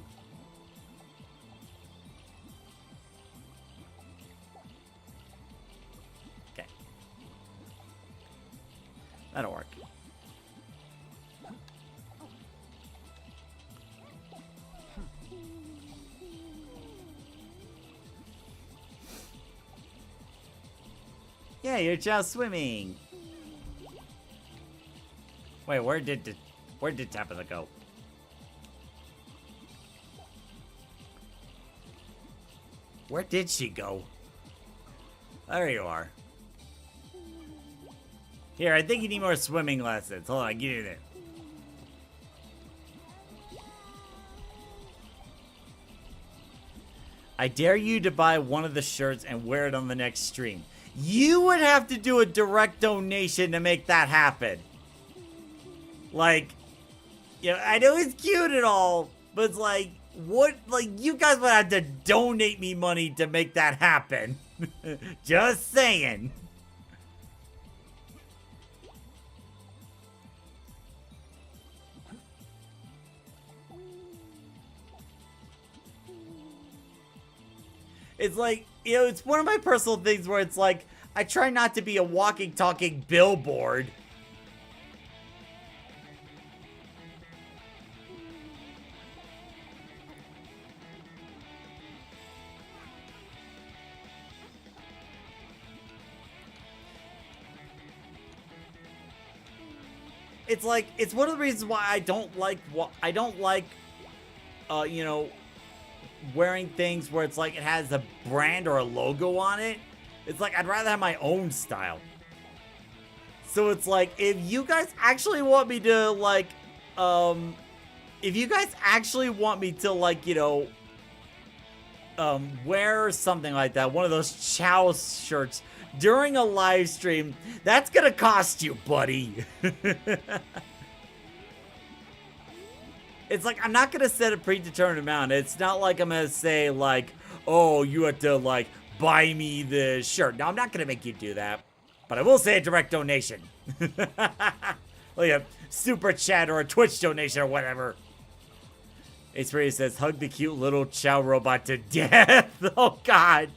Okay. Yeah, you're Chao swimming. Wait, where did Tabitha go? Where did she go? There you are. Here, I think you need more swimming lessons. Hold on, get in there. I dare you to buy one of the shirts and wear it on the next stream. You would have to do a direct donation to make that happen. Like, you know, I know it's cute and all, but it's like, what? Like, you guys would have to donate me money to make that happen. Just saying. It's like, you know, it's one of my personal things where it's like, I try not to be a walking, talking billboard. It's like, it's one of the reasons why I don't like, you know, wearing things where it's like it has a brand or a logo on it. It's like, I'd rather have my own style. So it's like, if you guys actually want me to, like, if you guys actually want me to, like, you know, wear something like that, one of those Chao shirts during a live stream, that's gonna cost you, buddy. It's like, I'm not gonna set a predetermined amount. It's not like I'm gonna say, like, oh, you have to, like, buy me the shirt. No, I'm not gonna make you do that. But I will say a direct donation. Like a super chat or a Twitch donation or whatever. Ace Brady says, hug the cute little Chao robot to death. Oh, God.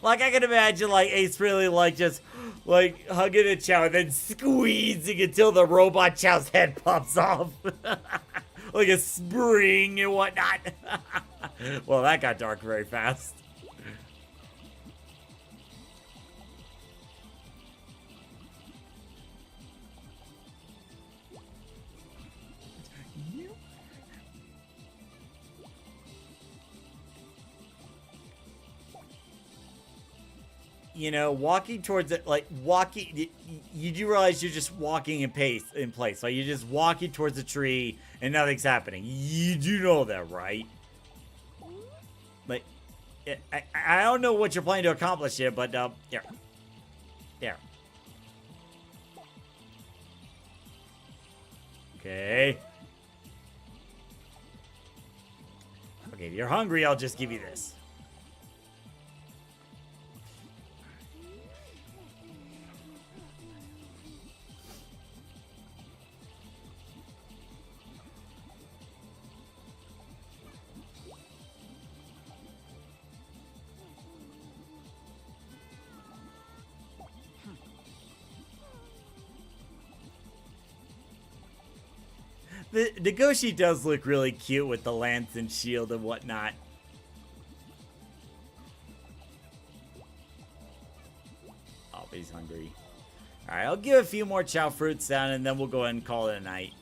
Like, I can imagine, like, Ace really, like, just, like, hugging a Chao and then squeezing until the robot Chao's head pops off. Like a spring and whatnot. Well, that got dark very fast. You know, walking towards it, like walking, you do realize you're just walking in place. Like you're just walking towards a tree and nothing's happening. You do know that, right? Like, I don't know what you're planning to accomplish here, but here, there. Okay. Okay, if you're hungry, I'll just give you this. The Nagoshi does look really cute with the lance and shield and whatnot. Oh, but he's hungry. Alright, I'll give a few more Chao fruits down and then we'll go ahead and call it a night.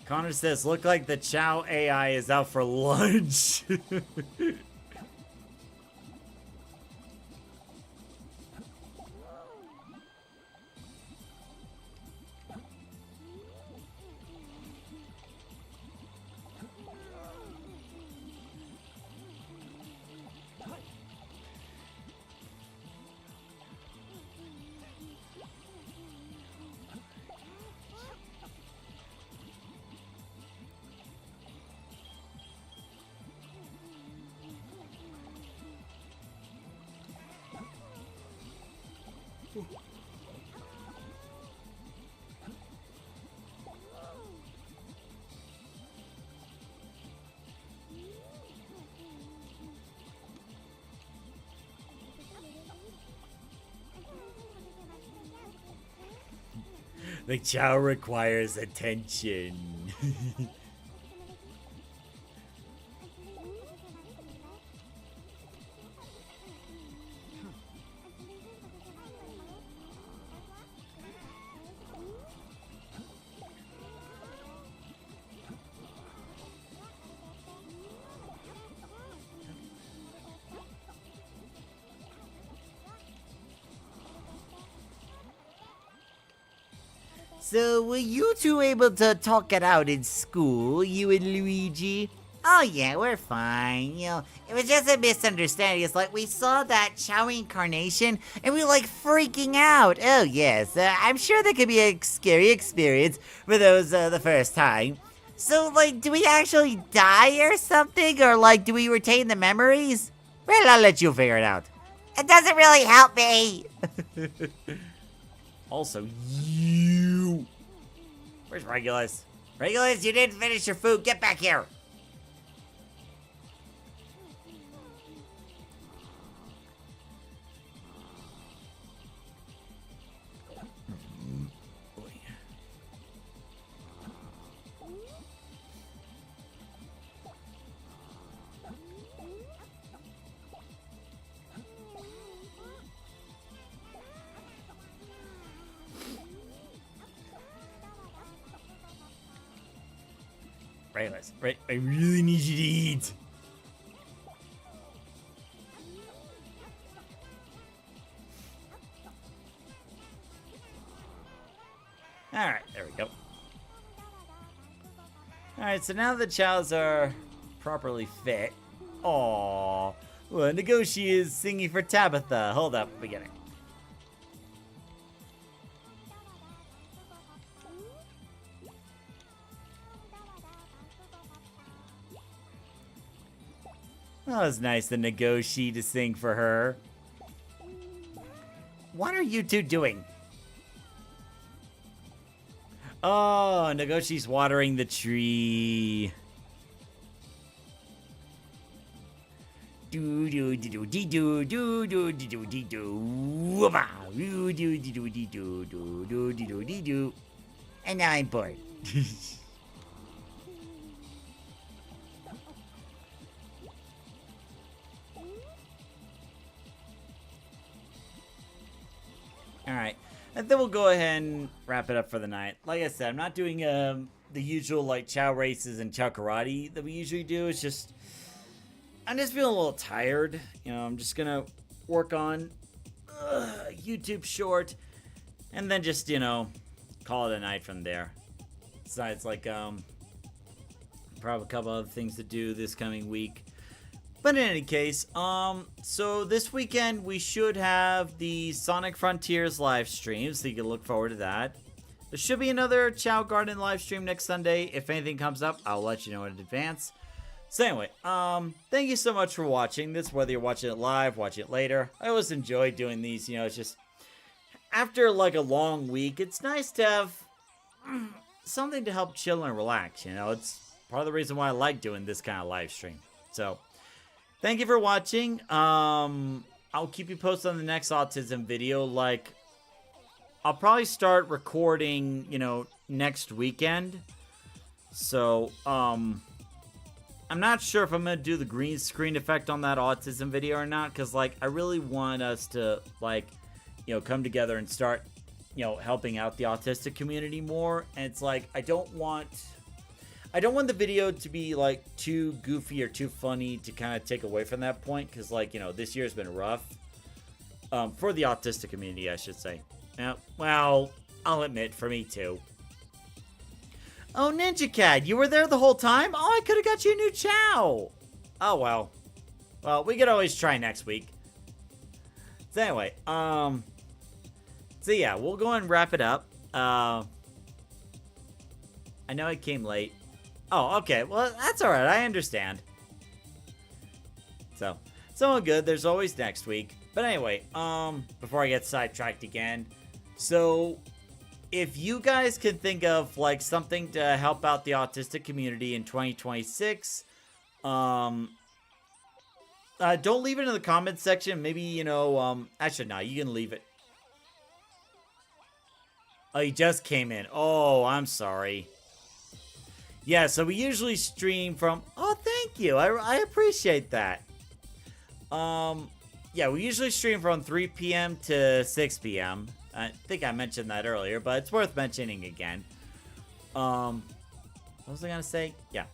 Connor says, look like the Chao AI is out for lunch. The Chao requires attention. So were you two able to talk it out in school, you and Luigi? Oh yeah, we're fine. You know, it was just a misunderstanding. It's like we saw that Chao incarnation and we were like freaking out. Oh yes, I'm sure that could be a scary experience for those the first time. So like, do we actually die or something? Or like, do we retain the memories? Well, I'll let you figure it out. It doesn't really help me. Also, you. Where's Regulus? Regulus, you didn't finish your food. Get back here. Regulus, right? I really need you to eat. Alright, there we go. Alright, so now the chows are properly fit. Aww. Well, Nagoshi is singing for Tabitha. Hold up, beginning. That was nice of Nagoshi to sing for her. What are you two doing? Oh, Nagoshi's watering the tree. Do do do do do do do do do do do do do do do do do do do. And now I'm bored. Alright, and then we'll go ahead and wrap it up for the night. Like I said, I'm not doing the usual like Chao races and Chao karate that we usually do. It's just, I'm just feeling a little tired. You know, I'm just gonna work on YouTube short and then just, you know, call it a night from there. Besides, like, probably a couple other things to do this coming week. But in any case, so this weekend we should have the Sonic Frontiers live stream, so you can look forward to that. There should be another Chao Garden live stream next Sunday. If anything comes up, I'll let you know in advance. So anyway, thank you so much for watching this, whether you're watching it live, watching it later. I always enjoy doing these, you know, it's just, after like a long week, it's nice to have something to help chill and relax, you know. It's part of the reason why I like doing this kind of live stream. So, thank you for watching. I'll keep you posted on the next autism video. Like, I'll probably start recording, you know, next weekend. So, I'm not sure if I'm going to do the green screen effect on that autism video or not. Because, like, I really want us to, like, you know, come together and start, you know, helping out the autistic community more. And it's like, I don't want the video to be, like, too goofy or too funny to kind of take away from that point. Because, like, you know, this year's been rough. For the autistic community, I should say. Well, I'll admit, for me, too. Oh, Ninja Cat, you were there the whole time? Oh, I could have got you a new Chao. Oh, well. Well, we could always try next week. So, anyway, so, yeah, we'll go and wrap it up. I know I came late. Oh, okay. Well, that's alright. I understand. So, it's all good. There's always next week. But anyway, before I get sidetracked again. So, if you guys can think of, like, something to help out the autistic community in 2026, don't leave it in the comments section. Maybe, you know, actually, no, you can leave it. Oh, you just came in. Oh, I'm sorry. Yeah, so we usually stream from... Oh, thank you. I appreciate that. Yeah, we usually stream from 3 p.m. to 6 p.m. I think I mentioned that earlier, but it's worth mentioning again. What was I gonna say? Yeah.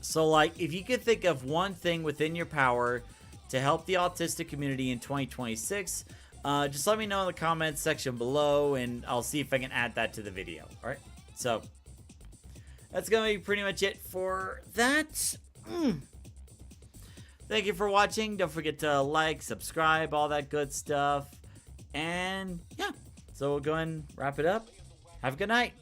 So, like, if you could think of one thing within your power to help the autistic community in 2026, just let me know in the comments section below, and I'll see if I can add that to the video. Alright, so that's going to be pretty much it for that. Thank you for watching. Don't forget to like, subscribe, all that good stuff. And yeah, so we'll go ahead and wrap it up. Have a good night.